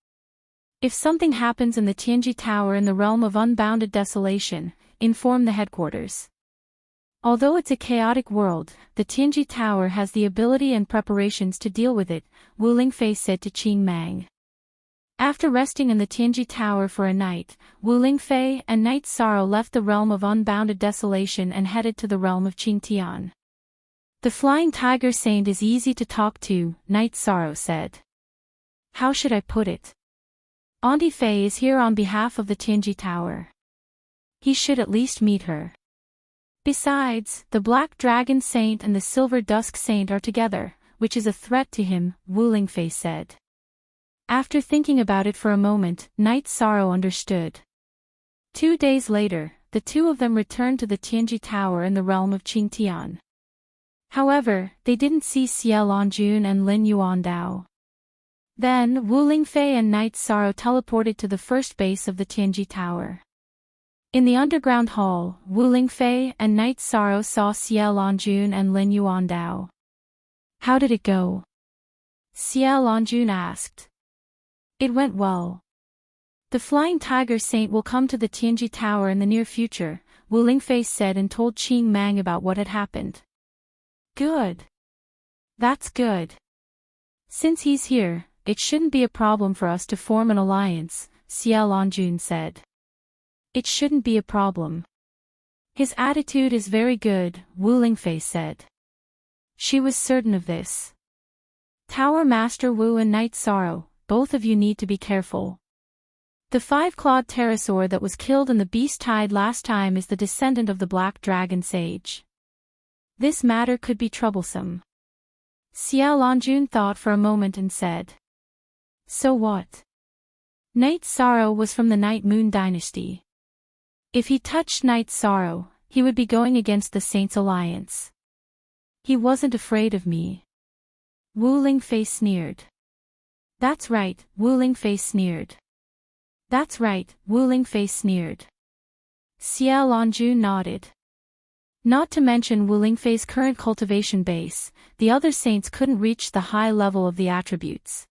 A: If something happens in the Tianji Tower in the realm of unbounded desolation, inform the headquarters. Although it's a chaotic world, the Tianji Tower has the ability and preparations to deal with it, Wu Lingfei said to Qing Mang. After resting in the Tianji Tower for a night, Wu Lingfei and Night Sorrow left the realm of unbounded desolation and headed to the realm of Qingtian. The Flying Tiger Saint is easy to talk to, Night Sorrow said. How should I put it? Auntie Fei is here on behalf of the Tianji Tower. He should at least meet her. Besides, the Black Dragon Saint and the Silver Dusk Saint are together, which is a threat to him, Wu Lingfei said. After thinking about it for a moment, Night Sorrow understood. 2 days later, the two of them returned to the Tianji Tower in the realm of Qingtian. However, they didn't see Xie Longjun and Lin Yuandao. Then, Wu Lingfei and Knight Sorrow teleported to the first base of the Tianji Tower. In the underground hall, Wu Lingfei and Knight Sorrow saw Xie Longjun and Lin Yuandao. "How did it go?" Xie Longjun asked. "It went well. The Flying Tiger Saint will come to the Tianji Tower in the near future," Wu Lingfei said and told Qing Mang about what had happened. "Good. That's good. Since he's here, it shouldn't be a problem for us to form an alliance," Xie Longjun said. "It shouldn't be a problem. His attitude is very good," Wu Lingfei said. She was certain of this. "Tower Master Wu and Knight Sorrow, both of you need to be careful. The five-clawed pterosaur that was killed in the beast tide last time is the descendant of the Black Dragon Sage. This matter could be troublesome." Xie Longjun thought for a moment and said. "So what? Knight Sorrow was from the Night Moon Dynasty. If he touched Knight Sorrow, he would be going against the Saints' Alliance. He wasn't afraid of me." Wu Lingfei sneered. "That's right," Wu Lingfei sneered. "That's right," Wu Lingfei sneered. Xie Longjun nodded. Not to mention Wu Lingfei's current cultivation base, the other saints couldn't reach the high level of the attributes.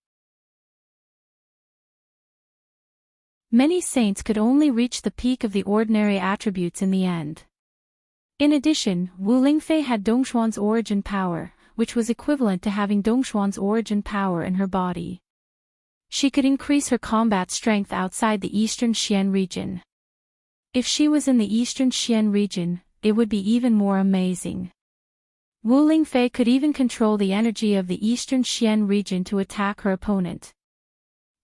A: Many saints could only reach the peak of the ordinary attributes in the end. In addition, Wu Lingfei had Dongshuan's origin power, which was equivalent to having Dongshuan's origin power in her body. She could increase her combat strength outside the Eastern Xian region. If she was in the Eastern Xian region, it would be even more amazing. Wu Lingfei could even control the energy of the Eastern Xian region to attack her opponent.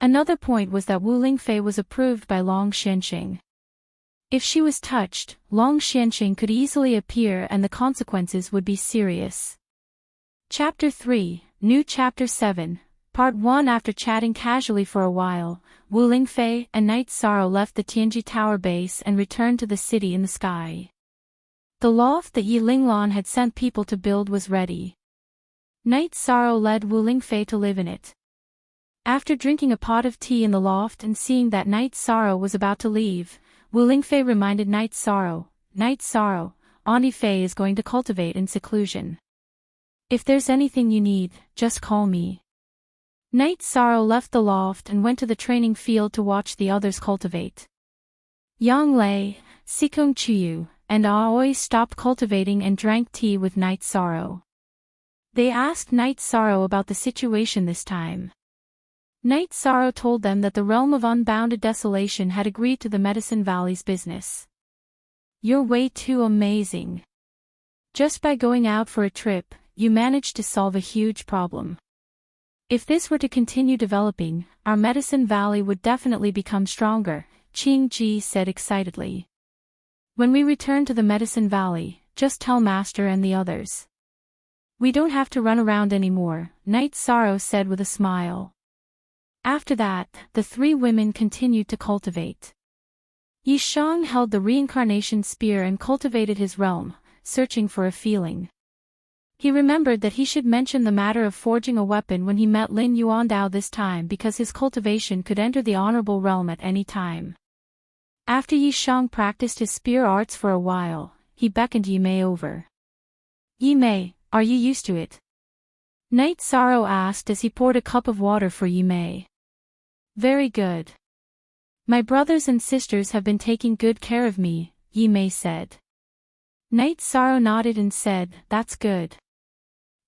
A: Another point was that Wu Lingfei was approved by Long Xianxing. If she was touched, Long Xianxing could easily appear and the consequences would be serious. Chapter 3, New Chapter 7, Part 1. After chatting casually for a while, Wu Lingfei and Knight Sorrow left the Tianji Tower base and returned to the city in the sky. The loft that Yi Linglan had sent people to build was ready. Knight Sorrow led Wu Lingfei to live in it. After drinking a pot of tea in the loft and seeing that Knight Sorrow was about to leave, Wu Lingfei reminded Knight Sorrow, Auntie Fei is going to cultivate in seclusion. If there's anything you need, just call me." Knight Sorrow left the loft and went to the training field to watch the others cultivate. Yang Lei, Sikong Chuyu, and Aoi stopped cultivating and drank tea with Knight Sorrow. They asked Knight Sorrow about the situation this time. Knight Sorrow told them that the realm of unbounded desolation had agreed to the Medicine Valley's business. "You're way too amazing. Just by going out for a trip, you managed to solve a huge problem. If this were to continue developing, our Medicine Valley would definitely become stronger," Qing Ji said excitedly. "When we return to the Medicine Valley, just tell Master and the others. We don't have to run around anymore," Knight Sorrow said with a smile. After that, the three women continued to cultivate. Yi Shang held the reincarnation spear and cultivated his realm, searching for a feeling. He remembered that he should mention the matter of forging a weapon when he met Lin Yuandao this time because his cultivation could enter the honorable realm at any time. After Yi Shang practiced his spear arts for a while, he beckoned Yi Mei over. "Yi Mei, are you used to it?" Knight Sorrow asked as he poured a cup of water for Yi Mei. "Very good. My brothers and sisters have been taking good care of me," Yi Mei said. Knight Sorrow nodded and said, "That's good.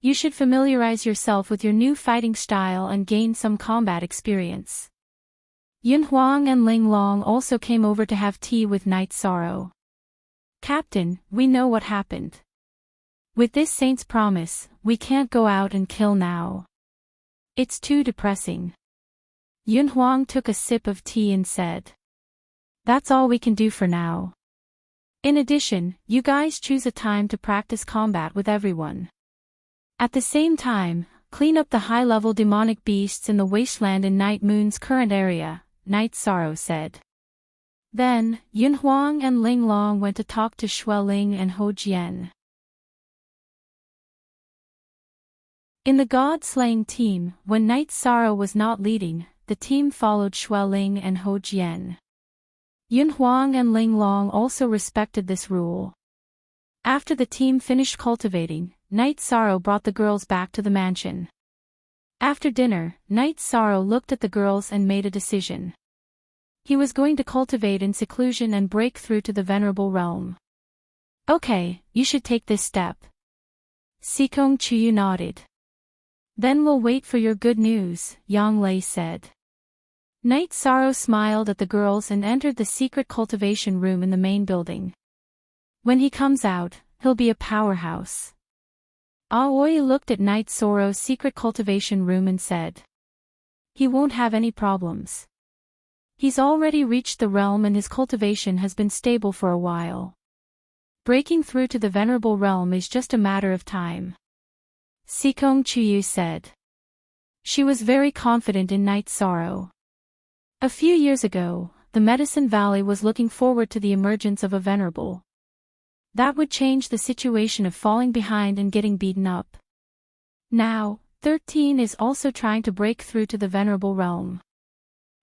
A: You should familiarize yourself with your new fighting style and gain some combat experience." Yun Huang and Ling Long also came over to have tea with Knight Sorrow. "Captain, we know what happened. With this saint's promise, we can't go out and kill now. It's too depressing." Yun Huang took a sip of tea and said, "That's all we can do for now. In addition, you guys choose a time to practice combat with everyone. At the same time, clean up the high-level demonic beasts in the wasteland in Night Moon's current area," Knight Sorrow said. Then, Yunhuang and Linglong went to talk to Xueling and Houjian. In the god-slaying team, when Night Sorrow was not leading, the team followed Xueling and Houjian. Yunhuang and Linglong also respected this rule. After the team finished cultivating, Night Sorrow brought the girls back to the mansion. After dinner, Night Sorrow looked at the girls and made a decision. He was going to cultivate in seclusion and break through to the venerable realm. Okay, you should take this step. Sikong Chuyu nodded. Then we'll wait for your good news, Yang Lei said. Night Sorrow smiled at the girls and entered the secret cultivation room in the main building. When he comes out, he'll be a powerhouse. Aoi looked at Night Sorrow's secret cultivation room and said, he won't have any problems. He's already reached the realm and his cultivation has been stable for a while. Breaking through to the venerable realm is just a matter of time. Sikong Chuyu said. She was very confident in Night Sorrow. A few years ago, the Medicine Valley was looking forward to the emergence of a venerable. That would change the situation of falling behind and getting beaten up. Now, 13 is also trying to break through to the venerable realm.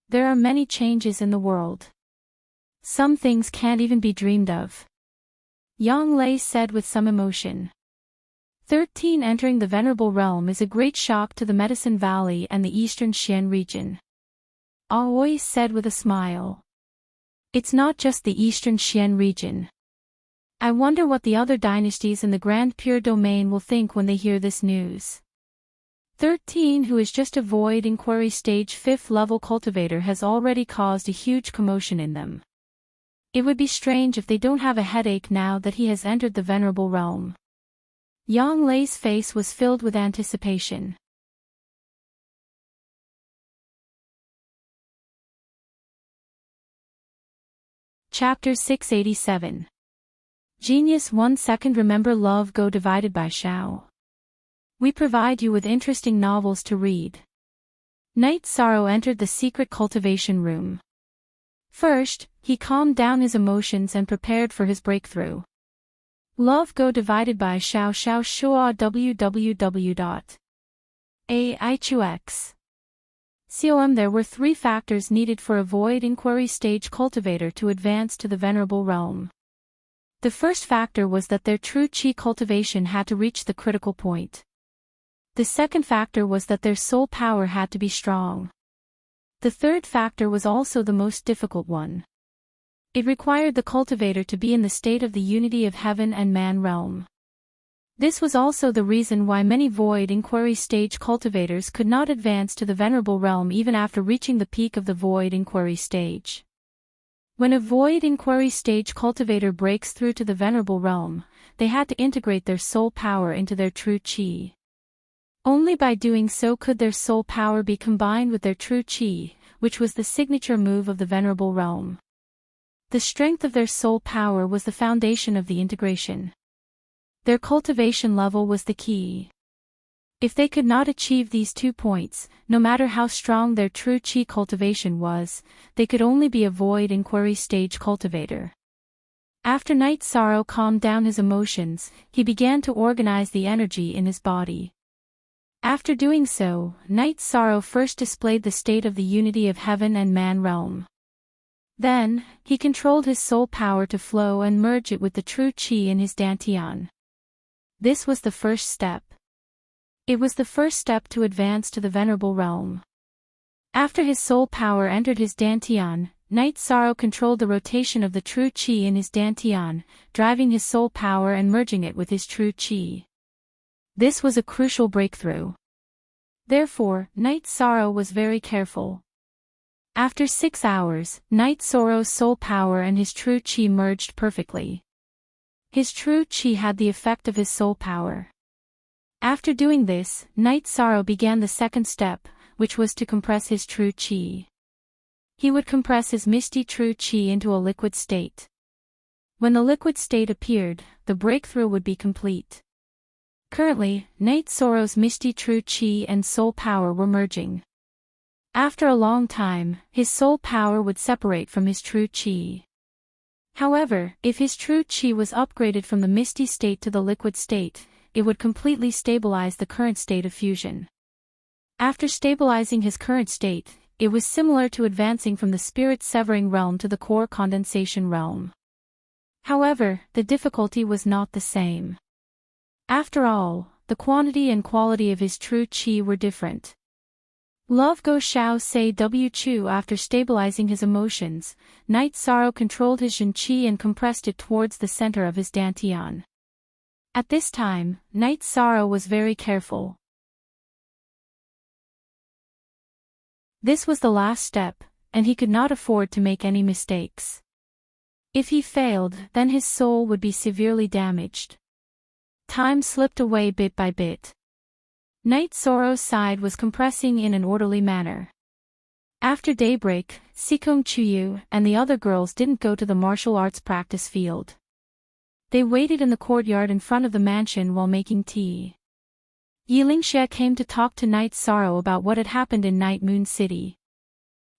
A: There are many changes in the world. Some things can't even be dreamed of. Yang Lei said with some emotion. 13 entering the venerable realm is a great shock to the Medicine Valley and the Eastern Xian region. Aoi said with a smile. It's not just the Eastern Xian region. I wonder what the other dynasties in the Grand Pure Domain will think when they hear this news. 13, who is just a Void Inquiry Stage 5th level cultivator, has already caused a huge commotion in them. It would be strange if they don't have a headache now that he has entered the venerable realm. Yang Lei's face was filled with anticipation. Chapter 687. Genius 1 second. Remember Love Go divided by Xiao. We provide you with interesting novels to read. Night Sorrow entered the secret cultivation room. First, he calmed down his emotions and prepared for his breakthrough. Love Go divided by Xiao Xiao Shua www.aichux.com. There were 3 factors needed for a Void Inquiry Stage cultivator to advance to the venerable realm. The first factor was that their true Qi cultivation had to reach the critical point. The second factor was that their soul power had to be strong. The third factor was also the most difficult one. It required the cultivator to be in the state of the unity of heaven and man realm. This was also the reason why many Void Inquiry Stage cultivators could not advance to the venerable realm even after reaching the peak of the Void Inquiry Stage. When a Void Inquiry Stage cultivator breaks through to the venerable realm, they had to integrate their soul power into their true Qi. Only by doing so could their soul power be combined with their true Qi, which was the signature move of the venerable realm. The strength of their soul power was the foundation of the integration. Their cultivation level was the key. If they could not achieve these 2 points, no matter how strong their true Qi cultivation was, they could only be a Void Inquiry Stage cultivator. After Night Sorrow calmed down his emotions, he began to organize the energy in his body. After doing so, Night Sorrow first displayed the state of the unity of heaven and man realm. Then, he controlled his soul power to flow and merge it with the true Qi in his dantian. This was the first step. It was the first step to advance to the venerable realm. After his soul power entered his dantian, Night Sorrow controlled the rotation of the true Qi in his dantian, driving his soul power and merging it with his true Qi. This was a crucial breakthrough. Therefore, Night Sorrow was very careful. After 6 hours, Night Sorrow's soul power and his true Qi merged perfectly. His true Qi had the effect of his soul power. After doing this, Night Sorrow began the second step, which was to compress his true Qi. He would compress his misty true Qi into a liquid state. When the liquid state appeared, the breakthrough would be complete. Currently, Night Sorrow's misty true Qi and soul power were merging. After a long time, his soul power would separate from his true chi. However, if his true chi was upgraded from the misty state to the liquid state, it would completely stabilize the current state of fusion. After stabilizing his current state, it was similar to advancing from the spirit-severing realm to the core condensation realm. However, the difficulty was not the same. After all, the quantity and quality of his true chi were different. Love Go Xiao Sei W Chu. After stabilizing his emotions, Night Sorrow controlled his Jin Qi and compressed it towards the center of his Dantian. At this time, Night Sorrow was very careful. This was the last step, and he could not afford to make any mistakes. If he failed, then his soul would be severely damaged. Time slipped away bit by bit. Night Sorrow's side was compressing in an orderly manner. After daybreak, Sikong Chuyu and the other girls didn't go to the martial arts practice field. They waited in the courtyard in front of the mansion while making tea. Yilingxia came to talk to Night Sorrow about what had happened in Night Moon City.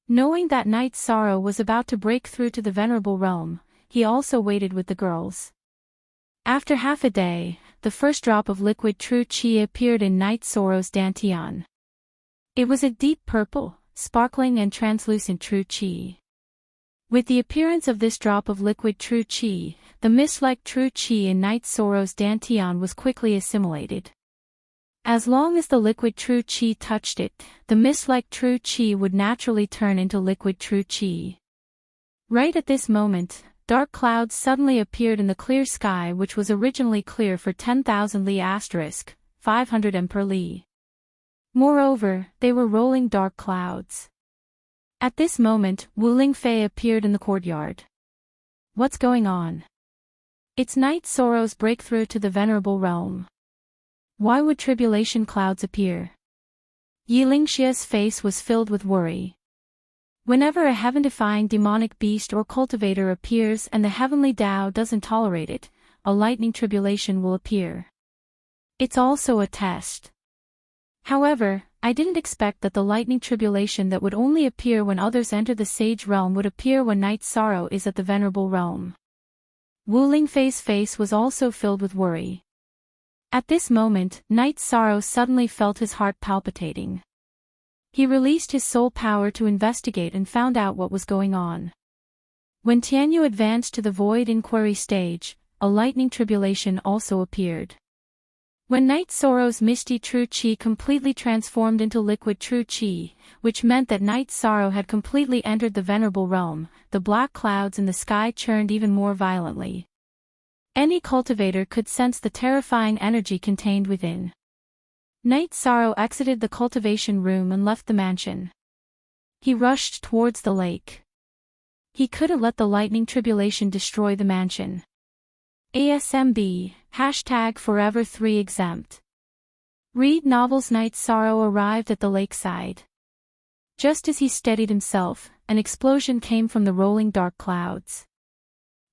A: Knowing that Night Sorrow was about to break through to the Venerable Realm, he also waited with the girls. After half a day, the first drop of liquid true chi appeared in Night Sorrow's Dantian. It was a deep purple, sparkling and translucent true chi. With the appearance of this drop of liquid true chi, the mist-like true chi in Night Sorrow's Dantian was quickly assimilated. As long as the liquid true chi touched it, the mist-like true chi would naturally turn into liquid true chi. Right at this moment, dark clouds suddenly appeared in the clear sky, which was originally clear for 10,000 li *, 500 m per li. Moreover, they were rolling dark clouds. At this moment, Wu Lingfei appeared in the courtyard. What's going on? It's Night Sorrow's breakthrough to the Venerable Realm. Why would tribulation clouds appear? Yilingxia's face was filled with worry. Whenever a heaven-defying demonic beast or cultivator appears and the heavenly Tao doesn't tolerate it, a lightning tribulation will appear. It's also a test. However, I didn't expect that the lightning tribulation that would only appear when others enter the sage realm would appear when Night Sorrow is at the Venerable Realm. Wu Lingfei's face was also filled with worry. At this moment, Night Sorrow suddenly felt his heart palpitating. He released his soul power to investigate and found out what was going on. When Tianyu advanced to the void inquiry stage, a lightning tribulation also appeared. When Night Sorrow's misty true chi completely transformed into liquid true chi, which meant that Night Sorrow had completely entered the Venerable Realm, the black clouds in the sky churned even more violently. Any cultivator could sense the terrifying energy contained within. Night Sorrow exited the cultivation room and left the mansion. He rushed towards the lake. He couldn't let the lightning tribulation destroy the mansion. ASMB, #Forever3Exempt. Read novels. Night Sorrow arrived at the lakeside. Just as he steadied himself, an explosion came from the rolling dark clouds.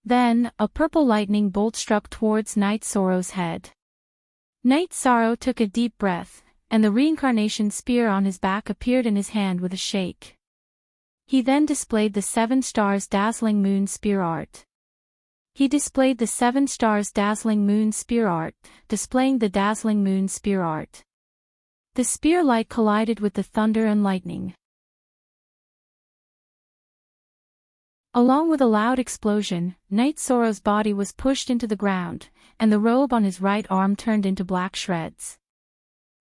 A: Then, a purple lightning bolt struck towards Night Sorrow's head. Night Sorrow took a deep breath, and the reincarnation spear on his back appeared in his hand with a shake. He then displayed the 7 stars dazzling moon spear art. Displaying the dazzling moon spear art. The spear light collided with the thunder and lightning. Along with a loud explosion, Night Sorrow's body was pushed into the ground, and the robe on his right arm turned into black shreds.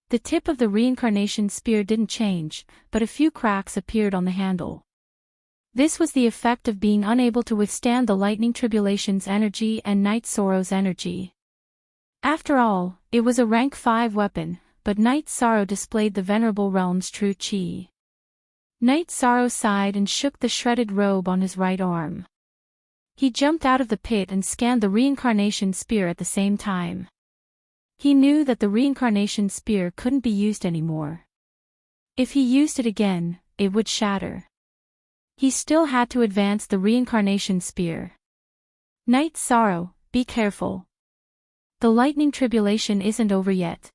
A: The tip of the reincarnation spear didn't change, but a few cracks appeared on the handle. This was the effect of being unable to withstand the lightning tribulation's energy and Night Sorrow's energy. After all, it was a rank 5 weapon, but Night Sorrow displayed the Venerable Realm's true chi. Night Sorrow sighed and shook the shredded robe on his right arm. He jumped out of the pit and scanned the reincarnation spear at the same time. He knew that the reincarnation spear couldn't be used anymore. If he used it again, it would shatter. He still had to advance the reincarnation spear. Night Sorrow, be careful. The lightning tribulation isn't over yet.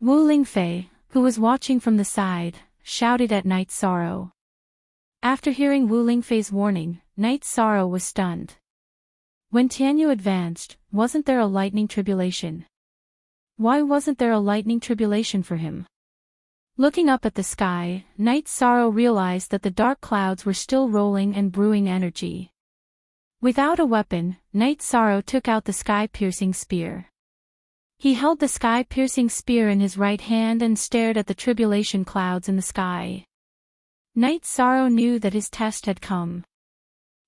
A: Wu Lingfei, who was watching from the side, shouted at Night Sorrow. After hearing Wu Lingfei's warning, Night Sorrow was stunned. When Tianyu advanced, wasn't there a lightning tribulation? Why wasn't there a lightning tribulation for him? Looking up at the sky, Night Sorrow realized that the dark clouds were still rolling and brewing energy. Without a weapon, Night Sorrow took out the sky-piercing spear. He held the sky-piercing spear in his right hand and stared at the tribulation clouds in the sky. Night Sorrow knew that his test had come.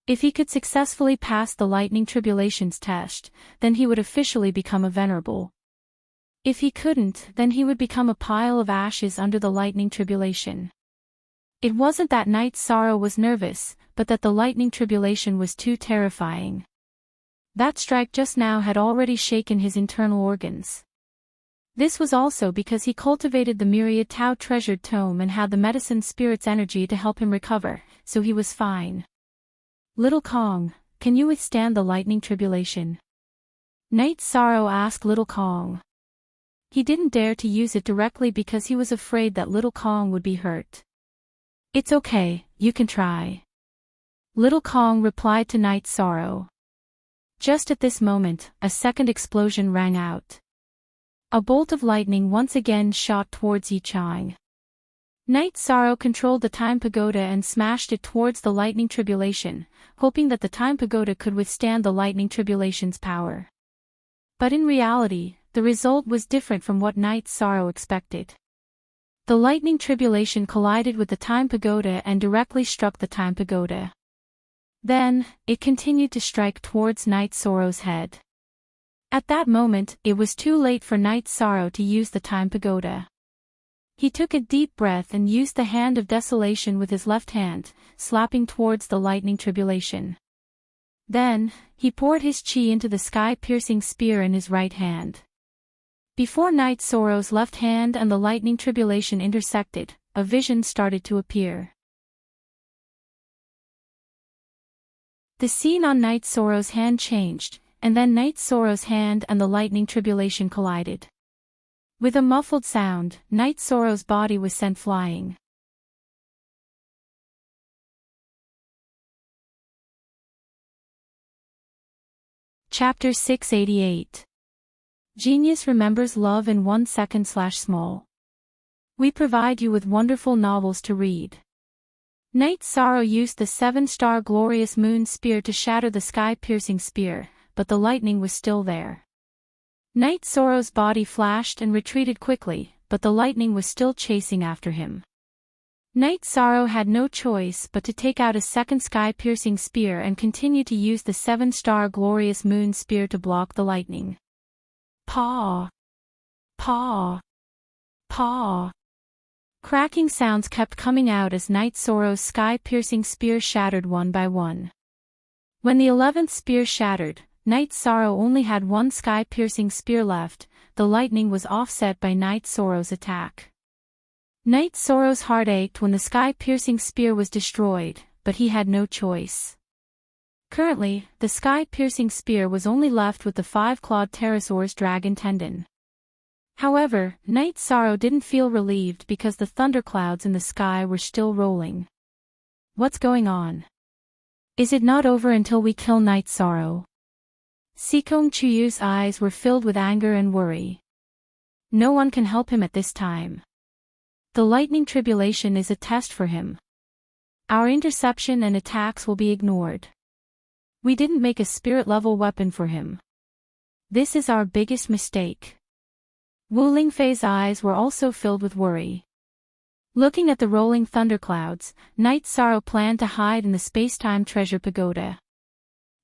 A: If he could successfully pass the lightning tribulations test, then he would officially become a venerable. If he couldn't, then he would become a pile of ashes under the lightning tribulation. It wasn't that Night Sorrow was nervous, but that the lightning tribulation was too terrifying. That strike just now had already shaken his internal organs. This was also because he cultivated the myriad Tao treasured tome and had the medicine spirit's energy to help him recover, so he was fine. Little Kong, can you withstand the lightning tribulation? Night Sorrow asked Little Kong. He didn't dare to use it directly because he was afraid that Little Kong would be hurt. It's okay, you can try. Little Kong replied to Night Sorrow. Just at this moment, a second explosion rang out. A bolt of lightning once again shot towards Yichang. Night Sorrow controlled the Time Pagoda and smashed it towards the lightning tribulation, hoping that the Time Pagoda could withstand the lightning tribulation's power. But in reality, the result was different from what Night Sorrow expected. The lightning tribulation collided with the Time Pagoda and directly struck the Time Pagoda. Then, it continued to strike towards Night Sorrow's head. At that moment, it was too late for Night Sorrow to use the Time Pagoda. He took a deep breath and used the Hand of Desolation with his left hand, slapping towards the lightning tribulation. Then, he poured his chi into the sky-piercing spear in his right hand. Before Night Sorrow's left hand and the lightning tribulation intersected, a vision started to appear. The scene on Night Sorrow's hand changed, and then Night Sorrow's hand and the lightning tribulation collided. With a muffled sound, Night Sorrow's body was sent flying. Chapter 688. Genius remembers love in 1 second/small. We provide you with wonderful novels to read. Night Sorrow used the 7-star glorious moon spear to shatter the sky-piercing spear, but the lightning was still there. Night Sorrow's body flashed and retreated quickly, but the lightning was still chasing after him. Night Sorrow had no choice but to take out a second sky-piercing spear and continue to use the 7-star glorious moon spear to block the lightning. Paw! Paw! Paw! Cracking sounds kept coming out as Night Sorrow's sky-piercing spear shattered one by one. When the 11th spear shattered, Night Sorrow only had one sky-piercing spear left. The lightning was offset by Night Sorrow's attack. Night Sorrow's heart ached when the sky-piercing spear was destroyed, but he had no choice. Currently, the sky-piercing spear was only left with the 5-clawed pterosaur's dragon tendon. However, Night Sorrow didn't feel relieved because the thunderclouds in the sky were still rolling. What's going on? Is it not over until we kill Night Sorrow? Sikong Chuyu's eyes were filled with anger and worry. No one can help him at this time. The lightning tribulation is a test for him. Our interception and attacks will be ignored. We didn't make a spirit-level weapon for him. This is our biggest mistake. Wu Lingfei's eyes were also filled with worry. Looking at the rolling thunderclouds, Night Sorrow planned to hide in the space-time treasure pagoda.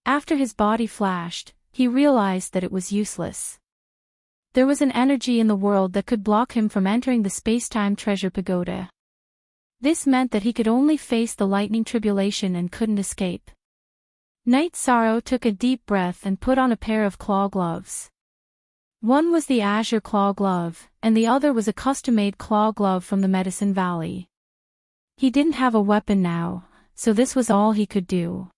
A: After his body flashed, he realized that it was useless. There was an energy in the world that could block him from entering the space-time treasure pagoda. This meant that he could only face the lightning tribulation and couldn't escape. Night Sorrow took a deep breath and put on a pair of claw gloves. One was the azure claw glove, and the other was a custom-made claw glove from the Medicine Valley. He didn't have a weapon now, so this was all he could do.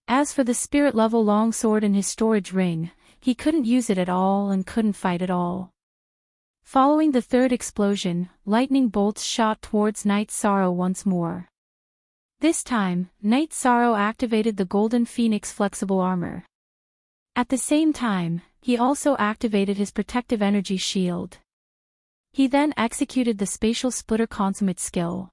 A: As for the spirit-level longsword in his storage ring, he couldn't use it at all and couldn't fight at all. Following the third explosion, lightning bolts shot towards Night Sorrow once more. This time, Night Sorrow activated the Golden Phoenix flexible armor. At the same time, he also activated his protective energy shield. He then executed the Spatial Splitter consummate skill.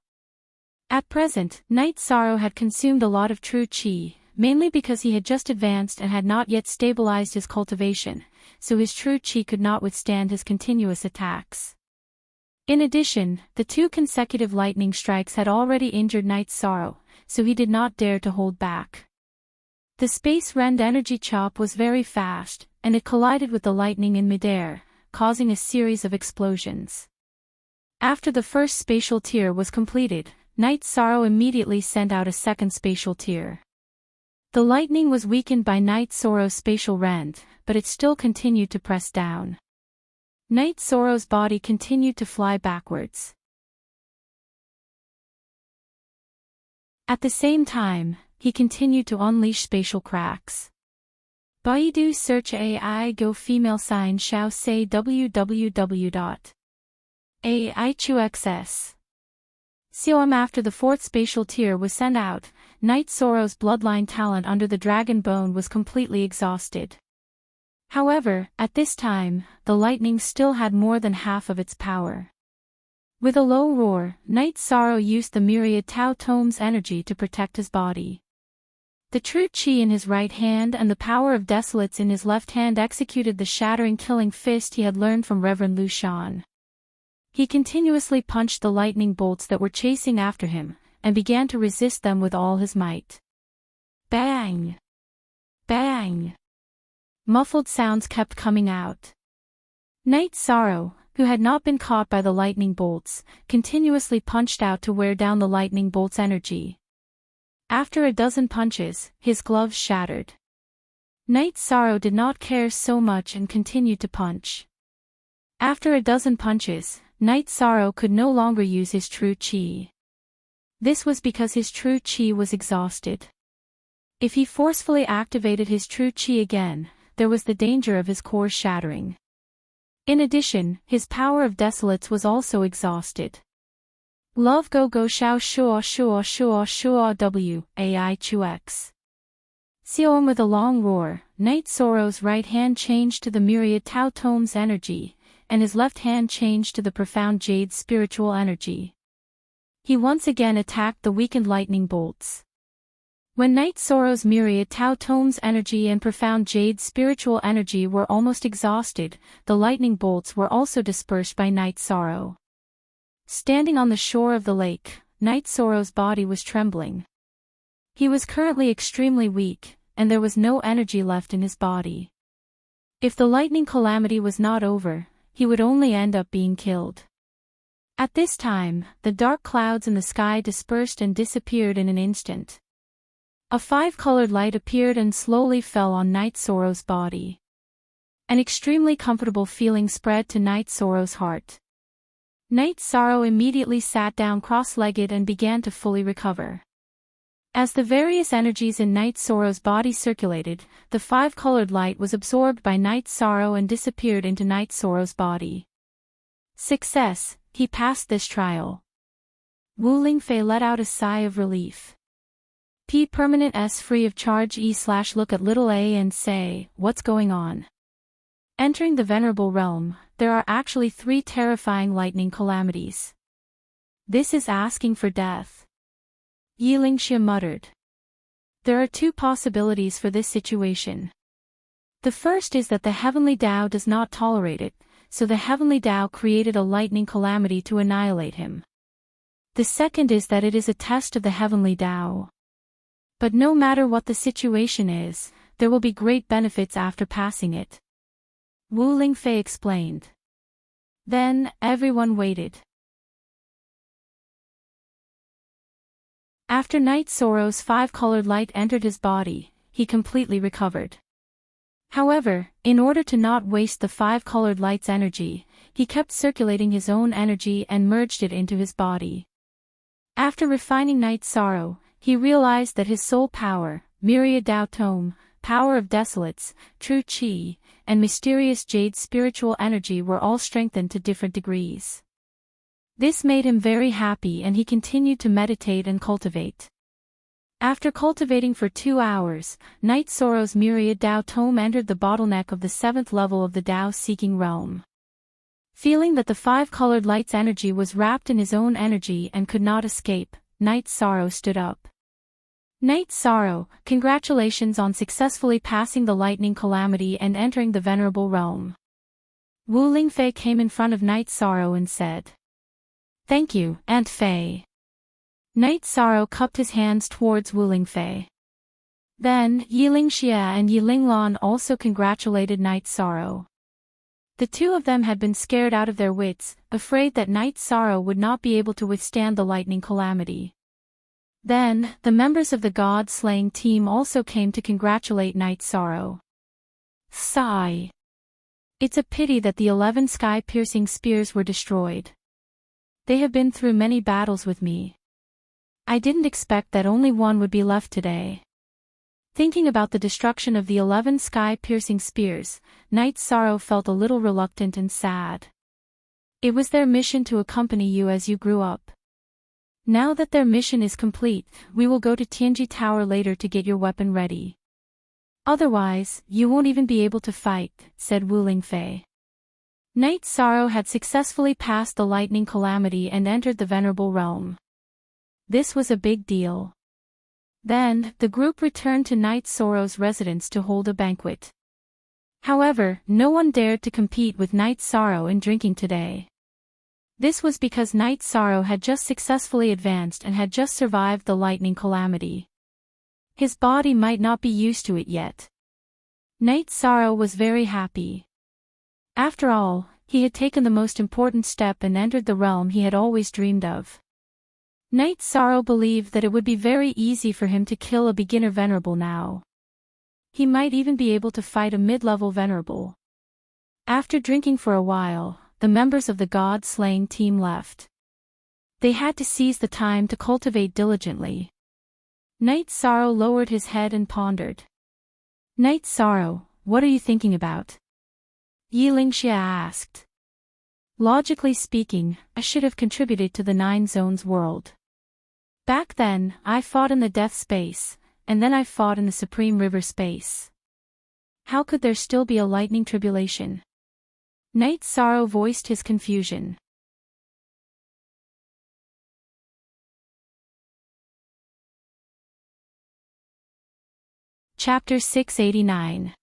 A: At present, Night Sorrow had consumed a lot of true chi, mainly because he had just advanced and had not yet stabilized his cultivation, so his true chi could not withstand his continuous attacks. In addition, the 2 consecutive lightning strikes had already injured Night Sorrow, so he did not dare to hold back. The Space Rend energy chop was very fast, and it collided with the lightning in midair, causing a series of explosions. After the first spatial tier was completed, Night Sorrow immediately sent out a second spatial tier. The lightning was weakened by Night Sorrow's spatial rend, but it still continued to press down. Night Sorrow's body continued to fly backwards. At the same time, he continued to unleash spatial cracks. Baidu search AI go female sign shao say www.aichuxs. After the fourth spatial tier was sent out, Night Sorrow's bloodline talent under the dragon bone was completely exhausted. However, at this time, the lightning still had more than half of its power. With a low roar, Night Sorrow used the myriad Tao Tome's energy to protect his body. The true chi in his right hand and the power of Desolates in his left hand executed the shattering killing fist he had learned from Reverend Lu Shan. He continuously punched the lightning bolts that were chasing after him, and began to resist them with all his might. Bang! Bang! Muffled sounds kept coming out. Night Sorrow, who had not been caught by the lightning bolts, continuously punched out to wear down the lightning bolt's energy. After a dozen punches, his gloves shattered. Night Sorrow did not care so much and continued to punch. After a dozen punches, Night Sorrow could no longer use his true chi. This was because his true chi was exhausted. If he forcefully activated his true chi again, there was the danger of his core shattering. In addition, his power of Desolates was also exhausted. Love go go shao shua shua shua shua w, ai chux. Xion with a long roar, Night Sorrow's right hand changed to the myriad Tao Tome's energy, and his left hand changed to the profound Jade's spiritual energy. He once again attacked the weakened lightning bolts. When Night Sorrow's myriad Tao Tome's energy and profound Jade's spiritual energy were almost exhausted, the lightning bolts were also dispersed by Night Sorrow. Standing on the shore of the lake, Night Sorrow's body was trembling. He was currently extremely weak, and there was no energy left in his body. If the lightning calamity was not over, he would only end up being killed. At this time, the dark clouds in the sky dispersed and disappeared in an instant. A 5-colored light appeared and slowly fell on Night Sorrow's body. An extremely comfortable feeling spread to Night Sorrow's heart. Night Sorrow immediately sat down cross-legged and began to fully recover. As the various energies in Night Sorrow's body circulated, the 5-colored light was absorbed by Night Sorrow and disappeared into Night Sorrow's body. Success, he passed this trial. Wu Lingfei let out a sigh of relief. P permanent S free of charge E/look at little a and say, what's going on? Entering the Venerable Realm, there are actually 3 terrifying lightning calamities. This is asking for death. Yilingxia muttered. There are 2 possibilities for this situation. The first is that the Heavenly Tao does not tolerate it, so the Heavenly Tao created a lightning calamity to annihilate him. The second is that it is a test of the Heavenly Tao. But no matter what the situation is, there will be great benefits after passing it. Wu Lingfei explained. Then, everyone waited. After Night Sorrow's 5-colored light entered his body, he completely recovered. However, in order to not waste the 5-colored light's energy, he kept circulating his own energy and merged it into his body. After refining Night Sorrow, he realized that his soul power, Myriad Tao Tome, power of desolates, true chi, and mysterious jade's spiritual energy were all strengthened to different degrees. This made him very happy and he continued to meditate and cultivate. After cultivating for 2 hours, Night Sorrow's myriad Tao tome entered the bottleneck of the 7th level of the Tao-seeking realm. Feeling that the 5-colored light's energy was wrapped in his own energy and could not escape, Night Sorrow stood up. Night Sorrow, congratulations on successfully passing the lightning calamity and entering the venerable realm. Wu Lingfei came in front of Night Sorrow and said, "Thank you, Aunt Fei." Night Sorrow cupped his hands towards Wu Lingfei. Then, Yiling Xia and Yiling Lan also congratulated Night Sorrow. The two of them had been scared out of their wits, afraid that Night Sorrow would not be able to withstand the lightning calamity. Then, the members of the god-slaying team also came to congratulate Night Sorrow. Sigh. It's a pity that the 11 sky-piercing spears were destroyed. They have been through many battles with me. I didn't expect that only one would be left today. Thinking about the destruction of the 11 sky-piercing spears, Night Sorrow felt a little reluctant and sad. It was their mission to accompany you as you grew up. Now that their mission is complete, we will go to Tianji Tower later to get your weapon ready. Otherwise, you won't even be able to fight, said Wu Lingfei. Night Sorrow had successfully passed the lightning calamity and entered the venerable realm. This was a big deal. Then, the group returned to Night Sorrow's residence to hold a banquet. However, no one dared to compete with Night Sorrow in drinking today. This was because Night Sorrow had just successfully advanced and had just survived the lightning calamity. His body might not be used to it yet. Night Sorrow was very happy. After all, he had taken the most important step and entered the realm he had always dreamed of. Night Sorrow believed that it would be very easy for him to kill a beginner venerable now. He might even be able to fight a mid-level venerable. After drinking for a while, the members of the god-slaying team left. They had to seize the time to cultivate diligently. Night Sorrow lowered his head and pondered. Night Sorrow, what are you thinking about? Yiling Xia asked. Logically speaking, I should have contributed to the 9 Zones world. Back then, I fought in the Death Space, and then I fought in the Supreme River Space. How could there still be a lightning tribulation? Night Sorrow voiced his confusion. Chapter 689.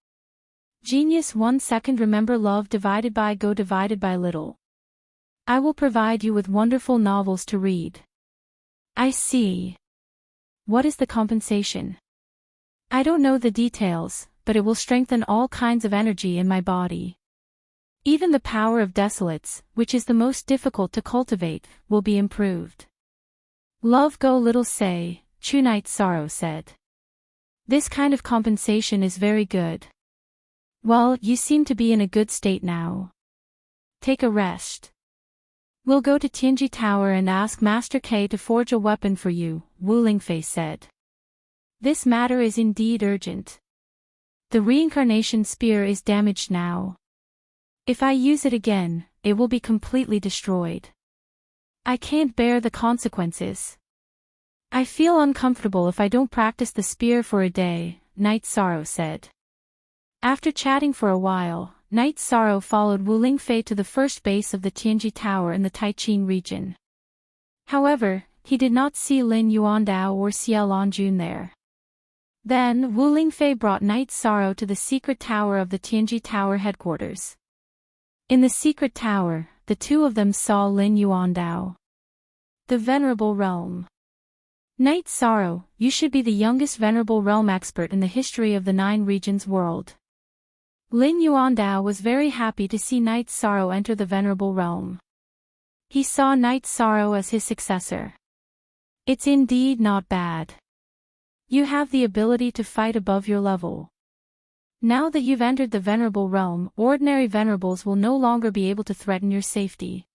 A: Genius 1 second. Remember love divided by go divided by little. I will provide you with wonderful novels to read. I see. What is the compensation? I don't know the details, but it will strengthen all kinds of energy in my body. Even the power of desolates, which is the most difficult to cultivate, will be improved. Love go little say, True Night Sorrow said. This kind of compensation is very good. Well, you seem to be in a good state now. Take a rest. We'll go to Tianji Tower and ask Master K to forge a weapon for you, Wu Lingfei said. This matter is indeed urgent. The reincarnation spear is damaged now. If I use it again, it will be completely destroyed. I can't bear the consequences. I feel uncomfortable if I don't practice the spear for a day, Night Sorrow said. After chatting for a while, Night Sorrow followed Wu Lingfei to the first base of the Tianji Tower in the Taiqing region. However, he did not see Lin Yuandao or Xia Lanjun there. Then Wu Lingfei brought Night Sorrow to the secret tower of the Tianji Tower headquarters. In the secret tower, the two of them saw Lin Yuandao. The Venerable Realm. Night Sorrow, you should be the youngest Venerable Realm expert in the history of the 9 regions world. Lin Yuandao was very happy to see Night Sorrow enter the Venerable Realm. He saw Night Sorrow as his successor. It's indeed not bad. You have the ability to fight above your level. Now that you've entered the Venerable Realm, ordinary Venerables will no longer be able to threaten your safety.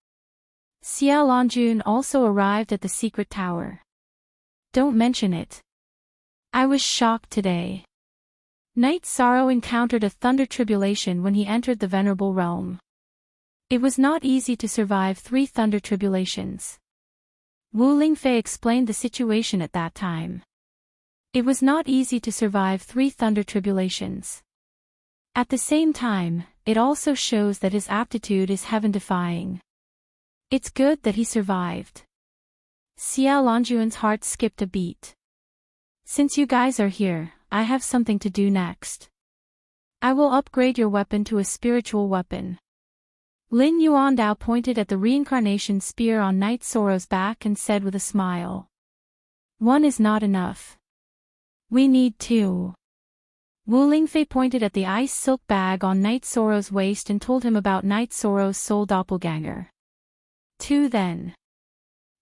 A: Xia Lanjun also arrived at the secret tower. Don't mention it. I was shocked today. Knight Sorrow encountered a thunder tribulation when he entered the Venerable Realm. It was not easy to survive 3 thunder tribulations. Wu Lingfei explained the situation at that time. It was not easy to survive 3 thunder tribulations. At the same time, it also shows that his aptitude is heaven-defying. It's good that he survived. Xiao Longyuan's heart skipped a beat. Since you guys are here, I have something to do next. I will upgrade your weapon to a spiritual weapon. Lin Yuandao pointed at the reincarnation spear on Knight Sorrow's back and said with a smile. 1 is not enough. We need 2. Wu Lingfei pointed at the ice silk bag on Knight Sorrow's waist and told him about Knight Sorrow's soul doppelganger. 2 then.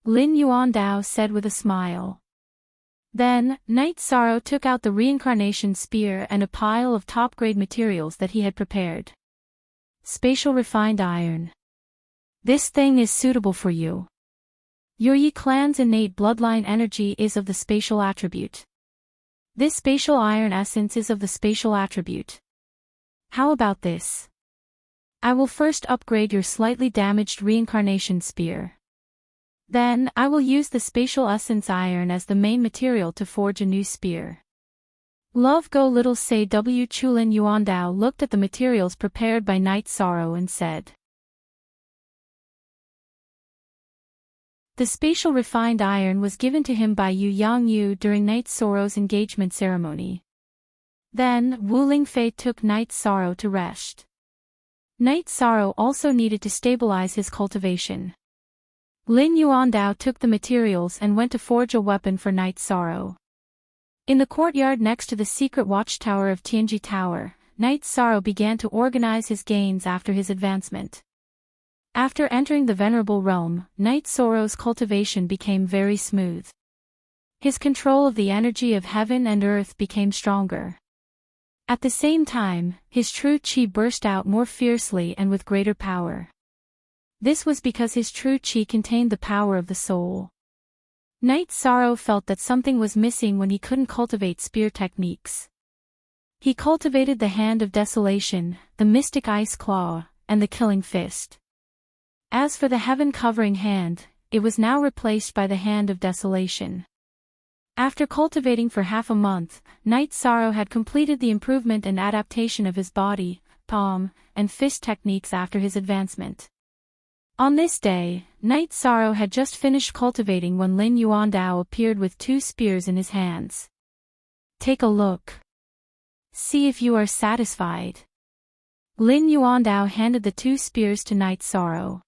A: Lin Yuandao said with a smile. Then, Knight Sorrow took out the reincarnation spear and a pile of top-grade materials that he had prepared. Spatial refined iron. This thing is suitable for you. Your Yi clan's innate bloodline energy is of the spatial attribute. This spatial iron essence is of the spatial attribute. How about this? I will first upgrade your slightly damaged reincarnation spear. Then, I will use the spatial essence iron as the main material to forge a new spear. Love Go Little Say W. Chulin Yuandao looked at the materials prepared by Knight Sorrow and said. The spatial refined iron was given to him by Yu Yangyu during Knight Sorrow's engagement ceremony. Then, Wu Lingfei took Knight Sorrow to rest. Knight Sorrow also needed to stabilize his cultivation. Lin Yuandao took the materials and went to forge a weapon for Knight Sorrow. In the courtyard next to the secret watchtower of Tianji Tower, Knight Sorrow began to organize his gains after his advancement. After entering the Venerable Realm, Knight Sorrow's cultivation became very smooth. His control of the energy of heaven and earth became stronger. At the same time, his true qi burst out more fiercely and with greater power. This was because his true qi contained the power of the soul. Knight Sorrow felt that something was missing when he couldn't cultivate spear techniques. He cultivated the Hand of Desolation, the Mystic Ice Claw, and the Killing Fist. As for the heaven-covering hand, it was now replaced by the Hand of Desolation. After cultivating for half a month, Knight Sorrow had completed the improvement and adaptation of his body, palm, and fist techniques after his advancement. On this day, Knight Sorrow had just finished cultivating when Lin Yuandao appeared with 2 spears in his hands. Take a look. See if you are satisfied. Lin Yuandao handed the 2 spears to Knight Sorrow.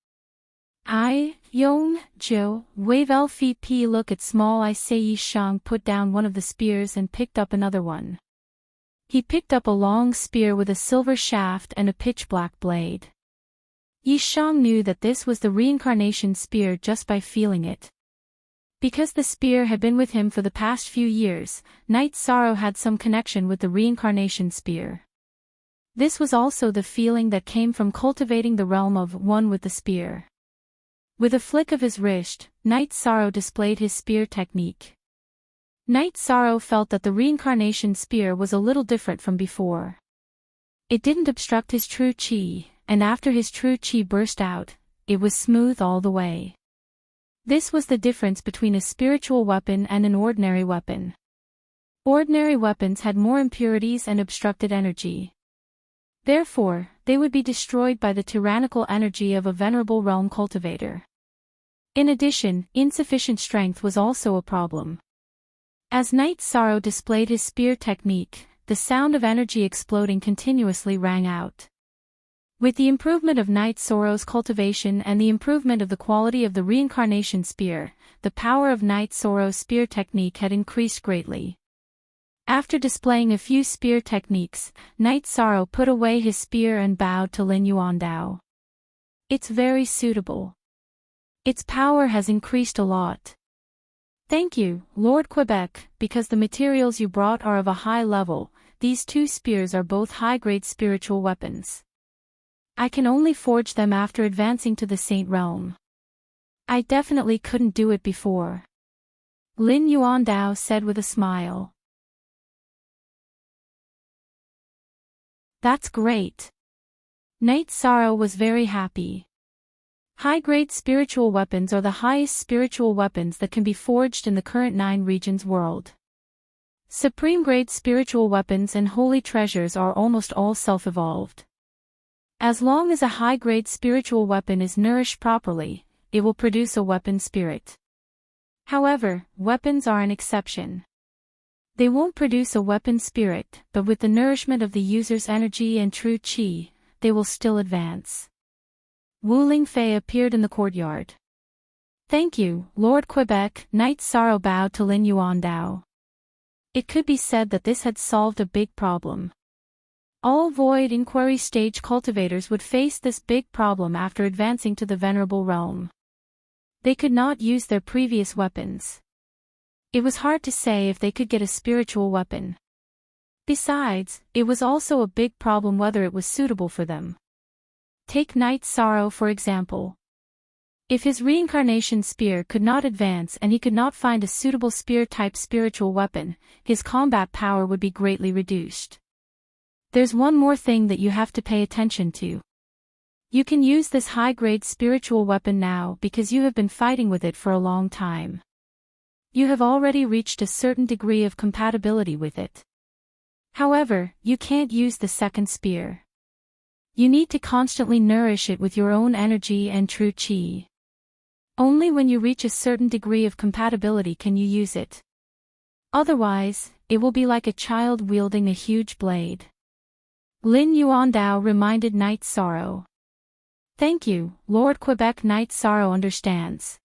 A: I, Yong, Jo, Wave LVP look at small I say Yi Shang put down one of the spears and picked up another one. He picked up a long spear with a silver shaft and a pitch-black blade. Yi Shang knew that this was the reincarnation spear just by feeling it. Because the spear had been with him for the past few years, Knight Sorrow had some connection with the reincarnation spear. This was also the feeling that came from cultivating the realm of one with the spear. With a flick of his wrist, Knight Sorrow displayed his spear technique. Knight Sorrow felt that the reincarnation spear was a little different from before. It didn't obstruct his true qi, and after his true qi burst out, it was smooth all the way. This was the difference between a spiritual weapon and an ordinary weapon. Ordinary weapons had more impurities and obstructed energy. Therefore, they would be destroyed by the tyrannical energy of a venerable realm cultivator. In addition, insufficient strength was also a problem. As Knight Sorrow displayed his spear technique, the sound of energy exploding continuously rang out. With the improvement of Knight Sorrow's cultivation and the improvement of the quality of the reincarnation spear, the power of Knight Sorrow's spear technique had increased greatly. After displaying a few spear techniques, Knight Sorrow put away his spear and bowed to Lin Yuandao. It's very suitable. Its power has increased a lot. Thank you, Lord Quebec, because the materials you brought are of a high level. These 2 spears are both high-grade spiritual weapons. I can only forge them after advancing to the Saint Realm. I definitely couldn't do it before. Lin Yuandao said with a smile. That's great. Night Sorrow was very happy. High-grade spiritual weapons are the highest spiritual weapons that can be forged in the current 9 regions world. Supreme-grade spiritual weapons and holy treasures are almost all self-evolved. As long as a high-grade spiritual weapon is nourished properly, it will produce a weapon spirit. However, weapons are an exception. They won't produce a weapon spirit, but with the nourishment of the user's energy and true chi, they will still advance. Wu Lingfei appeared in the courtyard. Thank you, Lord Quebec. Night Sorrow bowed to Lin Yuandao. It could be said that this had solved a big problem. All void inquiry stage cultivators would face this big problem after advancing to the venerable realm. They could not use their previous weapons. It was hard to say if they could get a spiritual weapon. Besides, it was also a big problem whether it was suitable for them. Take Night Sorrow for example. If his reincarnation spear could not advance and he could not find a suitable spear-type spiritual weapon, his combat power would be greatly reduced. There's one more thing that you have to pay attention to. You can use this high-grade spiritual weapon now because you have been fighting with it for a long time. You have already reached a certain degree of compatibility with it. However, you can't use the second spear. You need to constantly nourish it with your own energy and true chi. Only when you reach a certain degree of compatibility can you use it. Otherwise, it will be like a child wielding a huge blade. Lin Yuandao reminded Night Sorrow. Thank you, Lord Quebec. Night Sorrow understands.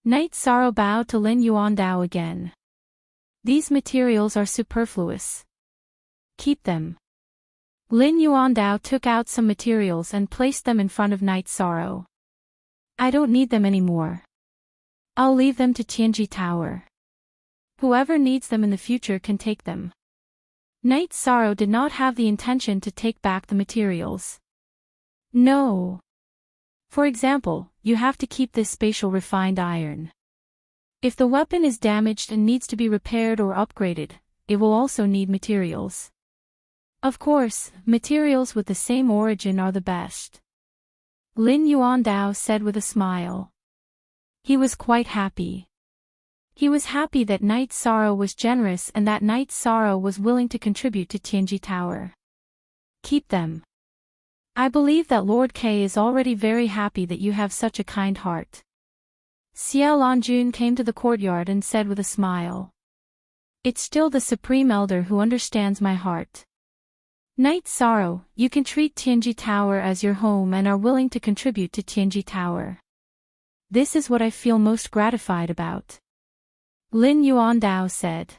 A: Night Sorrow bowed to Lin Yuandao again. These materials are superfluous. Keep them. Lin Yuandao took out some materials and placed them in front of Night Sorrow. I don't need them anymore. I'll leave them to Tianji Tower. Whoever needs them in the future can take them. Night Sorrow did not have the intention to take back the materials. No. For example, you have to keep this spatial refined iron. If the weapon is damaged and needs to be repaired or upgraded, it will also need materials. Of course, materials with the same origin are the best. Lin Yuandao said with a smile. He was quite happy. He was happy that Night Sorrow was generous and that Night Sorrow was willing to contribute to Tianji Tower. Keep them. I believe that Lord K is already very happy that you have such a kind heart. Xiao Lanjun came to the courtyard and said with a smile. It's still the Supreme Elder who understands my heart. Night Sorrow, you can treat Tianji Tower as your home and are willing to contribute to Tianji Tower. This is what I feel most gratified about. Lin Yuandao said.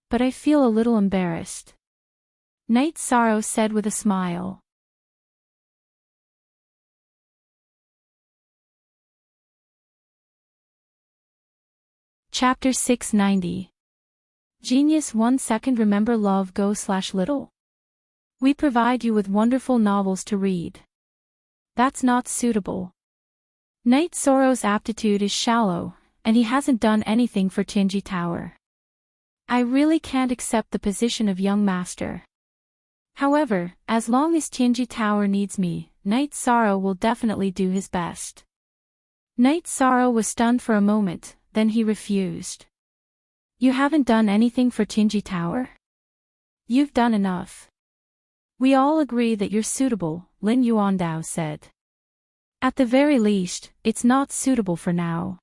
A: But I feel a little embarrassed. Night Sorrow said with a smile. Chapter 690. Genius 1 second. Remember love go/little. We provide you with wonderful novels to read. That's not suitable. Night Sorrow's aptitude is shallow, and he hasn't done anything for Tianji Tower. I really can't accept the position of young master. However, as long as Tianji Tower needs me, Night Sorrow will definitely do his best. Night Sorrow was stunned for a moment, then he refused. You haven't done anything for Tianji Tower? You've done enough. We all agree that you're suitable, Lin Yuandao said. At the very least, it's not suitable for now.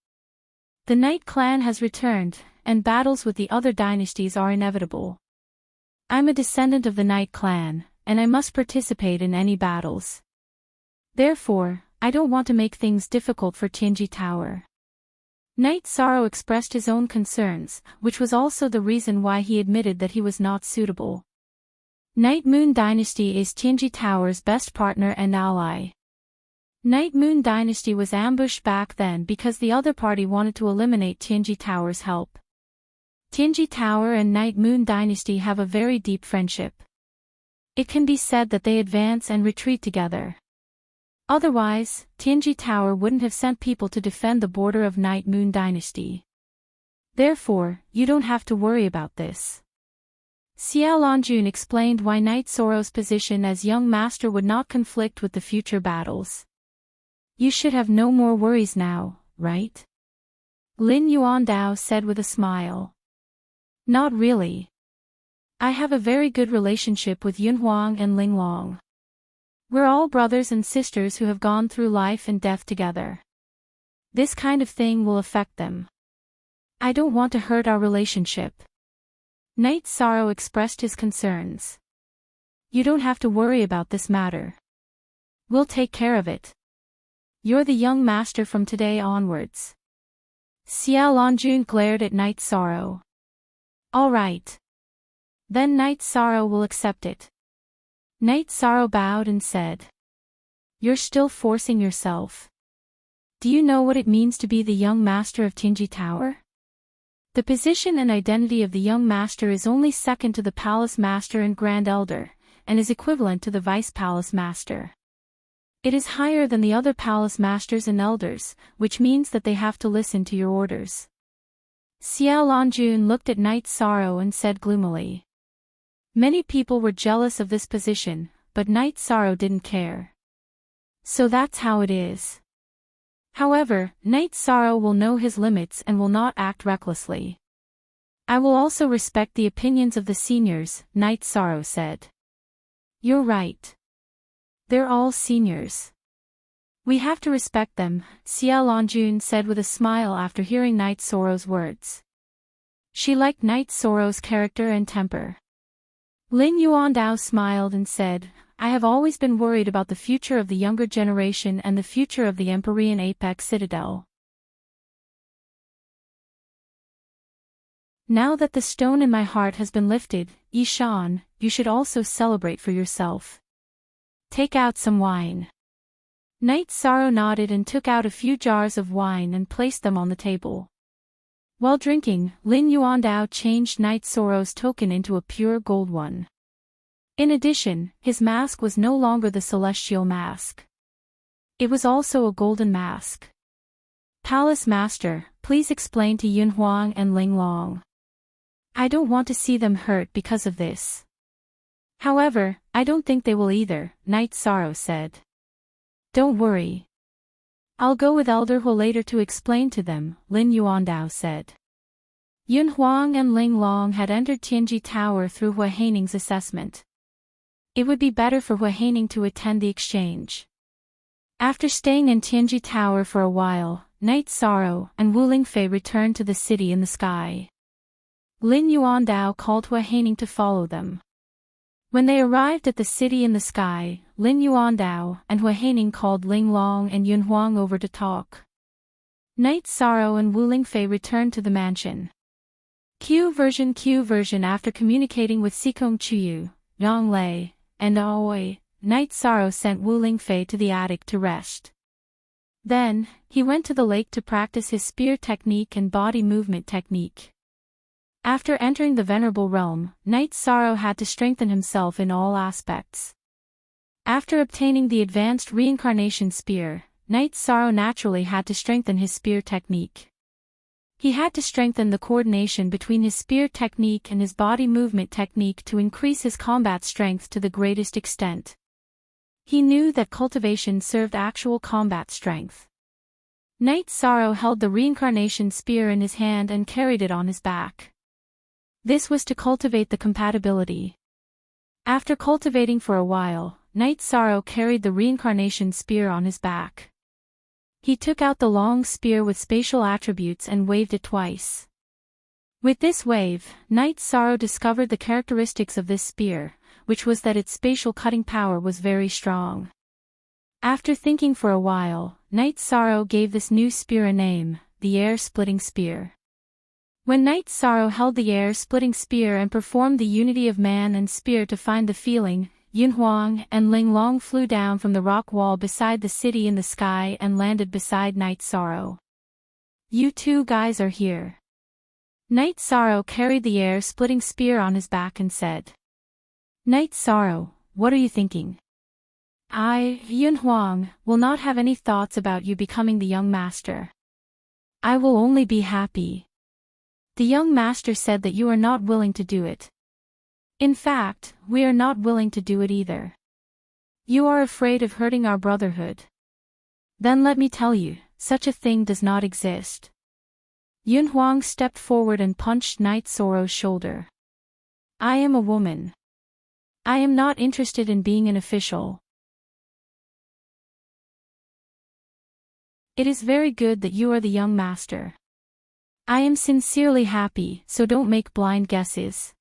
A: The Night Clan has returned, and battles with the other dynasties are inevitable. I'm a descendant of the Night Clan, and I must participate in any battles. Therefore, I don't want to make things difficult for Tianji Tower. Night Sorrow expressed his own concerns, which was also the reason why he admitted that he was not suitable. Night Moon Dynasty is Tianji Tower's best partner and ally. Night Moon Dynasty was ambushed back then because the other party wanted to eliminate Tianji Tower's help. Tianji Tower and Night Moon Dynasty have a very deep friendship. It can be said that they advance and retreat together. Otherwise, Tianji Tower wouldn't have sent people to defend the border of Night Moon Dynasty. Therefore, you don't have to worry about this. Xiao Longjun explained why Knight Sorrow's position as young master would not conflict with the future battles. You should have no more worries now, right? Lin Yuandao said with a smile. Not really. I have a very good relationship with Yunhuang and Linglong. We're all brothers and sisters who have gone through life and death together. This kind of thing will affect them. I don't want to hurt our relationship. Knight Sorrow expressed his concerns. You don't have to worry about this matter. We'll take care of it. You're the young master from today onwards. Xiao Longjun glared at Knight Sorrow. All right. Then Knight Sorrow will accept it. Knight Sorrow bowed and said. You're still forcing yourself. Do you know what it means to be the young master of Tianji Tower? The position and identity of the young master is only second to the palace master and grand elder, and is equivalent to the vice palace master. It is higher than the other palace masters and elders, which means that they have to listen to your orders. Xiao Longjun looked at Knight Sorrow and said gloomily. Many people were jealous of this position, but Knight Sorrow didn't care. So that's how it is. However, Knight Sorrow will know his limits and will not act recklessly. I will also respect the opinions of the seniors, Knight Sorrow said. You're right. They're all seniors. We have to respect them, Xiao Longjun said with a smile after hearing Knight Sorrow's words. She liked Knight Sorrow's character and temper. Lin Yuandao smiled and said, I have always been worried about the future of the younger generation and the future of the Empyrean Apex Citadel. Now that the stone in my heart has been lifted, Yishan, you should also celebrate for yourself. Take out some wine. Knight Sorrow nodded and took out a few jars of wine and placed them on the table. While drinking, Lin Yuandao changed Knight Sorrow's token into a pure gold one. In addition, his mask was no longer the celestial mask. It was also a golden mask. Palace Master, please explain to Yunhuang and Linglong. I don't want to see them hurt because of this. However, I don't think they will either, Knight Sorrow said. Don't worry. I'll go with Elder Hu later to explain to them, Lin Yuandao said. Yunhuang and Linglong had entered Tianji Tower through Hua Haining's assessment. It would be better for Hua Haining to attend the exchange. After staying in Tianji Tower for a while, Knight Sorrow and Wu Lingfei returned to the city in the sky. Lin Yuandao called Hua Haining to follow them. When they arrived at the city in the sky, Lin Yuandao and Hua Haining called Linglong and Yunhuang over to talk. Knight Sorrow and Wu Lingfei returned to the mansion. Q version After communicating with Sikong Chuyu, Yang Lei, and Aoi, Knight Sorrow sent Wu Lingfei to the attic to rest. Then, he went to the lake to practice his spear technique and body movement technique. After entering the Venerable Realm, Knight Sorrow had to strengthen himself in all aspects. After obtaining the advanced reincarnation spear, Knight Sorrow naturally had to strengthen his spear technique. He had to strengthen the coordination between his spear technique and his body movement technique to increase his combat strength to the greatest extent. He knew that cultivation served actual combat strength. Knight Sorrow held the reincarnation spear in his hand and carried it on his back. This was to cultivate the compatibility. After cultivating for a while, Knight Sorrow carried the reincarnation spear on his back. He took out the long spear with spatial attributes and waved it twice. With this wave, Knight Sorrow discovered the characteristics of this spear, which was that its spatial cutting power was very strong. After thinking for a while, Knight Sorrow gave this new spear a name, the air-splitting spear. When Knight Sorrow held the air-splitting spear and performed the unity of man and spear to find the feeling, Yunhuang and Linglong flew down from the rock wall beside the city in the sky and landed beside Knight Sorrow. You two guys are here. Knight Sorrow carried the air-splitting spear on his back and said. Knight Sorrow, what are you thinking? I, Yunhuang, will not have any thoughts about you becoming the young master. I will only be happy. The young master said that you are not willing to do it. In fact, we are not willing to do it either. You are afraid of hurting our brotherhood. Then let me tell you, such a thing does not exist. Yun Huang stepped forward and punched Knight Soro's shoulder. I am a woman. I am not interested in being an official. It is very good that you are the young master. I am sincerely happy, so don't make blind guesses.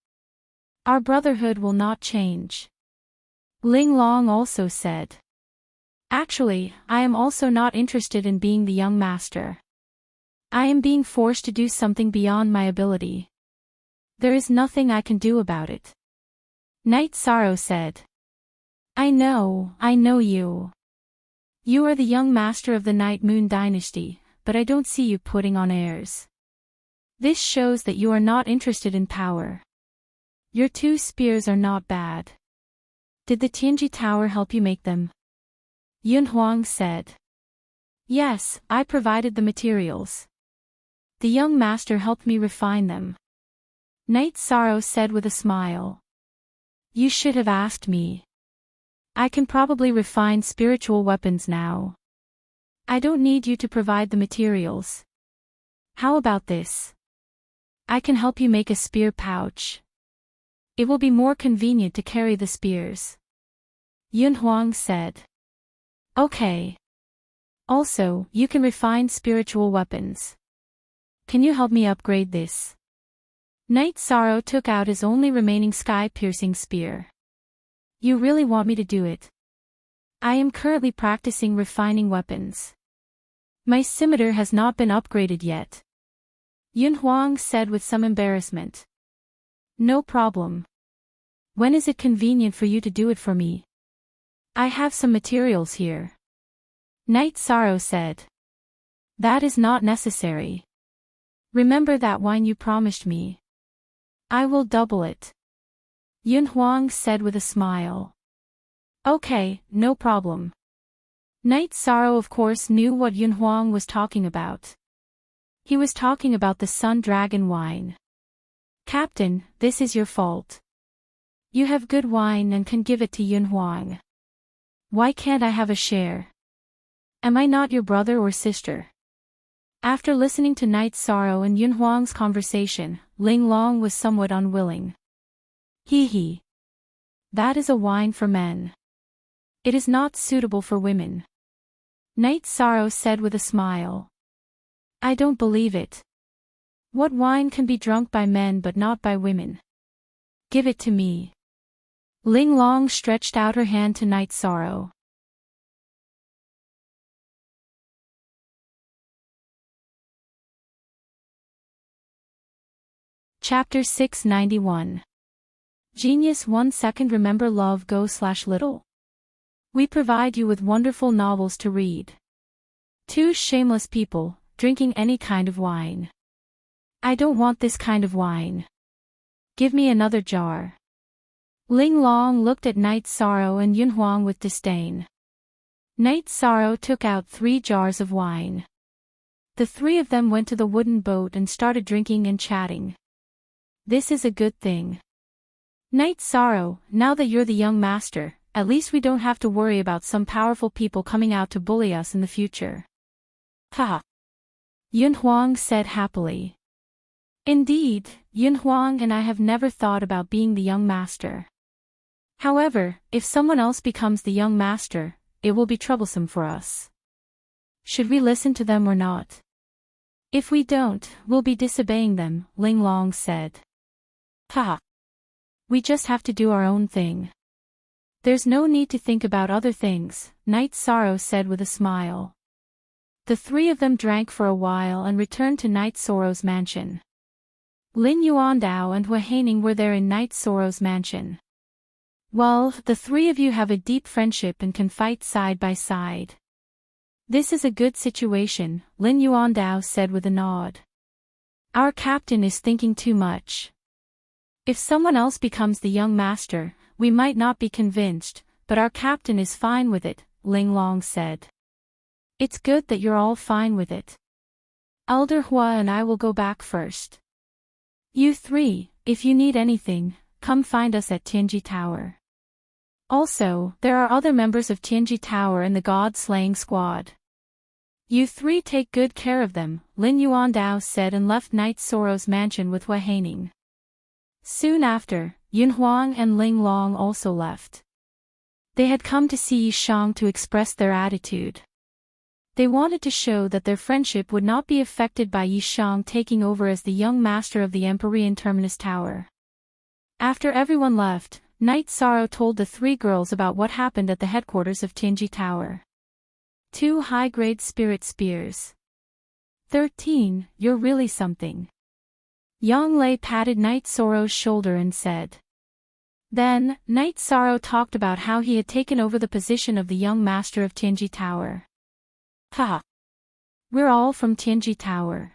A: Our brotherhood will not change. Ling Long also said. Actually, I am also not interested in being the young master. I am being forced to do something beyond my ability. There is nothing I can do about it. Knight Soro said. I know you. You are the young master of the Night Moon Dynasty, but I don't see you putting on airs. This shows that you are not interested in power. Your 2 spears are not bad. Did the Tianji Tower help you make them? Yun Huang said. Yes, I provided the materials. The young master helped me refine them. Knight Soro said with a smile. You should have asked me. I can probably refine spiritual weapons now. I don't need you to provide the materials. How about this? I can help you make a spear pouch. It will be more convenient to carry the spears. Yun Huang said. Okay. Also, you can refine spiritual weapons. Can you help me upgrade this? Knight Soro took out his only remaining sky-piercing spear. You really want me to do it? I am currently practicing refining weapons. My scimitar has not been upgraded yet. Yun Huang said with some embarrassment. No problem. When is it convenient for you to do it for me? I have some materials here. Knight Soro said. That is not necessary. Remember that wine you promised me. I will double it. Yun Huang said with a smile. Okay, no problem. Knight Soro of course knew what Yun Huang was talking about. He was talking about the Sun Dragon wine. Captain, this is your fault. You have good wine and can give it to Yun Huang. Why can't I have a share? Am I not your brother or sister? After listening to Knight Soro and Yun Huang's conversation, Ling Long was somewhat unwilling. Hee. That is a wine for men. It is not suitable for women. Knight Soro said with a smile. I don't believe it. What wine can be drunk by men but not by women? Give it to me. Ling Long stretched out her hand to Knight Soro. Chapter 691. Genius 1 second. Remember love go/little. We provide you with wonderful novels to read. 2 shameless people, drinking any kind of wine. I don't want this kind of wine. Give me another jar. Ling Long looked at Knight Soro and Yun Huang with disdain. Knight Soro took out 3 jars of wine. The 3 of them went to the wooden boat and started drinking and chatting. This is a good thing. Knight Soro, now that you're the young master, at least we don't have to worry about some powerful people coming out to bully us in the future. Haha. Yun Huang said happily. Indeed, Yun Huang and I have never thought about being the young master. However, if someone else becomes the young master, it will be troublesome for us. Should we listen to them or not? If we don't, we'll be disobeying them, Ling Long said. Haha. We just have to do our own thing. There's no need to think about other things, Knight Soro said with a smile. The 3 of them drank for a while and returned to Knight Soro's mansion. Lin Yuandao and Hua Haining were there in Knight Soro's mansion. Well, the 3 of you have a deep friendship and can fight side by side. This is a good situation, Lin Yuandao said with a nod. Our captain is thinking too much. If someone else becomes the young master, we might not be convinced, but our captain is fine with it, Ling Long said. It's good that you're all fine with it. Elder Hua and I will go back first. You 3, if you need anything, come find us at Tianji Tower. Also, there are other members of Tianji Tower in the God-slaying squad. You three take good care of them, Lin Yuandao said and left Knight Soro's mansion with Wei Haining. Soon after, Yun Huang and Ling Long also left. They had come to see Yi Shang to express their attitude. They wanted to show that their friendship would not be affected by Yi Shang taking over as the young master of the Empyrean Terminus Tower. After everyone left, Knight Soro told the three girls about what happened at the headquarters of Tianji Tower. 2 high-grade spirit spears. 13, you're really something. Yang Lei patted Knight Soro's shoulder and said. Then, Knight Soro talked about how he had taken over the position of the young master of Tianji Tower. Haha. We're all from Tianji Tower.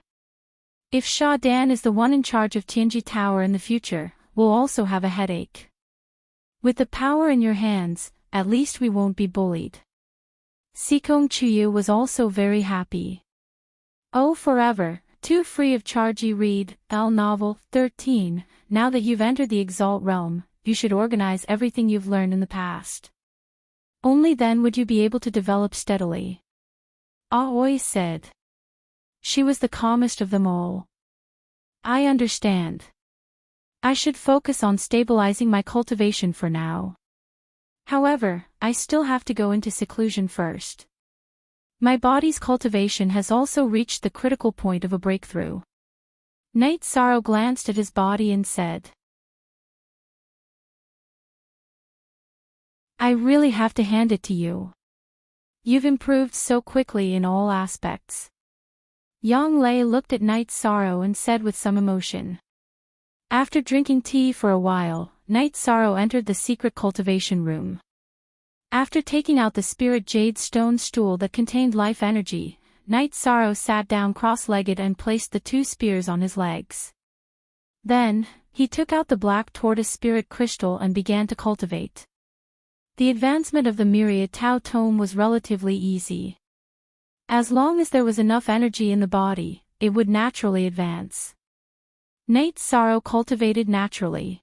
A: If Sha Dan is the one in charge of Tianji Tower in the future, we'll also have a headache. With the power in your hands, at least we won't be bullied. Sikong Chuyu was also very happy. Oh forever, too free of charge. Read, L Novel, 13, now that you've entered the Exalt realm, you should organize everything you've learned in the past. Only then would you be able to develop steadily. Aoi said. She was the calmest of them all. I understand. I should focus on stabilizing my cultivation for now. However, I still have to go into seclusion first. My body's cultivation has also reached the critical point of a breakthrough. Knight Soro glanced at his body and said. I really have to hand it to you. You've improved so quickly in all aspects. Yang Lei looked at Knight Soro and said with some emotion. After drinking tea for a while, Knight Soro entered the secret cultivation room. After taking out the spirit jade stone stool that contained life energy, Knight Soro sat down cross-legged and placed the 2 spears on his legs. Then, he took out the black tortoise spirit crystal and began to cultivate. The advancement of the myriad Tao Tome was relatively easy. As long as there was enough energy in the body, it would naturally advance. Knight Soro cultivated naturally.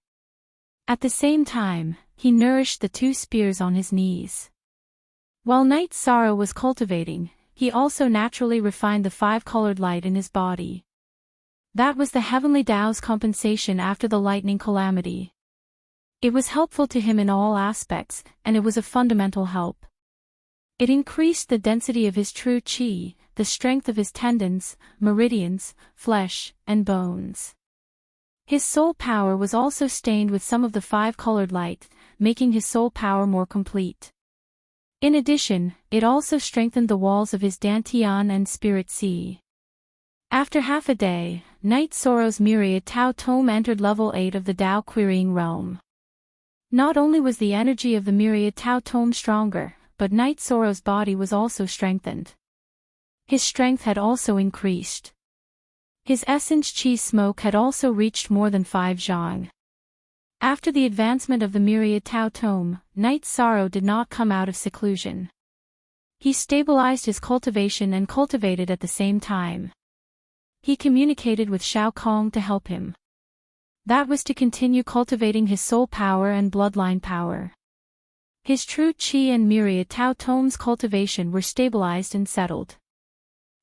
A: At the same time, he nourished the 2 spears on his knees. While Knight Soro was cultivating, he also naturally refined the 5-colored light in his body. That was the heavenly Tao's compensation after the lightning calamity. It was helpful to him in all aspects, and it was a fundamental help. It increased the density of his true qi, the strength of his tendons, meridians, flesh, and bones. His soul power was also stained with some of the 5-colored light, making his soul power more complete. In addition, it also strengthened the walls of his Dantian and Spirit Sea. After half a day, Knight Soro's myriad Tao Tome entered level 8 of the Tao Querying Realm. Not only was the energy of the myriad Tao Tome stronger, but Knight Soro's body was also strengthened. His strength had also increased. His essence chi smoke had also reached more than 5 zhang. After the advancement of the myriad Tao Tome, Knight Soro did not come out of seclusion. He stabilized his cultivation and cultivated at the same time. He communicated with Shao Kong to help him. That was to continue cultivating his soul power and bloodline power. His true qi and myriad Tao Tome's cultivation were stabilized and settled.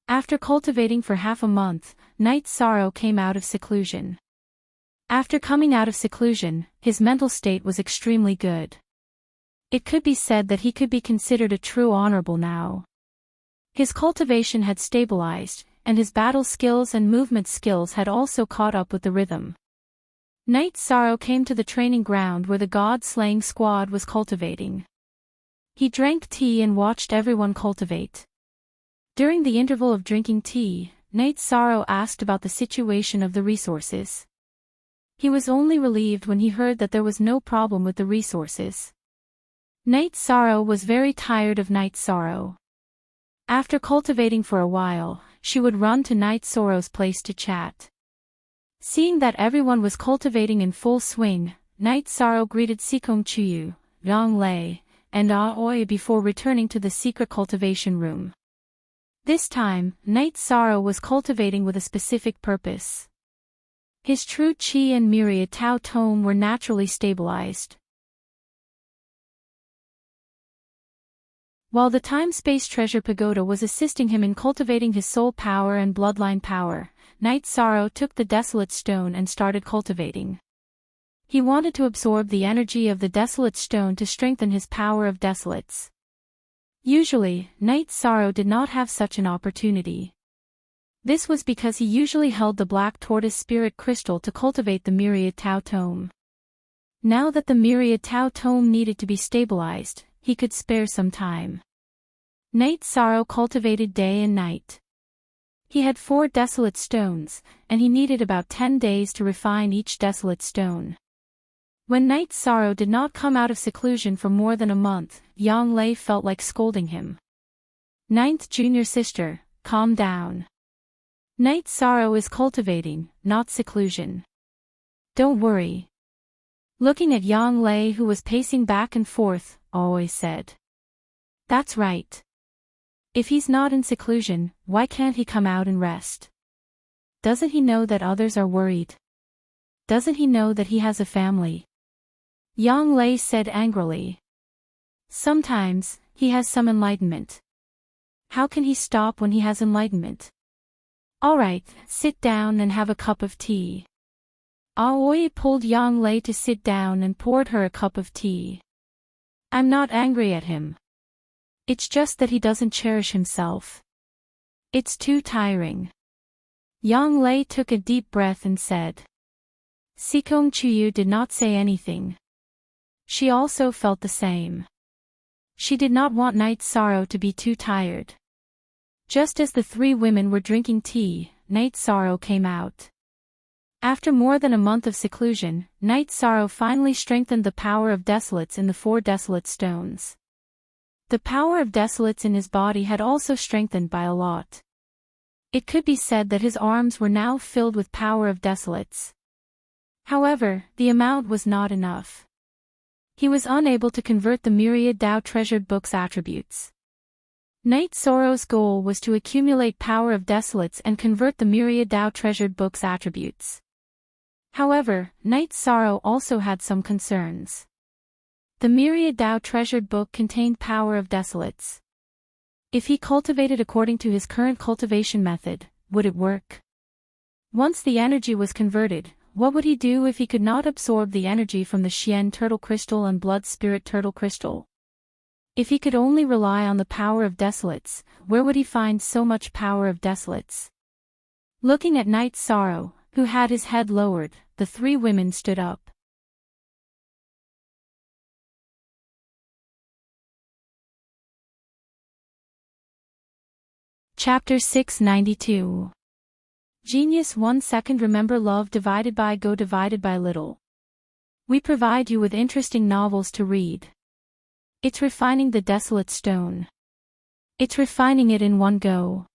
A: After cultivating for half a month, Knight Soro came out of seclusion. After coming out of seclusion, his mental state was extremely good. It could be said that he could be considered a true honorable now. His cultivation had stabilized, and his battle skills and movement skills had also caught up with the rhythm. Knight Soro came to the training ground where the God-slaying squad was cultivating. He drank tea and watched everyone cultivate. During the interval of drinking tea, Knight Soro asked about the situation of the resources. He was only relieved when he heard that there was no problem with the resources. Knight Soro was very tired of Knight Soro. After cultivating for a while, she would run to Knight Soro's place to chat. Seeing that everyone was cultivating in full swing, Knight Soro greeted Sikong Chuyu, Yang Lei, and Aoi before returning to the secret cultivation room. This time, Knight Soro was cultivating with a specific purpose. His true Qi and myriad Tao tome were naturally stabilized. While the time-space treasure pagoda was assisting him in cultivating his soul power and bloodline power, Night Sorrow took the desolate stone and started cultivating. He wanted to absorb the energy of the desolate stone to strengthen his power of desolates. Usually, Night Sorrow did not have such an opportunity. This was because he usually held the black tortoise spirit crystal to cultivate the myriad Tao tome. Now that the myriad Tao tome needed to be stabilized, he could spare some time. Night Sorrow cultivated day and night. He had 4 desolate stones, and he needed about 10 days to refine each desolate stone. When Night Sorrow did not come out of seclusion for more than a month, Yang Lei felt like scolding him. Ninth junior sister, calm down. Night Sorrow is cultivating, not seclusion. Don't worry. Looking at Yang Lei, who was pacing back and forth, always said. That's right. If he's not in seclusion, why can't he come out and rest? Doesn't he know that others are worried? Doesn't he know that he has a family? Yang Lei said angrily. Sometimes, he has some enlightenment. How can he stop when he has enlightenment? Alright, sit down and have a cup of tea. Aoi pulled Yang Lei to sit down and poured her a cup of tea. I'm not angry at him. It's just that he doesn't cherish himself. It's too tiring. Yang Lei took a deep breath and said. Sikong Chuyu did not say anything. She also felt the same. She did not want Night Sorrow to be too tired. Just as the 3 women were drinking tea, Night Sorrow came out. After more than a month of seclusion, Night Sorrow finally strengthened the power of desolates in the 4 desolate stones. The power of desolates in his body had also strengthened by a lot. It could be said that his arms were now filled with power of desolates. However, the amount was not enough. He was unable to convert the myriad Dao treasured books attributes. Night Sorrow's goal was to accumulate power of desolates and convert the myriad Dao treasured books attributes. However, Night Sorrow also had some concerns. The myriad Dao treasured book contained power of desolates. If he cultivated according to his current cultivation method, would it work? Once the energy was converted, what would he do if he could not absorb the energy from the Xian turtle crystal and blood spirit turtle crystal? If he could only rely on the power of desolates, where would he find so much power of desolates? Looking at Night Sorrow, who had his head lowered, the 3 women stood up. Chapter 692. Genius 1 second. Remember love divided by go divided by little. We provide you with interesting novels to read. It's refining the desolate stone. It's refining it in one go.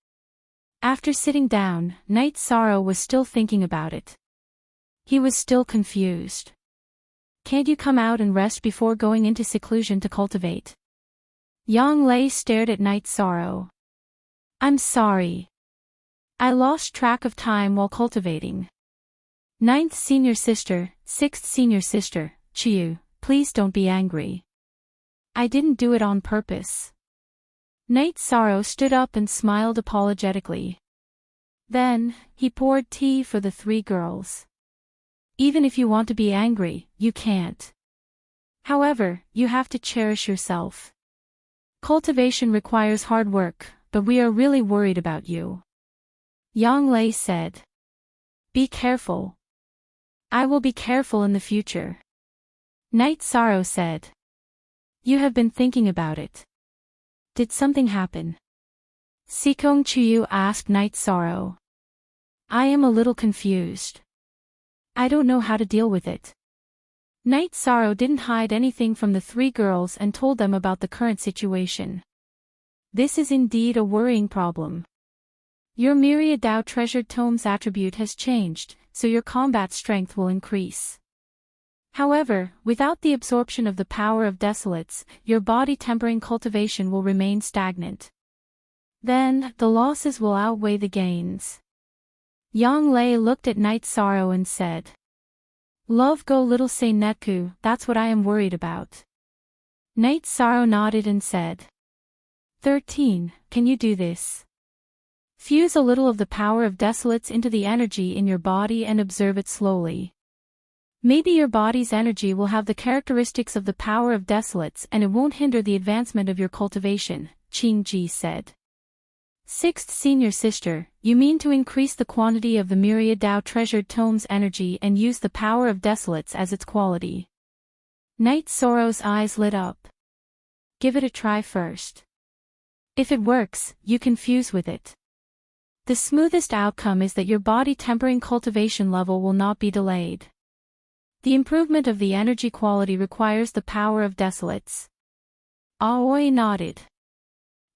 A: After sitting down, Night Sorrow was still thinking about it. He was still confused. Can't you come out and rest before going into seclusion to cultivate? Yang Lei stared at Night Sorrow. I'm sorry. I lost track of time while cultivating. 9th senior sister, 6th senior sister, Chiyu, please don't be angry. I didn't do it on purpose. Night Sorrow stood up and smiled apologetically. Then, he poured tea for the 3 girls. Even if you want to be angry, you can't. However, you have to cherish yourself. Cultivation requires hard work, but we are really worried about you. Yang Lei said. Be careful. I will be careful in the future. Night Sorrow said. You have been thinking about it. Did something happen? Sikong Chuyu asked Night Sorrow. I am a little confused. I don't know how to deal with it. Night Sorrow didn't hide anything from the 3 girls and told them about the current situation. This is indeed a worrying problem. Your myriad Dao treasured tomes attribute has changed, so your combat strength will increase. However, without the absorption of the power of desolates, your body tempering cultivation will remain stagnant. Then, the losses will outweigh the gains. Yang Lei looked at Night Sorrow and said. Love go little say netku, that's what I am worried about. Night Sorrow nodded and said. 13, can you do this? Fuse a little of the power of desolates into the energy in your body and observe it slowly. Maybe your body's energy will have the characteristics of the power of desolates and it won't hinder the advancement of your cultivation, Qing Ji said. Sixth senior sister, you mean to increase the quantity of the myriad Tao treasured tome's energy and use the power of desolates as its quality. Night Sorrow's eyes lit up. Give it a try first. If it works, you can fuse with it. The smoothest outcome is that your body tempering cultivation level will not be delayed. The improvement of the energy quality requires the power of desolates. Aoi nodded.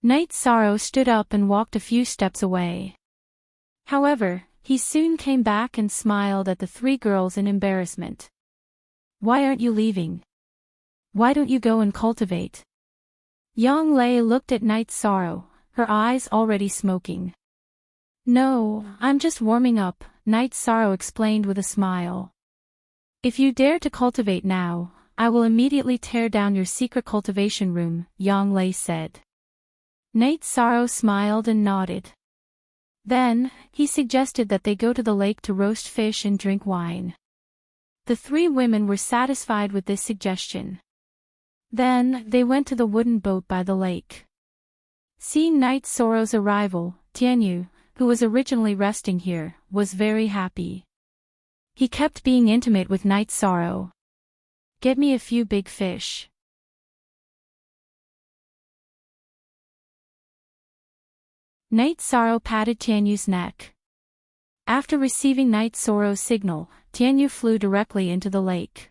A: Night Sorrow stood up and walked a few steps away. However, he soon came back and smiled at the three girls in embarrassment. Why aren't you leaving? Why don't you go and cultivate? Yang Lei looked at Night Sorrow, her eyes already smoking. No, I'm just warming up, Night Sorrow explained with a smile. If you dare to cultivate now, I will immediately tear down your secret cultivation room, Yang Lei said. Night Sorrow smiled and nodded. Then, he suggested that they go to the lake to roast fish and drink wine. The three women were satisfied with this suggestion. Then, they went to the wooden boat by the lake. Seeing Night Sorrow's arrival, Tianyu, who was originally resting here, was very happy. He kept being intimate with Night Sorrow. Get me a few big fish. Night Sorrow patted Tianyu's neck. After receiving Night Sorrow's signal, Tianyu flew directly into the lake.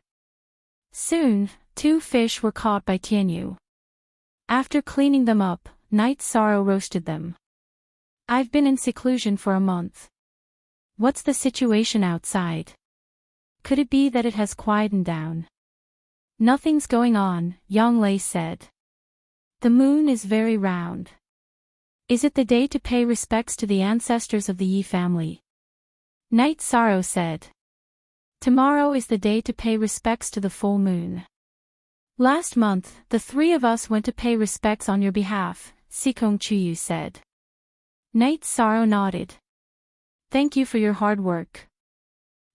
A: Soon, 2 fish were caught by Tianyu. After cleaning them up, Night Sorrow roasted them. I've been in seclusion for a month. What's the situation outside? Could it be that it has quietened down? Nothing's going on, Yang Lei said. The moon is very round. Is it the day to pay respects to the ancestors of the Yi family? Night Sorrow said. Tomorrow is the day to pay respects to the full moon. Last month, the 3 of us went to pay respects on your behalf, Sikong Chuyu said. Night Sorrow nodded. Thank you for your hard work.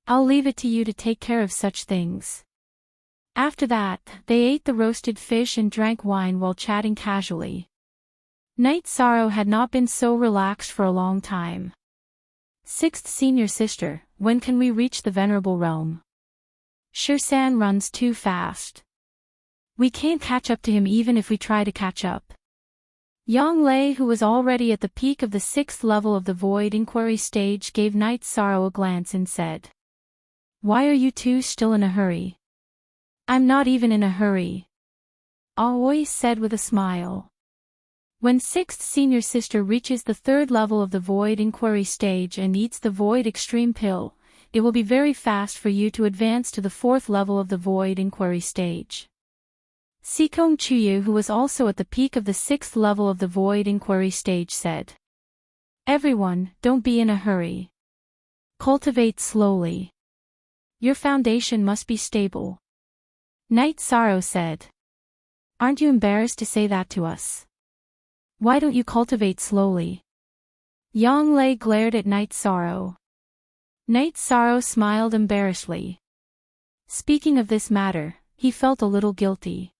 A: I'll leave it to you to take care of such things. After that, they ate the roasted fish and drank wine while chatting casually. Night Sorrow had not been so relaxed for a long time. Sixth senior sister, when can we reach the venerable realm? Shirsan runs too fast. We can't catch up to him even if we try to catch up. Yang Lei, who was already at the peak of the 6th level of the Void Inquiry stage, gave Night Sorrow a glance and said. Why are you two still in a hurry? I'm not even in a hurry. Aoi said with a smile. When 6th senior sister reaches the 3rd level of the Void Inquiry stage and eats the Void Extreme Pill, it will be very fast for you to advance to the 4th level of the Void Inquiry stage. Sikong Chuyu, who was also at the peak of the 6th level of the Void Inquiry stage, said. Everyone, don't be in a hurry. Cultivate slowly. Your foundation must be stable. Night Sorrow said. Aren't you embarrassed to say that to us? Why don't you cultivate slowly? Yang Lei glared at Night Sorrow. Night Sorrow smiled embarrassedly. Speaking of this matter, he felt a little guilty.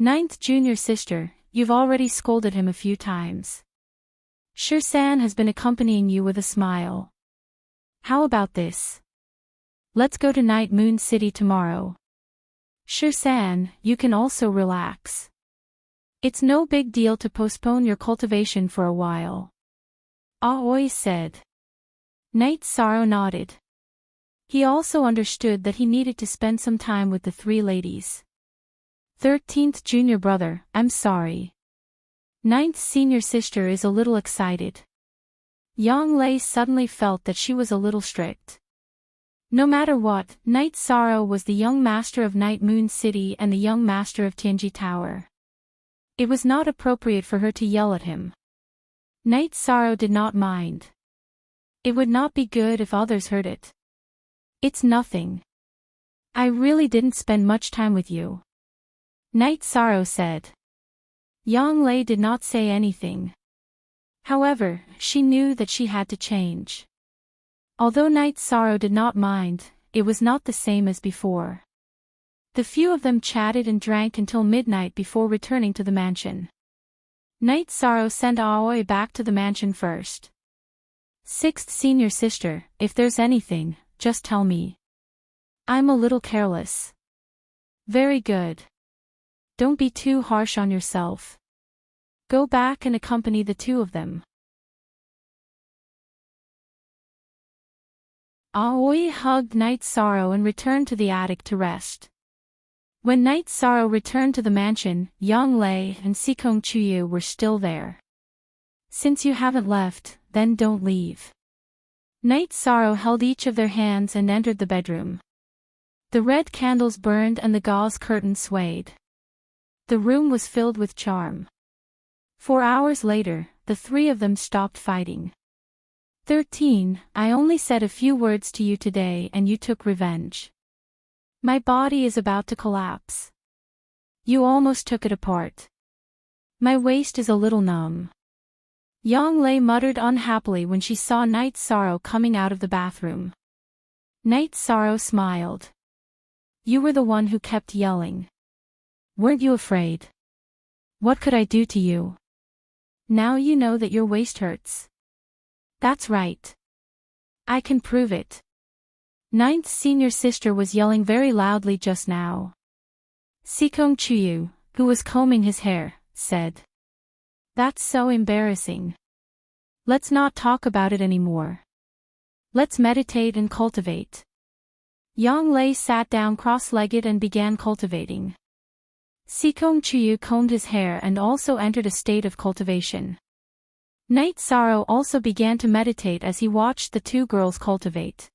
A: 9th junior sister, you've already scolded him a few times. Shirsan has been accompanying you with a smile. How about this? Let's go to Night Moon City tomorrow. Shirsan, you can also relax. It's no big deal to postpone your cultivation for a while. Aoi said. Night Sorrow nodded. He also understood that he needed to spend some time with the 3 ladies. 13th junior brother, I'm sorry. 9th senior sister is a little excited. Yang Lei suddenly felt that she was a little strict. No matter what, Night Sorrow was the young master of Night Moon City and the young master of Tianji Tower. It was not appropriate for her to yell at him. Night Sorrow did not mind. It would not be good if others heard it. It's nothing. I really didn't spend much time with you. Night Sorrow said. Yang Lei did not say anything. However, she knew that she had to change. Although Night Sorrow did not mind, it was not the same as before. The few of them chatted and drank until midnight before returning to the mansion. Night Sorrow sent Aoi back to the mansion first. Sixth senior sister, if there's anything, just tell me. I'm a little careless. Very good. Don't be too harsh on yourself. Go back and accompany the two of them. Aoi hugged Night Sorrow and returned to the attic to rest. When Night Sorrow returned to the mansion, Yang Lei and Sikong Chuyu were still there. Since you haven't left, then don't leave. Night Sorrow held each of their hands and entered the bedroom. The red candles burned and the gauze curtain swayed. The room was filled with charm. 4 hours later, the three of them stopped fighting. 13. I only said a few words to you today and you took revenge. My body is about to collapse. You almost took it apart. My waist is a little numb. Yang Lei muttered unhappily when she saw Night Sorrow coming out of the bathroom. Night Sorrow smiled. You were the one who kept yelling. Weren't you afraid? What could I do to you? Now you know that your waist hurts. That's right. I can prove it. Ninth senior sister was yelling very loudly just now. Sikong Chuyu, who was combing his hair, said. That's so embarrassing. Let's not talk about it anymore. Let's meditate and cultivate. Yang Lei sat down cross-legged and began cultivating. Sikong Chuyu combed his hair and also entered a state of cultivation. Night Sorrow also began to meditate as he watched the two girls cultivate.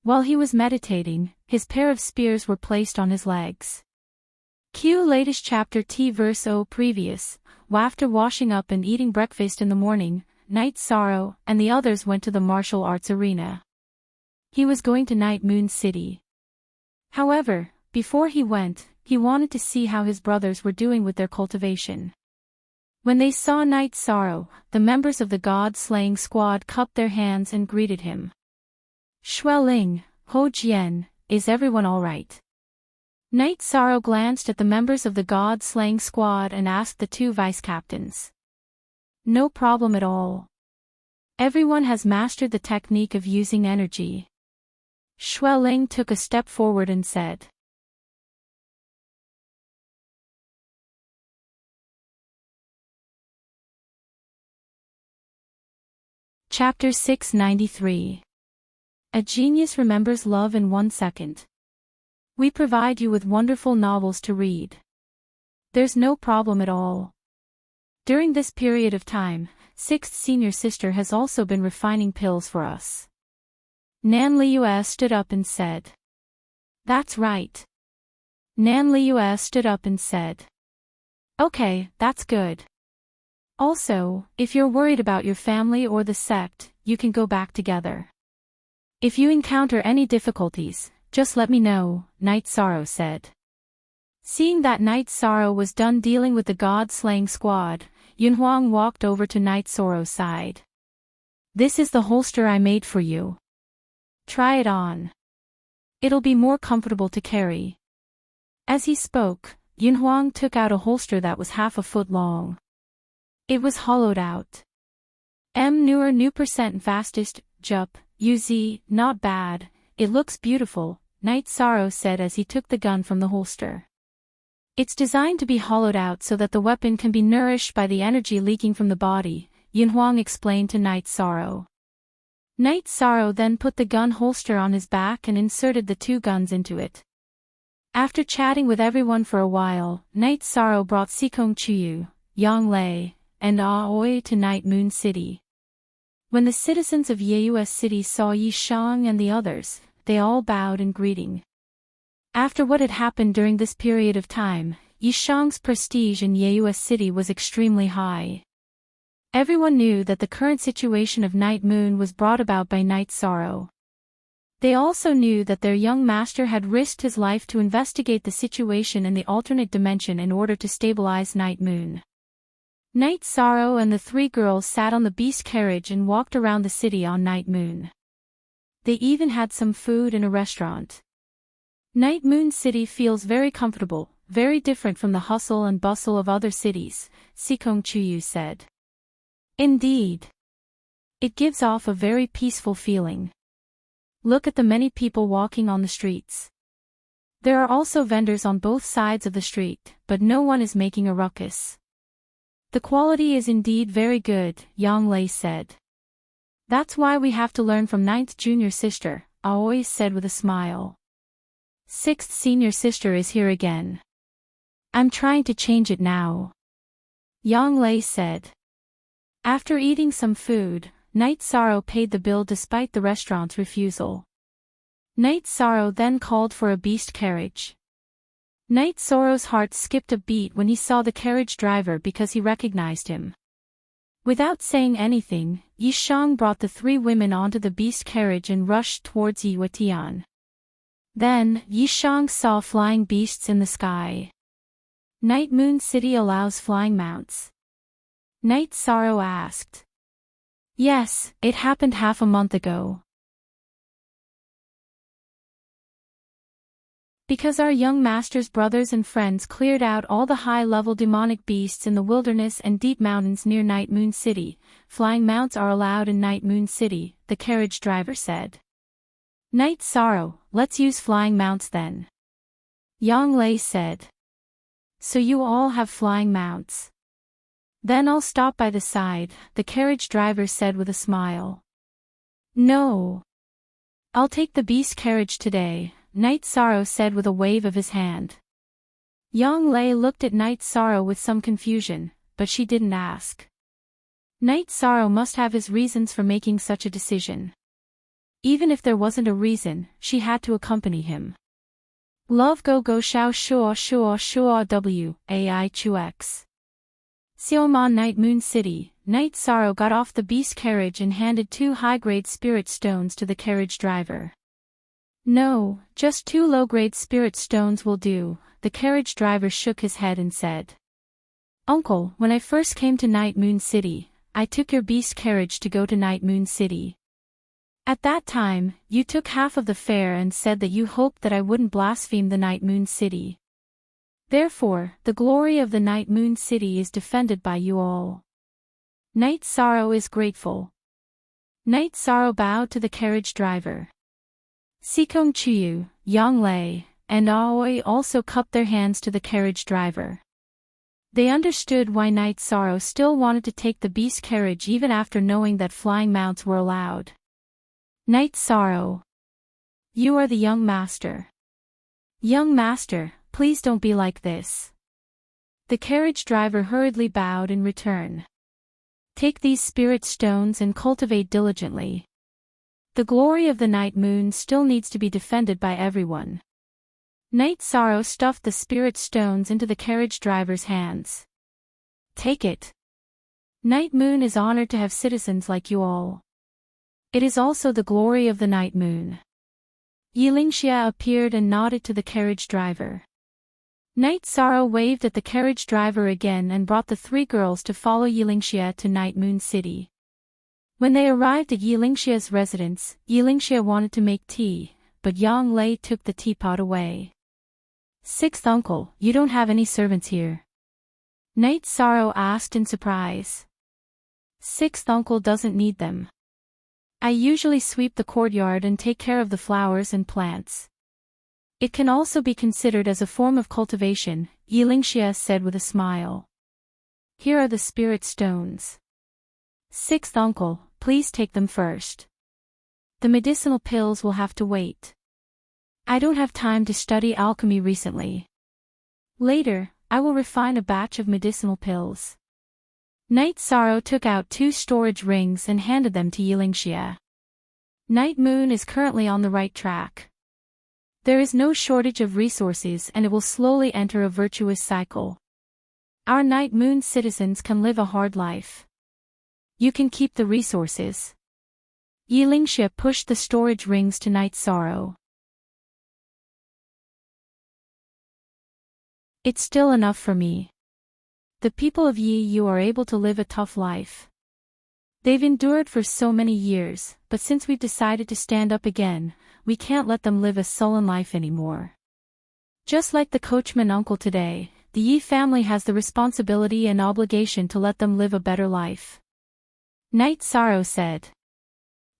A: While he was meditating, his pair of spears were placed on his legs. Q latest chapter T verse O previous, after washing up and eating breakfast in the morning, Night Sorrow and the others went to the martial arts arena. He was going to Night Moon City. However, before he went, he wanted to see how his brothers were doing with their cultivation. When they saw Night Sorrow, the members of the god-slaying squad cupped their hands and greeted him. Xueling, Ho Jian, is everyone alright? Night Sorrow glanced at the members of the god-slaying squad and asked the two vice-captains. No problem at all. Everyone has mastered the technique of using energy. Xueling took a step forward and said. Chapter 693. A genius remembers love in 1 second. We provide you with wonderful novels to read. There's no problem at all. During this period of time, 6th senior sister has also been refining pills for us. Nan Liu stood up and said. That's right. Nan Liu stood up and said. Okay, that's good. Also, if you're worried about your family or the sect, you can go back together. If you encounter any difficulties, just let me know, Night Sorrow said. Seeing that Night Sorrow was done dealing with the god-slaying squad, Yunhuang walked over to Night Sorrow's side. This is the holster I made for you. Try it on. It'll be more comfortable to carry. As he spoke, Yunhuang took out a holster that was half a foot long. It was hollowed out. Newer new percent fastest, Jup, UZ, not bad, it looks beautiful, Night Sorrow said as he took the gun from the holster. It's designed to be hollowed out so that the weapon can be nourished by the energy leaking from the body, Yunhuang explained to Night Sorrow. Night Sorrow then put the gun holster on his back and inserted the two guns into it. After chatting with everyone for a while, Night Sorrow brought Sikong Chuyu, Yang Lei, and Aoi to Night Moon City. When the citizens of Yeus City saw Yishang and the others, they all bowed in greeting. After what had happened during this period of time, Yishang's prestige in Yeus City was extremely high. Everyone knew that the current situation of Night Moon was brought about by Night Sorrow. They also knew that their young master had risked his life to investigate the situation in the alternate dimension in order to stabilize Night Moon. Night Sorrow and the three girls sat on the beast carriage and walked around the city on Night Moon. They even had some food in a restaurant. Night Moon City feels very comfortable, very different from the hustle and bustle of other cities, Sikong Chuyu said. Indeed. It gives off a very peaceful feeling. Look at the many people walking on the streets. There are also vendors on both sides of the street, but no one is making a ruckus. The quality is indeed very good, Yang Lei said. That's why we have to learn from 9th junior sister, Aoi said with a smile. 6th senior sister is here again. I'm trying to change it now. Yang Lei said. After eating some food, Night Sorrow paid the bill despite the restaurant's refusal. Night Sorrow then called for a beast carriage. Night Sorrow's heart skipped a beat when he saw the carriage driver because he recognized him. Without saying anything, Yishang brought the three women onto the beast carriage and rushed towards Yiwatian. Then, Yishang saw flying beasts in the sky. Night Moon City allows flying mounts. Night Sorrow asked. Yes, it happened half a month ago. Because our young master's brothers and friends cleared out all the high-level demonic beasts in the wilderness and deep mountains near Night Moon City, flying mounts are allowed in Night Moon City, the carriage driver said. Night Sorrow, let's use flying mounts then. Yang Lei said. So you all have flying mounts. Then I'll stop by the side, the carriage driver said with a smile. No. I'll take the beast carriage today, Night Sorrow said with a wave of his hand. Yang Lei looked at Night Sorrow with some confusion, but she didn't ask. Night Sorrow must have his reasons for making such a decision. Even if there wasn't a reason, she had to accompany him. Love go go shao shua shua shua w, ai chu x. Xiaoman Night Moon City, Night Sorrow got off the beast carriage and handed 2 high-grade spirit stones to the carriage driver. No, just 2 low-grade spirit stones will do, the carriage driver shook his head and said. Uncle, when I first came to Night Moon City, I took your beast carriage to go to Night Moon City. At that time, you took half of the fare and said that you hoped that I wouldn't blaspheme the Night Moon City. Therefore, the glory of the Night Moon City is defended by you all. Night Sorrow is grateful. Night Sorrow bowed to the carriage driver. Sikong Chuyu, Yang Lei, and Aoi also cupped their hands to the carriage driver. They understood why Night Sorrow still wanted to take the beast carriage even after knowing that flying mounts were allowed. Night Sorrow. You are the young master. Young master, please don't be like this. The carriage driver hurriedly bowed in return. Take these spirit stones and cultivate diligently. The glory of the Night Moon still needs to be defended by everyone. Night Sorrow stuffed the spirit stones into the carriage driver's hands. Take it. Night Moon is honored to have citizens like you all. It is also the glory of the Night Moon. Yilingxia appeared and nodded to the carriage driver. Night Sorrow waved at the carriage driver again and brought the 3 girls to follow Yilingxia to Night Moon City. When they arrived at Yilingxia's residence, Yilingxia wanted to make tea, but Yang Lei took the teapot away. 6th uncle, you don't have any servants here? Night Sorrow asked in surprise. 6th uncle doesn't need them. I usually sweep the courtyard and take care of the flowers and plants. It can also be considered as a form of cultivation, Yilingxia said with a smile. Here are the spirit stones. 6th uncle, please take them first. The medicinal pills will have to wait. I don't have time to study alchemy recently. Later, I will refine a batch of medicinal pills. Night Sorrow took out 2 storage rings and handed them to Yilingxia. Night Moon is currently on the right track. There is no shortage of resources and it will slowly enter a virtuous cycle. Our Night Moon citizens can live a hard life. You can keep the resources. Yilingxia pushed the storage rings to Night Sorrow. It's still enough for me. The people of Yi Yu are able to live a tough life. They've endured for so many years, but since we've decided to stand up again, we can't let them live a sullen life anymore. Just like the coachman uncle today, the Yi family has the responsibility and obligation to let them live a better life. Night Sorrow said.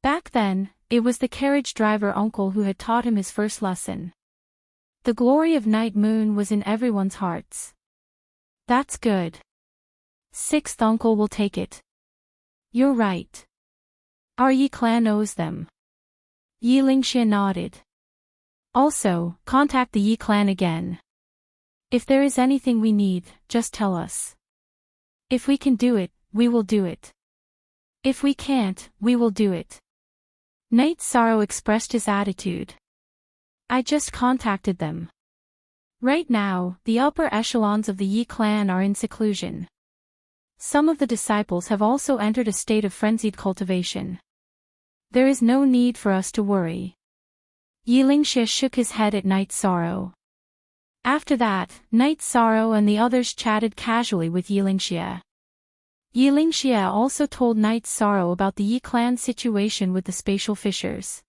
A: Back then, it was the carriage driver uncle who had taught him his first lesson. The glory of Night Moon was in everyone's hearts. That's good. Sixth uncle will take it. You're right. Our Yi clan owes them. Yilingxia nodded. Also, contact the Yi clan again. If there is anything we need, just tell us. If we can do it, we will do it. If we can't, we will do it. Night Sorrow expressed his attitude. I just contacted them. Right now, the upper echelons of the Yi clan are in seclusion. Some of the disciples have also entered a state of frenzied cultivation. There is no need for us to worry. Yilingxia shook his head at Night Sorrow. After that, Night Sorrow and the others chatted casually with Yilingxia. Yilingxia also told Night Sorrow about the Yi clan situation with the spatial fissures.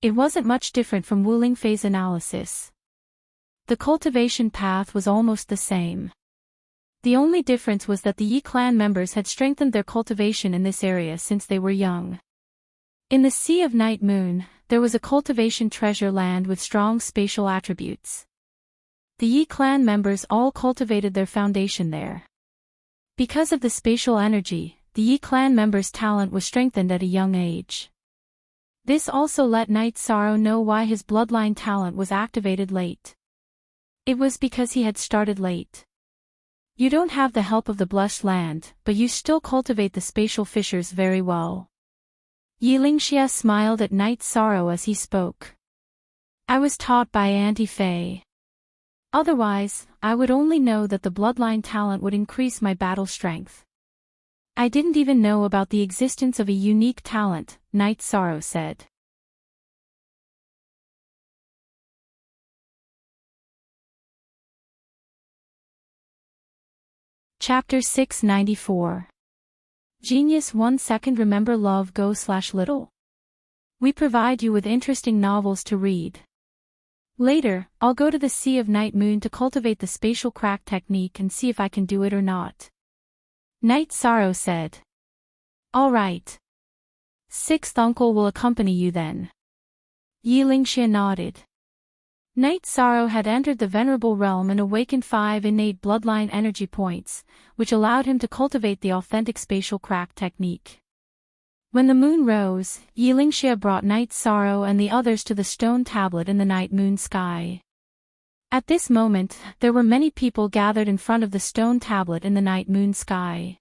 A: It wasn't much different from Wu Lingfei's analysis. The cultivation path was almost the same. The only difference was that the Yi clan members had strengthened their cultivation in this area since they were young. In the Sea of Night Moon, there was a cultivation treasure land with strong spatial attributes. The Yi clan members all cultivated their foundation there. Because of the spatial energy, the Yi clan members' talent was strengthened at a young age. This also let Night Sorrow know why his bloodline talent was activated late. It was because he had started late. You don't have the help of the blessed land, but you still cultivate the spatial fissures very well. Yilingxia smiled at Night Sorrow as he spoke. I was taught by Auntie Fei. Otherwise, I would only know that the bloodline talent would increase my battle strength. I didn't even know about the existence of a unique talent, Night Sorrow said. Chapter 694. Genius 1 second. Remember love go/little. We provide you with interesting novels to read. Later, I'll go to the Sea of Night Moon to cultivate the spatial crack technique and see if I can do it or not. Night Sorrow said. All right. Sixth uncle will accompany you then. Yilingxia nodded. Night Sorrow had entered the Venerable Realm and awakened 5 innate bloodline energy points, which allowed him to cultivate the authentic spatial crack technique. When the moon rose, Yilingxia brought Night Sorrow and the others to the stone tablet in the night moon sky. At this moment, there were many people gathered in front of the stone tablet in the night moon sky.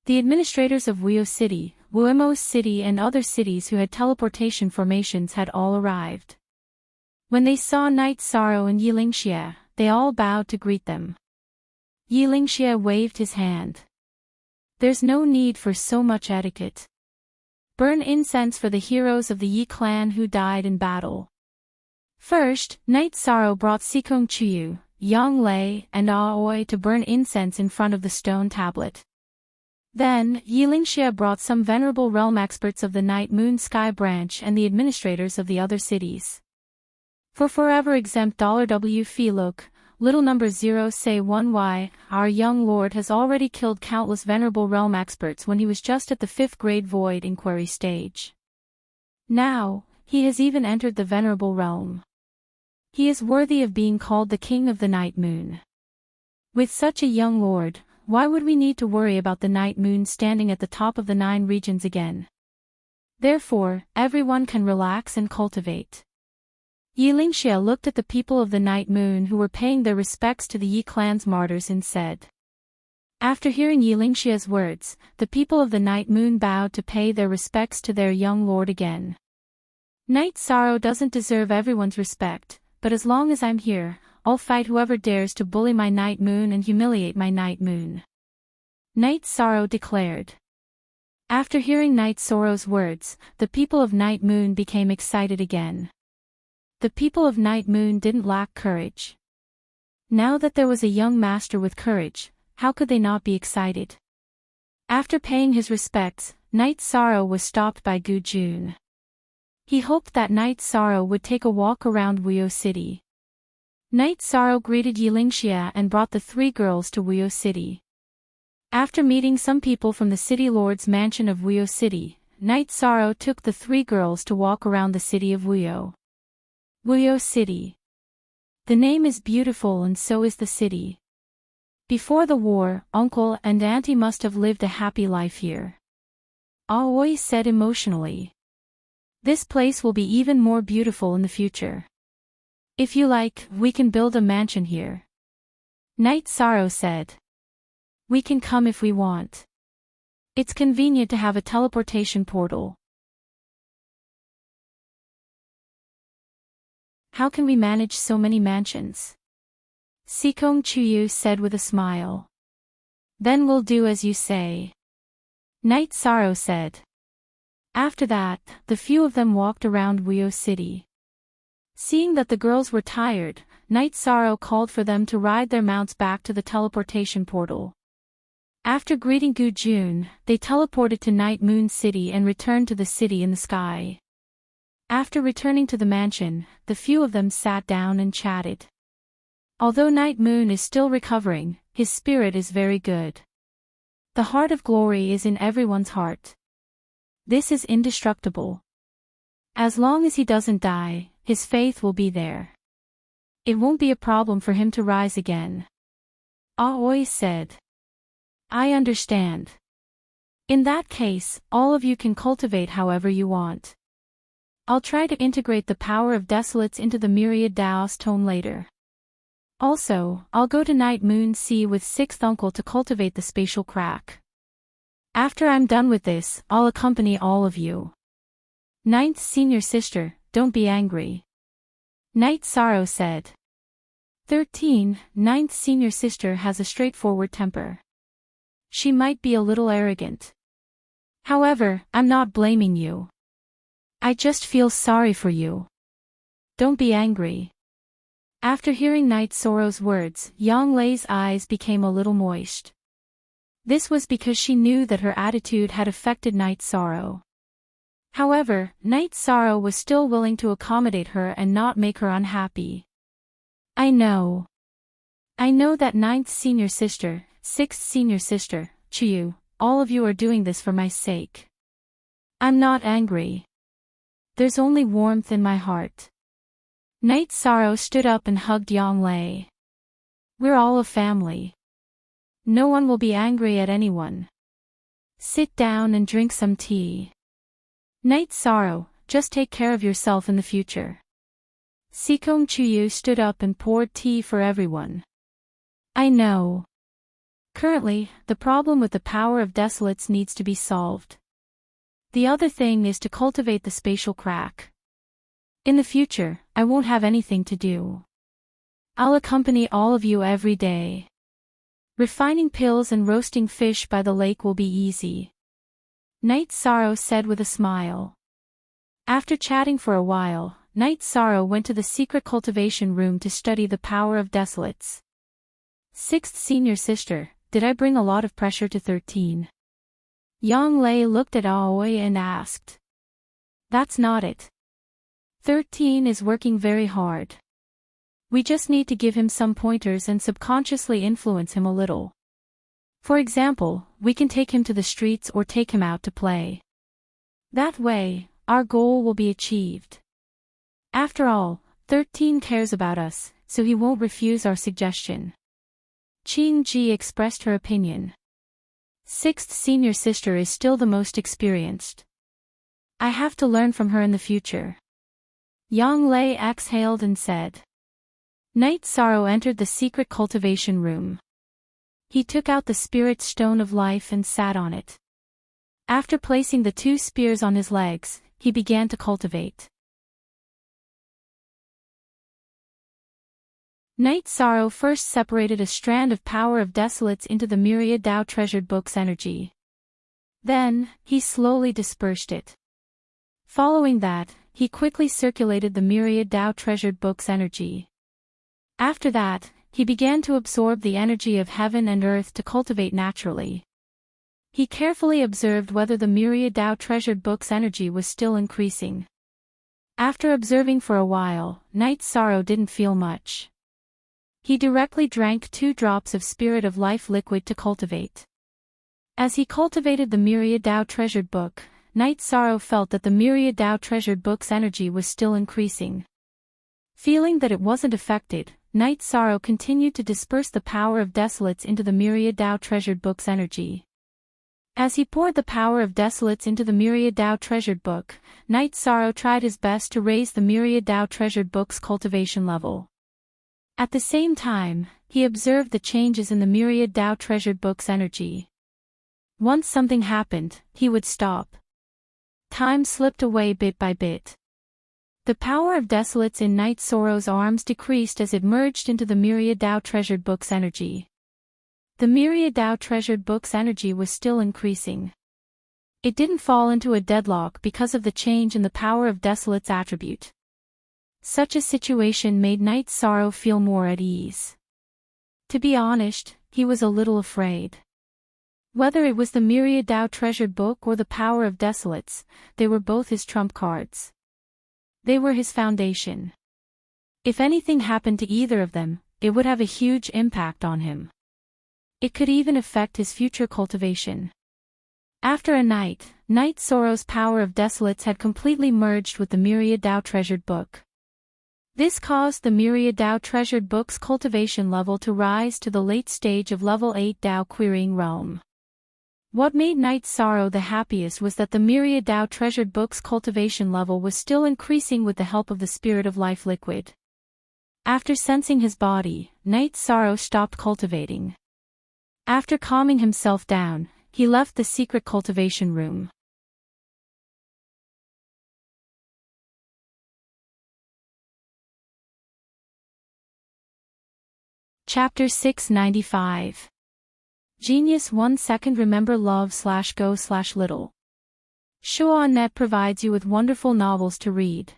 A: The administrators of Wuyo City, Wuimos City and other cities who had teleportation formations had all arrived. When they saw Night Sorrow and Yilingxia, they all bowed to greet them. Yilingxia waved his hand. There's no need for so much etiquette. Burn incense for the heroes of the Yi clan who died in battle. First, Night Sorrow brought Sikong Chuyu, Yang Lei, and Aoi to burn incense in front of the stone tablet. Then, Yilingxia brought some venerable realm experts of the Night Moon Sky branch and the administrators of the other cities. For forever exempt $W fee look, little number 0 say 1y, our young lord has already killed countless venerable realm experts when he was just at the 5th grade void inquiry stage. Now, he has even entered the venerable realm. He is worthy of being called the king of the night moon. With such a young lord, why would we need to worry about the night moon standing at the top of the 9 regions again? Therefore, everyone can relax and cultivate. Yilingxia looked at the people of the night moon who were paying their respects to the Yi clan's martyrs and said. After hearing Yilingxia's words, the people of the night moon bowed to pay their respects to their young lord again. Night Sorrow doesn't deserve everyone's respect, but as long as I'm here, I'll fight whoever dares to bully my night moon and humiliate my night moon. Night Sorrow declared. After hearing Night Sorrow's words, the people of Night Moon became excited again. The people of Night Moon didn't lack courage. Now that there was a young master with courage, how could they not be excited? After paying his respects, Night Sorrow was stopped by Gu Jun. He hoped that Night Sorrow would take a walk around Wuyo City. Night Sorrow greeted Yilingxia and brought the three girls to Wuyo City. After meeting some people from the city lord's mansion of Wuyo City, Night Sorrow took the three girls to walk around the city of Wuyo. Wuyo City. The name is beautiful and so is the city. Before the war, uncle and auntie must have lived a happy life here. Aoi said emotionally. This place will be even more beautiful in the future. If you like, we can build a mansion here. Night Sorrow said. We can come if we want. It's convenient to have a teleportation portal. How can we manage so many mansions? Sikong Chuyu said with a smile. Then we'll do as you say. Night Sorrow said. After that, the few of them walked around Wuyo City. Seeing that the girls were tired, Night Sorrow called for them to ride their mounts back to the teleportation portal. After greeting Gu Jun, they teleported to Night Moon City and returned to the city in the sky. After returning to the mansion, the few of them sat down and chatted. Although Night Moon is still recovering, his spirit is very good. The heart of glory is in everyone's heart. This is indestructible. As long as he doesn't die, his faith will be there. It won't be a problem for him to rise again. Aoi said. I understand. In that case, all of you can cultivate however you want. I'll try to integrate the power of Desolates into the myriad Daos tome later. Also, I'll go to Night Moon Sea with sixth uncle to cultivate the spatial crack. After I'm done with this, I'll accompany all of you. Ninth senior sister, don't be angry. Night Sorrow said. 13. Ninth senior sister has a straightforward temper. She might be a little arrogant. However, I'm not blaming you. I just feel sorry for you. Don't be angry. After hearing Night Sorrow's words, Yang Lei's eyes became a little moist. This was because she knew that her attitude had affected Night Sorrow. However, Night Sorrow was still willing to accommodate her and not make her unhappy. I know that ninth senior sister, sixth senior sister, Chuyu, all of you are doing this for my sake. I'm not angry. There's only warmth in my heart. Night Sorrow stood up and hugged Yang Lei. We're all a family. No one will be angry at anyone. Sit down and drink some tea. Night Sorrow, just take care of yourself in the future. Sikong Chuyu stood up and poured tea for everyone. I know. Currently, the problem with the power of Desolates needs to be solved. The other thing is to cultivate the spatial crack. In the future, I won't have anything to do. I'll accompany all of you every day. Refining pills and roasting fish by the lake will be easy. Night Sorrow said with a smile. After chatting for a while, Night Sorrow went to the secret cultivation room to study the power of Desolates. Sixth senior sister, did I bring a lot of pressure to 13? Yang Lei looked at Aoi and asked. That's not it. 13 is working very hard. We just need to give him some pointers and subconsciously influence him a little. For example, we can take him to the streets or take him out to play. That way, our goal will be achieved. After all, 13 cares about us, so he won't refuse our suggestion. Qing Ji expressed her opinion. Sixth senior sister is still the most experienced. I have to learn from her in the future. Yang Lei exhaled and said. Night Sorrow entered the secret cultivation room. He took out the spirit stone of life and sat on it. After placing the two spears on his legs, he began to cultivate. Night Sorrow first separated a strand of power of Desolates into the myriad Dao treasured book's energy. Then, he slowly dispersed it. Following that, he quickly circulated the myriad Tao treasured book's energy. After that, he began to absorb the energy of heaven and earth to cultivate naturally. He carefully observed whether the myriad Tao treasured book's energy was still increasing. After observing for a while, Night Sorrow didn't feel much. He directly drank 2 drops of Spirit of Life liquid to cultivate. As he cultivated the myriad Tao treasured book, Night Sorrow felt that the myriad Tao treasured book's energy was still increasing. Feeling that it wasn't affected, Night Sorrow continued to disperse the power of desolates into the myriad Tao treasured book's energy. As he poured the power of desolates into the myriad Tao treasured book, Night Sorrow tried his best to raise the myriad Tao treasured book's cultivation level. At the same time, he observed the changes in the myriad Tao treasured book's energy. Once something happened, he would stop. Time slipped away bit by bit. The power of desolates in Night Sorrow's arms decreased as it merged into the myriad Tao treasured book's energy. The myriad Tao treasured book's energy was still increasing. It didn't fall into a deadlock because of the change in the power of desolate's attribute. Such a situation made Night Sorrow feel more at ease. To be honest, he was a little afraid. Whether it was the myriad Tao treasured book or the power of desolates, they were both his trump cards. They were his foundation. If anything happened to either of them, it would have a huge impact on him. It could even affect his future cultivation. After a night, Night Sorrow's power of desolates had completely merged with the myriad Tao treasured book. This caused the myriad Tao treasured book's cultivation level to rise to the late stage of level 8 Tao querying realm. What made Night Sorrow the happiest was that the myriad Tao treasured book's cultivation level was still increasing with the help of the Spirit of Life liquid. After sensing his body, Night Sorrow stopped cultivating. After calming himself down, he left the secret cultivation room. Chapter 695. Genius 1 second. Remember love/go/little. Shuanet provides you with wonderful novels to read.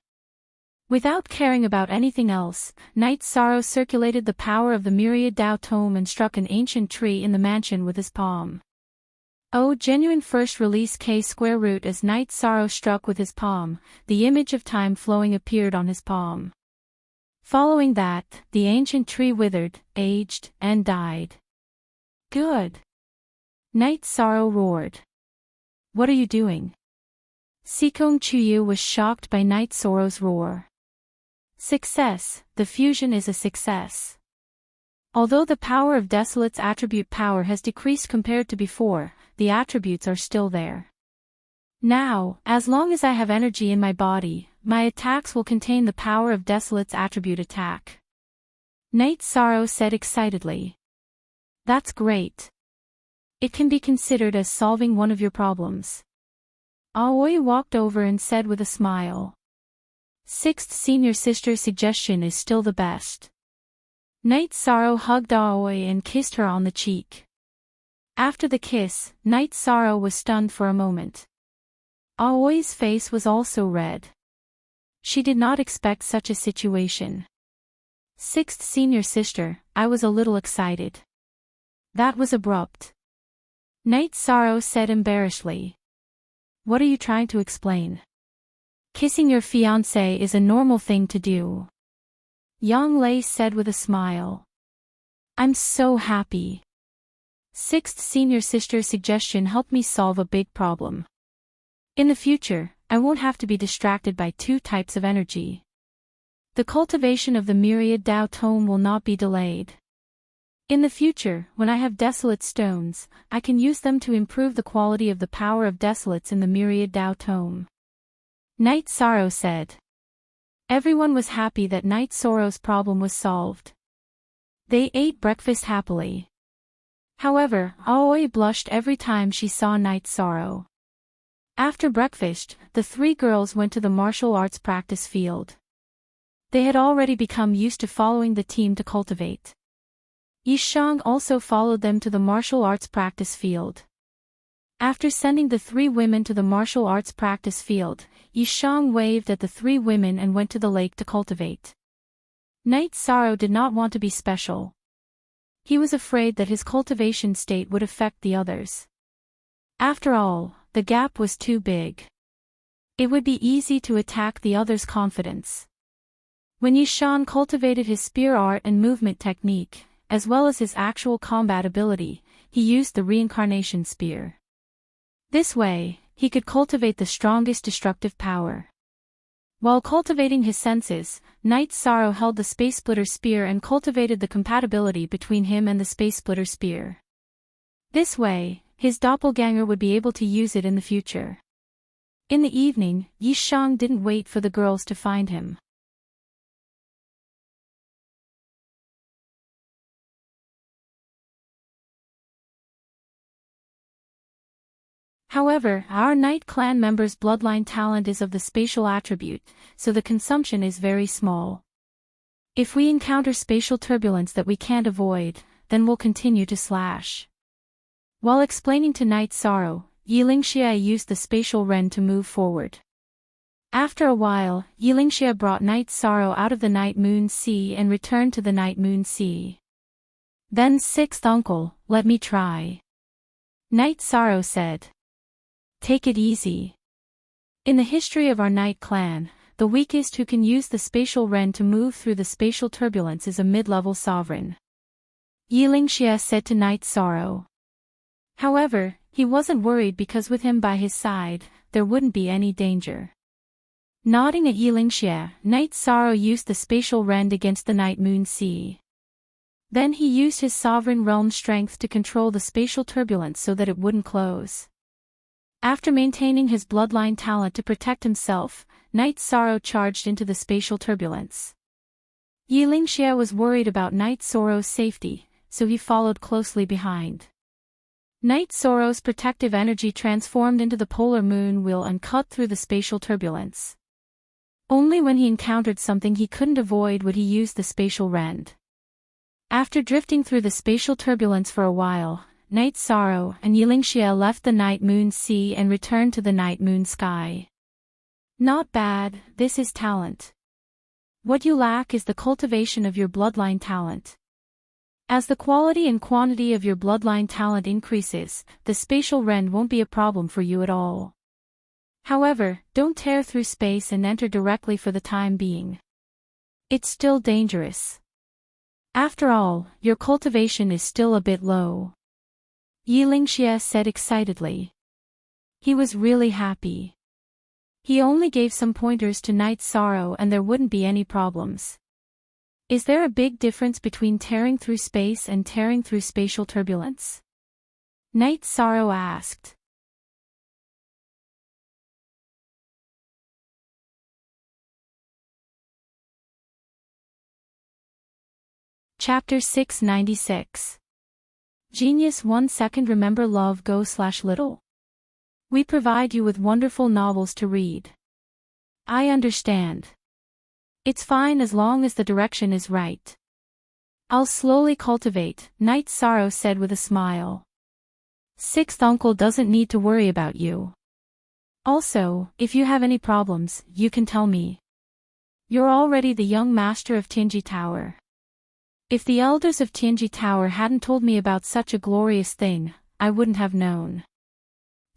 A: Without caring about anything else, Night Sorrow circulated the power of the myriad Tao tome and struck an ancient tree in the mansion with his palm. Oh, genuine first release K square root. As Night Sorrow struck with his palm, the image of time flowing appeared on his palm. Following that, the ancient tree withered, aged, and died. Good. Night Sorrow roared. What are you doing? Sikong Chuyu was shocked by Night Sorrow's roar. Success, the fusion is a success. Although the power of desolate's attribute power has decreased compared to before, the attributes are still there. Now, as long as I have energy in my body, my attacks will contain the power of desolate's attribute attack. Night Sorrow said excitedly. That's great. It can be considered as solving one of your problems. Aoi walked over and said with a smile. 6th senior sister's suggestion is still the best. Night Sorrow hugged Aoi and kissed her on the cheek. After the kiss, Night Sorrow was stunned for a moment. Aoi's face was also red. She did not expect such a situation. 6th senior sister, I was a little excited. That was abrupt. Night Sorrow said embarrassedly. What are you trying to explain? Kissing your fiancé is a normal thing to do. Yang Lei said with a smile. I'm so happy. 6th senior sister's suggestion helped me solve a big problem. In the future, I won't have to be distracted by 2 types of energy. The cultivation of the myriad Tao tome will not be delayed. In the future, when I have desolate stones, I can use them to improve the quality of the power of desolates in the myriad Tao tome. Night Sorrow said. Everyone was happy that Night Sorrow's problem was solved. They ate breakfast happily. However, Aoi blushed every time she saw Night Sorrow. After breakfast, the 3 girls went to the martial arts practice field. They had already become used to following the team to cultivate. Yishang also followed them to the martial arts practice field. After sending the three women to the martial arts practice field, Yi Shang waved at the three women and went to the lake to cultivate. Knight Sorrow did not want to be special. He was afraid that his cultivation state would affect the others. After all, the gap was too big. It would be easy to attack the others' confidence. When Yi Shang cultivated his spear art and movement technique, as well as his actual combat ability, he used the reincarnation spear. This way, he could cultivate the strongest destructive power. While cultivating his senses, Knight Sorrow held the Space Splitter Spear and cultivated the compatibility between him and the Space Splitter Spear. This way, his doppelganger would be able to use it in the future. In the evening, Yi Shang didn't wait for the girls to find him. However, our Knight clan members' bloodline talent is of the spatial attribute, so the consumption is very small. If we encounter spatial turbulence that we can't avoid, then we'll continue to slash. While explaining to Knight Sorrow, Yilingxia used the spatial ren to move forward. After a while, Yilingxia brought Knight Sorrow out of the Night Moon Sea and returned to the Night Moon Sea. Then sixth uncle, let me try. Knight Sorrow said. Take it easy. In the history of our Knight clan, the weakest who can use the spatial ren to move through the spatial turbulence is a mid-level sovereign. Yilingxia said to Knight Sorrow. However, he wasn't worried because with him by his side, there wouldn't be any danger. Nodding at Yilingxia, Knight Sorrow used the spatial rend against the Night Moon Sea. Then he used his sovereign realm strength to control the spatial turbulence so that it wouldn't close. After maintaining his bloodline talent to protect himself, Knight Sorrow charged into the spatial turbulence. Yilingxia was worried about Knight Sorrow's safety, so he followed closely behind. Knight Sorrow's protective energy transformed into the polar moon wheel and cut through the spatial turbulence. Only when he encountered something he couldn't avoid would he use the spatial rend. After drifting through the spatial turbulence for a while, Knight Sorrow and Yilingxia left the Night Moon Sea and returned to the Night Moon Sky. Not bad, this is talent. What you lack is the cultivation of your bloodline talent. As the quality and quantity of your bloodline talent increases, the spatial rend won't be a problem for you at all. However, don't tear through space and enter directly for the time being. It's still dangerous. After all, your cultivation is still a bit low. Yilingxia said excitedly. He was really happy. He only gave some pointers to Knight Sorrow and there wouldn't be any problems. Is there a big difference between tearing through space and tearing through spatial turbulence? Knight Sorrow asked. Chapter 696. Genius 1 second. Remember love go/little. We provide you with wonderful novels to read. I understand. It's fine as long as the direction is right. I'll slowly cultivate, Knight Sorrow said with a smile. Sixth uncle doesn't need to worry about you. Also, if you have any problems, you can tell me. You're already the young master of Tianji Tower. If the elders of Tianji Tower hadn't told me about such a glorious thing, I wouldn't have known.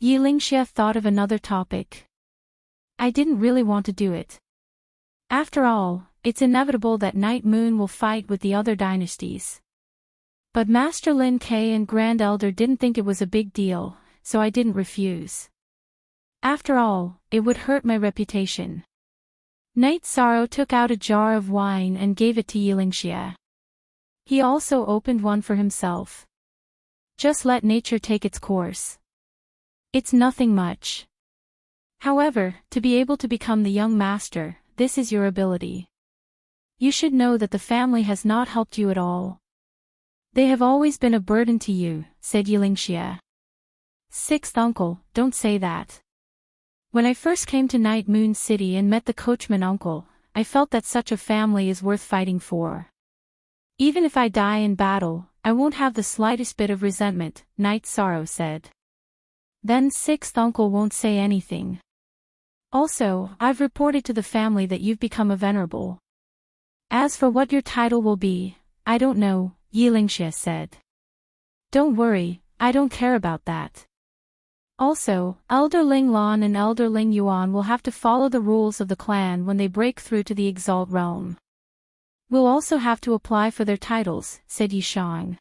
A: Yilingxia thought of another topic. I didn't really want to do it. After all, it's inevitable that Night Moon will fight with the other dynasties. But Master Lin Ke and Grand Elder didn't think it was a big deal, so I didn't refuse. After all, it would hurt my reputation. Knight Sorrow took out a jar of wine and gave it to Yilingxia. He also opened one for himself. Just let nature take its course. It's nothing much. However, to be able to become the young master, this is your ability. You should know that the family has not helped you at all. They have always been a burden to you, said Yilingxia. Sixth uncle, don't say that. When I first came to Night Moon City and met the coachman uncle, I felt that such a family is worth fighting for. Even if I die in battle, I won't have the slightest bit of resentment, Knight Sorrow said. Then sixth uncle won't say anything. Also, I've reported to the family that you've become a venerable. As for what your title will be, I don't know, Yilingxia said. Don't worry, I don't care about that. Also, Elder Ling Lan and Elder Ling Yuan will have to follow the rules of the clan when they break through to the Exalt realm. We'll also have to apply for their titles, said Yishang.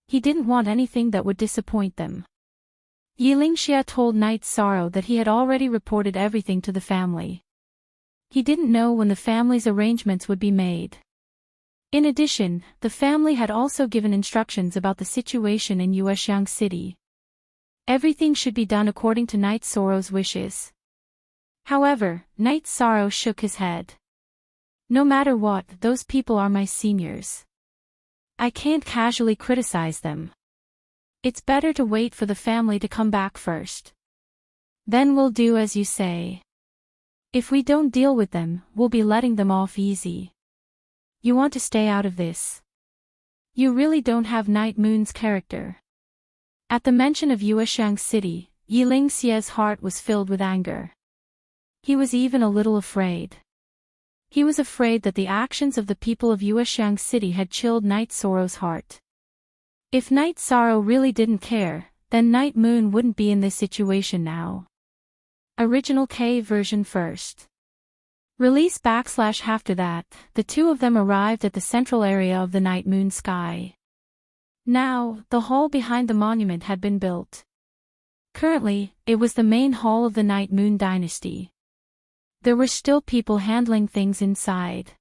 A: He didn't want anything that would disappoint them. Yilingxia told Night Sorrow that he had already reported everything to the family. He didn't know when the family's arrangements would be made. In addition, the family had also given instructions about the situation in Yuexiang City. Everything should be done according to Night Sorrow's wishes. However, Night Sorrow shook his head. No matter what, those people are my seniors. I can't casually criticize them. It's better to wait for the family to come back first. Then we'll do as you say. If we don't deal with them, we'll be letting them off easy. You want to stay out of this. You really don't have Night Moon's character. At the mention of Yuexiang City, Yilingxia's heart was filled with anger. He was even a little afraid. He was afraid that the actions of the people of Yuexiang City had chilled Night Sorrow's heart. If Night Sorrow really didn't care, then Night Moon wouldn't be in this situation now. Original K version first. Release / after that, the two of them arrived at the central area of the Night Moon sky. Now, the hall behind the monument had been built. Currently, it was the main hall of the Night Moon dynasty. There were still people handling things inside.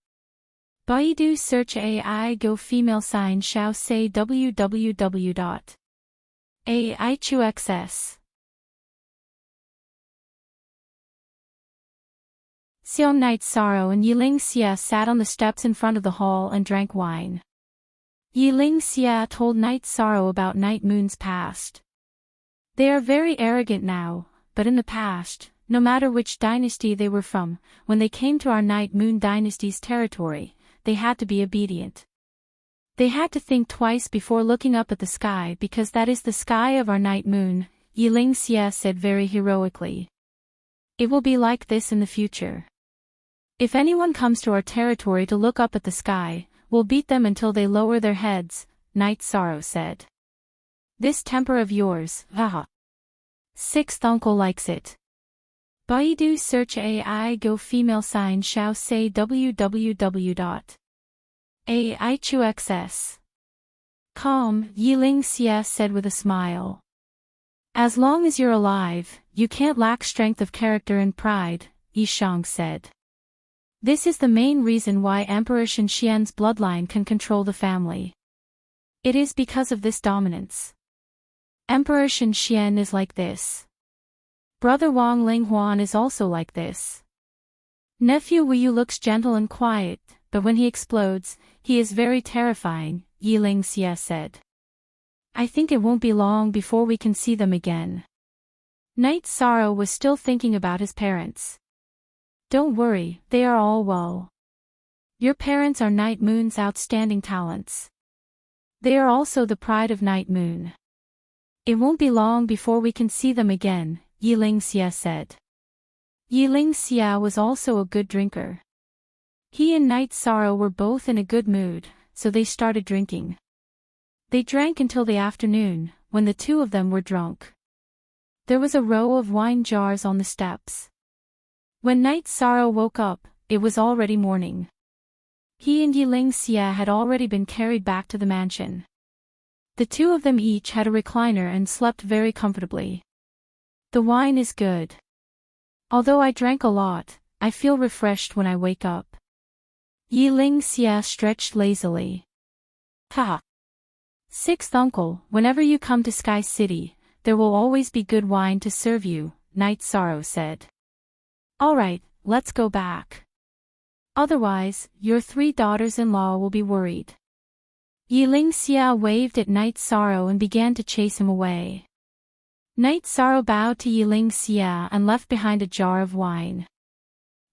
A: Baidu search AI go female sign shao say www.aichuxs. Xiao Night Sorrow and Yilingxia sat on the steps in front of the hall and drank wine. Yilingxia told Night Sorrow about Night Moon's past. They are very arrogant now, but in the past, no matter which dynasty they were from, when they came to our Night Moon dynasty's territory, they had to be obedient. They had to think twice before looking up at the sky because that is the sky of our Night Moon, Yilingxia said very heroically. It will be like this in the future. If anyone comes to our territory to look up at the sky, we'll beat them until they lower their heads, Night Sorrow said. This temper of yours, haha. Sixth uncle likes it. Baidu search AI go female sign shao say www.aichuxs. Calm, Yilingxia said with a smile. As long as you're alive, you can't lack strength of character and pride, Yishang said. This is the main reason why Emperor Shenxian's bloodline can control the family. It is because of this dominance. Emperor Shenxian is like this. Brother Wang Linghuan is also like this. Nephew Wuyu looks gentle and quiet, but when he explodes, he is very terrifying, Yilingxia said. I think it won't be long before we can see them again. Night Sorrow was still thinking about his parents. Don't worry, they are all well. Your parents are Night Moon's outstanding talents. They are also the pride of Night Moon. It won't be long before we can see them again, Yilingxia said. Yilingxia was also a good drinker. He and Night Sorrow were both in a good mood, so they started drinking. They drank until the afternoon, when the two of them were drunk. There was a row of wine jars on the steps. When Night Sorrow woke up, it was already morning. He and Yilingxia had already been carried back to the mansion. The two of them each had a recliner and slept very comfortably. The wine is good. Although I drank a lot, I feel refreshed when I wake up. Yilingxia stretched lazily. Ha! Sixth uncle, whenever you come to Sky City, there will always be good wine to serve you, Night Sorrow said. Alright, let's go back. Otherwise, your 3 daughters-in-law will be worried. Yilingxia waved at Night Sorrow and began to chase him away. Night Sorrow bowed to Yilingxia and left behind a jar of wine.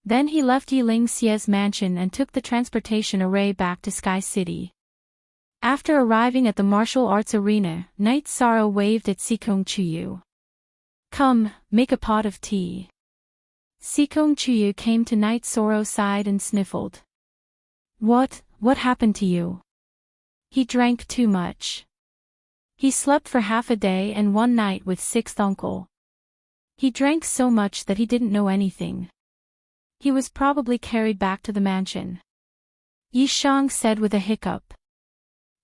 A: Then he left Yilingxia's mansion and took the transportation array back to Sky City. After arriving at the martial arts arena, Night Sorrow waved at Sikong Chuyu. Come, make a pot of tea. Sikong Chuyu came to Night Sorrow's side and sniffled. What happened to you? He drank too much. He slept for half a day and one night with sixth uncle. He drank so much that he didn't know anything. He was probably carried back to the mansion. Yi Shang said with a hiccup.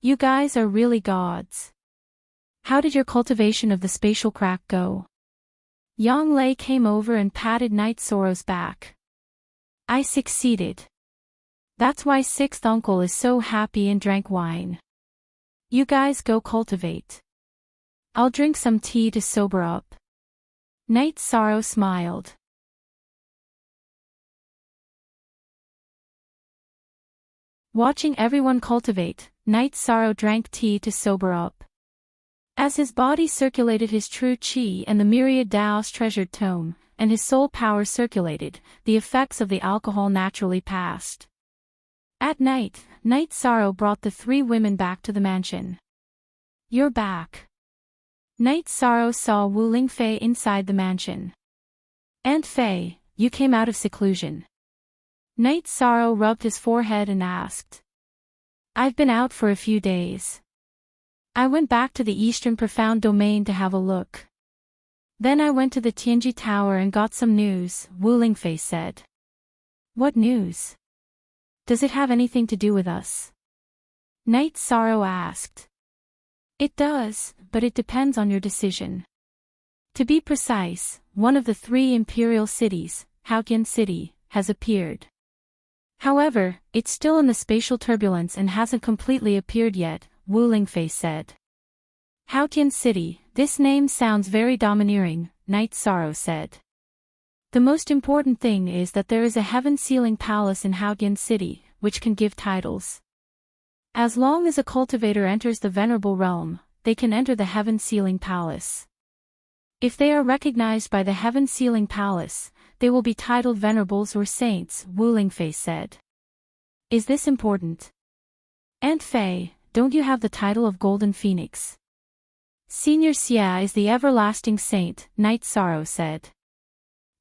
A: You guys are really gods. How did your cultivation of the spatial crack go? Yang Lei came over and patted Night Sorrow's back. I succeeded. That's why sixth uncle is so happy and drank wine. You guys go cultivate. I'll drink some tea to sober up. Night Sorrow smiled. Watching everyone cultivate, Night Sorrow drank tea to sober up. As his body circulated his true qi and the myriad Dao's treasured tome, and his soul power circulated, the effects of the alcohol naturally passed. At night, Night Sorrow brought the three women back to the mansion. You're back. Night Sorrow saw Wu Lingfei inside the mansion. Aunt Fei, you came out of seclusion. Night Sorrow rubbed his forehead and asked. I've been out for a few days. I went back to the Eastern Profound Domain to have a look. Then I went to the Tianji Tower and got some news, Wu Lingfei said. What news? Does it have anything to do with us? Night Sorrow asked. It does, but it depends on your decision. To be precise, one of the three imperial cities, Haotian City, has appeared. However, it's still in the spatial turbulence and hasn't completely appeared yet, Wu Lingfei said. Haotian City, this name sounds very domineering, Night Sorrow said. The most important thing is that there is a heaven-sealing palace in Haotian City, which can give titles. As long as a cultivator enters the venerable realm, they can enter the heaven-sealing palace. If they are recognized by the heaven-sealing palace, they will be titled venerables or saints, Wu Lingfei said. Is this important? Aunt Fei, don't you have the title of Golden Phoenix? Senior Xia is the everlasting saint, Night Sorrow said.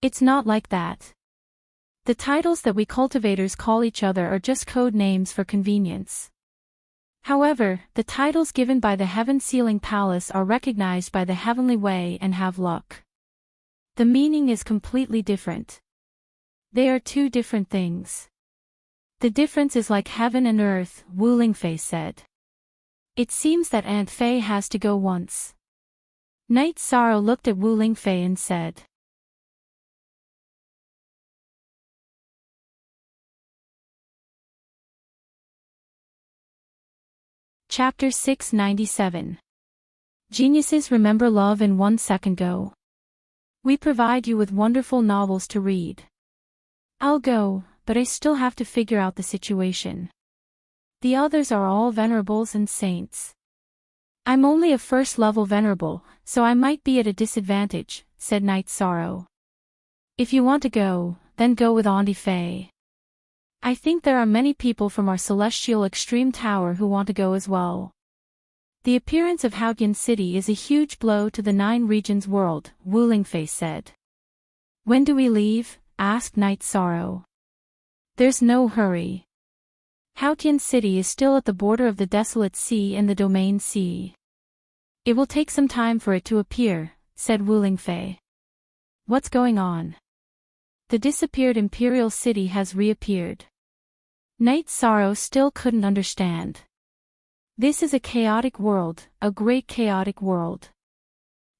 A: It's not like that. The titles that we cultivators call each other are just code names for convenience. However, the titles given by the heaven-sealing palace are recognized by the heavenly way and have luck. The meaning is completely different. They are two different things. The difference is like heaven and earth, Wu Lingfei said. It seems that Aunt Fei has to go once. Night Sorrow looked at Wu Lingfei and said. Chapter 697. Geniuses remember love in 1 second. Go. We provide you with wonderful novels to read. I'll go, but I still have to figure out the situation. The others are all venerables and saints. I'm only a first-level venerable, so I might be at a disadvantage, said Night Sorrow. If you want to go, then go with Auntie Fei. I think there are many people from our celestial extreme tower who want to go as well. The appearance of Haotian City is a huge blow to the 9 regions world, Wu Lingfei said. When do we leave? Asked Night Sorrow. There's no hurry. Haotian City is still at the border of the Desolate Sea and the Domain Sea. It will take some time for it to appear, said Wu Lingfei. What's going on? The disappeared Imperial City has reappeared. Night Sorrow still couldn't understand. This is a chaotic world, a great chaotic world.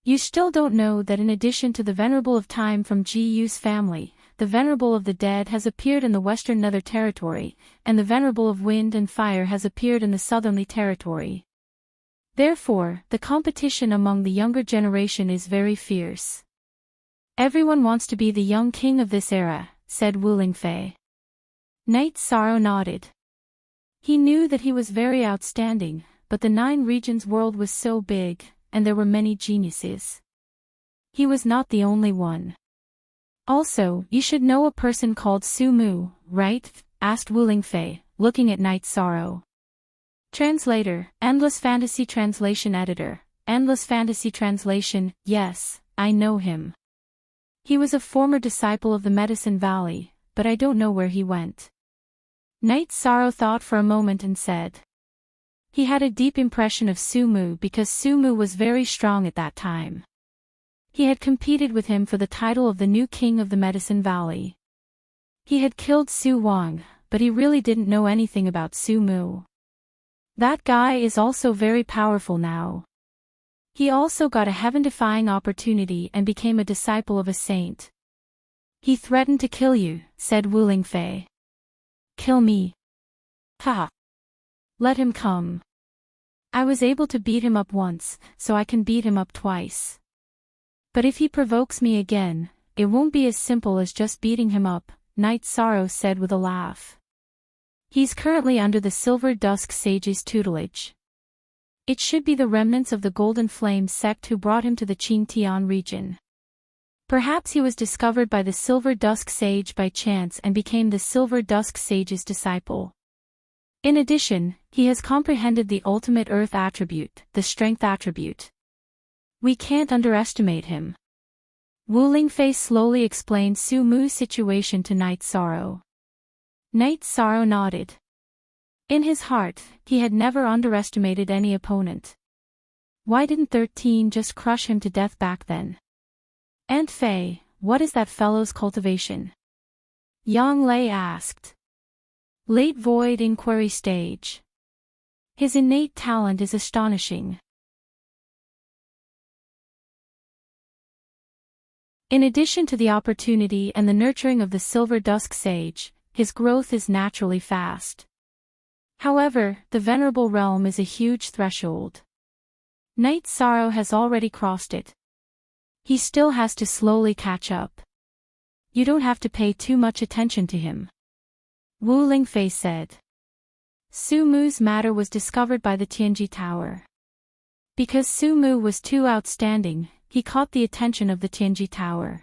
A: You still don't know that in addition to the Venerable of Time from Ji Yu's family, the Venerable of the Dead has appeared in the Western Nether Territory, and the Venerable of Wind and Fire has appeared in the Southerly Territory. Therefore, the competition among the younger generation is very fierce. Everyone wants to be the young king of this era, said Wu Lingfei. Night Sorrow nodded. He knew that he was very outstanding, but the 9 regions world was so big, and there were many geniuses. He was not the only one. Also, you should know a person called Su Mu, right? Asked Wu Lingfei, looking at Night Sorrow. Translator, Endless Fantasy Translation Editor, Endless Fantasy Translation, yes, I know him. He was a former disciple of the Medicine Valley, but I don't know where he went. Knight Sorrow thought for a moment and said. He had a deep impression of Sumu because Sumu was very strong at that time. He had competed with him for the title of the new king of the Medicine Valley. He had killed Su Wang, but he really didn't know anything about Sumu. That guy is also very powerful now. He also got a heaven-defying opportunity and became a disciple of a saint. He threatened to kill you, said Wu Lingfei. Kill me? Ha! Let him come. I was able to beat him up once, so I can beat him up twice. But if he provokes me again, it won't be as simple as just beating him up, Knight Sorrow said with a laugh. He's currently under the Silver Dusk Sage's tutelage. It should be the remnants of the Golden Flame sect who brought him to the Qingtian region. Perhaps he was discovered by the Silver Dusk Sage by chance and became the Silver Dusk Sage's disciple. In addition, he has comprehended the ultimate Earth attribute, the Strength attribute. We can't underestimate him. Wu Lingfei slowly explained Su Mu's situation to Knight Sorrow. Knight Sorrow nodded. In his heart, he had never underestimated any opponent. Why didn't 13 just crush him to death back then? Aunt Fei, what is that fellow's cultivation? Yang Lei asked. Late void inquiry stage. His innate talent is astonishing. In addition to the opportunity and the nurturing of the Silver Dusk Sage, his growth is naturally fast. However, the Venerable Realm is a huge threshold. Knight Sorrow has already crossed it. He still has to slowly catch up. You don't have to pay too much attention to him. Wu Lingfei said. Su Mu's matter was discovered by the Tianji Tower. Because Su Mu was too outstanding, he caught the attention of the Tianji Tower.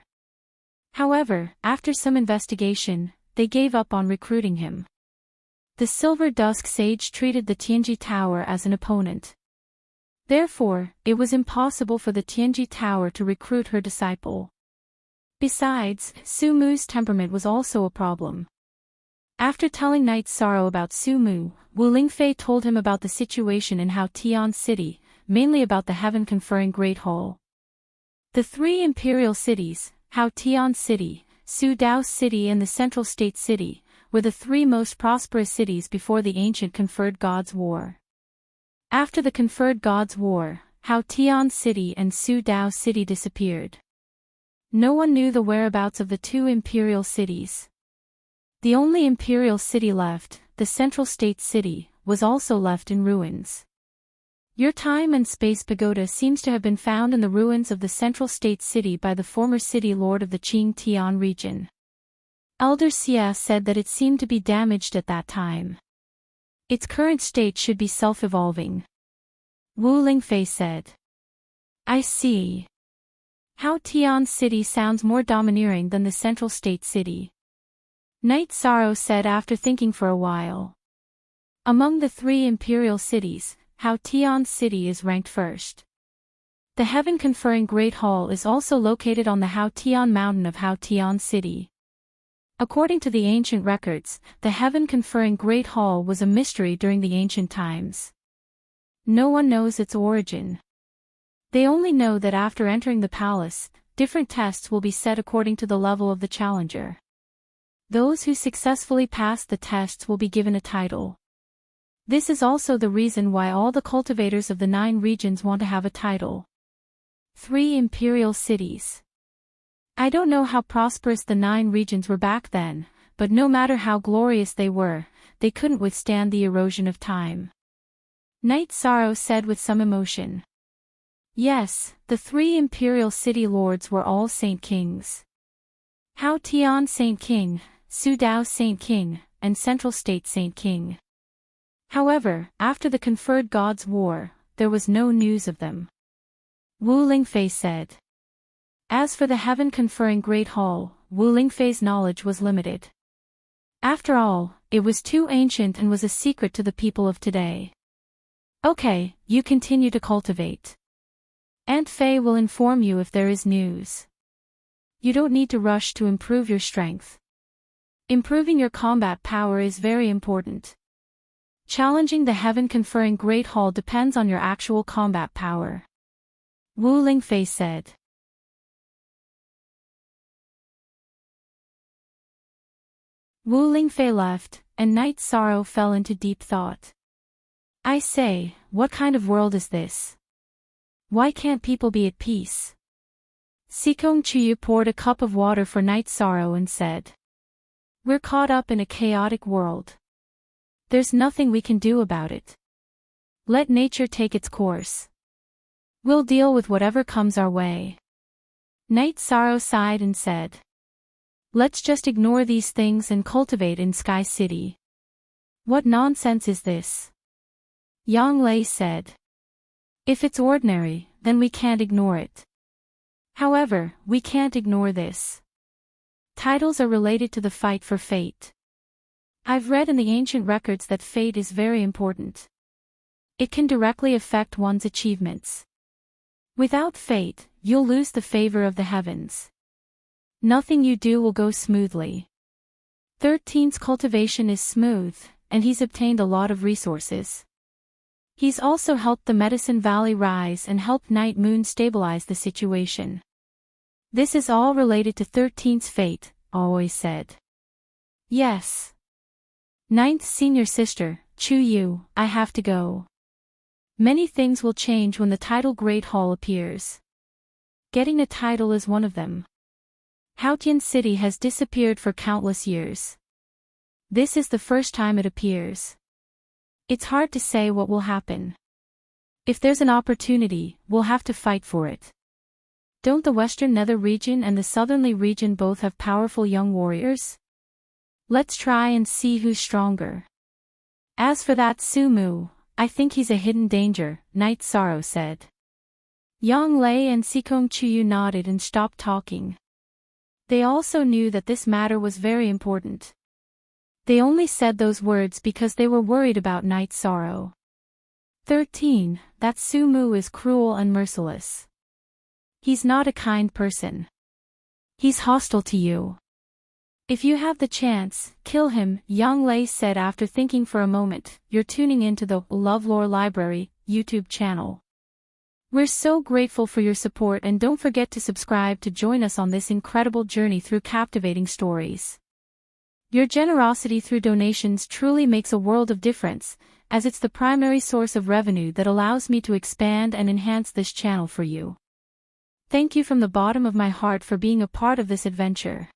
A: However, after some investigation, they gave up on recruiting him. The Silver Dusk Sage treated the Tianji Tower as an opponent. Therefore, it was impossible for the Tianji Tower to recruit her disciple. Besides, Su Mu's temperament was also a problem. After telling Knight Sorrow about Su Mu, Wu Lingfei told him about the situation in Hao Tian City, mainly about the heaven-conferring Great Hall. The three imperial cities, Hao Tian City, Su Dao City and the Central State City, were the three most prosperous cities before the ancient Conferred Gods War. After the Conferred Gods War, Hao Tian City and Su Dao City disappeared. No one knew the whereabouts of the two imperial cities. The only imperial city left, the Central State City, was also left in ruins. Your Time and Space Pagoda seems to have been found in the ruins of the Central State City by the former city lord of the Qingtian region. Elder Xia said that it seemed to be damaged at that time. Its current state should be self-evolving. Wu Lingfei said. I see. Hao Tian City sounds more domineering than the Central State City. Knight Sorrow said after thinking for a while. Among the three imperial cities, Hao Tian City is ranked first. The heaven-conferring Great Hall is also located on the Hao Tian Mountain of Hao Tian City. According to the ancient records, the heaven-conferring Great Hall was a mystery during the ancient times. No one knows its origin. They only know that after entering the palace, different tests will be set according to the level of the challenger. Those who successfully pass the tests will be given a title. This is also the reason why all the cultivators of the 9 regions want to have a title. 3 imperial cities. I don't know how prosperous the 9 regions were back then, but no matter how glorious they were, they couldn't withstand the erosion of time. Knight Sorrow said with some emotion. Yes, the 3 imperial city lords were all Saint Kings. Hao Tian Saint King, Su Dao Saint King, and Central State Saint King. However, after the Conferred Gods War, there was no news of them. Wu Lingfei said. As for the heaven-conferring Great Hall, Wu Lingfei's knowledge was limited. After all, it was too ancient and was a secret to the people of today. Okay, you continue to cultivate. Aunt Faye will inform you if there is news. You don't need to rush to improve your strength. Improving your combat power is very important. Challenging the heaven-conferring Great Hall depends on your actual combat power. Wu Lingfei said. Wu Lingfei left, and Night Sorrow fell into deep thought. I say, what kind of world is this? Why can't people be at peace? Sikong Chuyu poured a cup of water for Night Sorrow and said. We're caught up in a chaotic world. There's nothing we can do about it. Let nature take its course. We'll deal with whatever comes our way. Night Sorrow sighed and said. Let's just ignore these things and cultivate in Sky City. What nonsense is this? Yang Lei said. If it's ordinary, then we can't ignore it. However, we can't ignore this. Titles are related to the fight for fate. I've read in the ancient records that fate is very important. It can directly affect one's achievements. Without fate, you'll lose the favor of the heavens. Nothing you do will go smoothly. 13's cultivation is smooth, and he's obtained a lot of resources. He's also helped the Medicine Valley rise and helped Night Moon stabilize the situation. This is all related to 13's fate, always said. Yes. 9th senior sister, Chu Yu, I have to go. Many things will change when the title Great Hall appears. Getting a title is one of them. Haotian City has disappeared for countless years. This is the first time it appears. It's hard to say what will happen. If there's an opportunity, we'll have to fight for it. Don't the Western Nether region and the Southerly region both have powerful young warriors? Let's try and see who's stronger. As for that Sumu, I think he's a hidden danger, Night Sorrow said. Yang Lei and Sikong Chuyu nodded and stopped talking. They also knew that this matter was very important. They only said those words because they were worried about Night Sorrow. 13. That Sumu is cruel and merciless. He's not a kind person. He's hostile to you. If you have the chance, kill him, Yang Lei said after thinking for a moment. You're tuning into the LoveLore Library YouTube channel. We're so grateful for your support, and don't forget to subscribe to join us on this incredible journey through captivating stories. Your generosity through donations truly makes a world of difference, as it's the primary source of revenue that allows me to expand and enhance this channel for you. Thank you from the bottom of my heart for being a part of this adventure.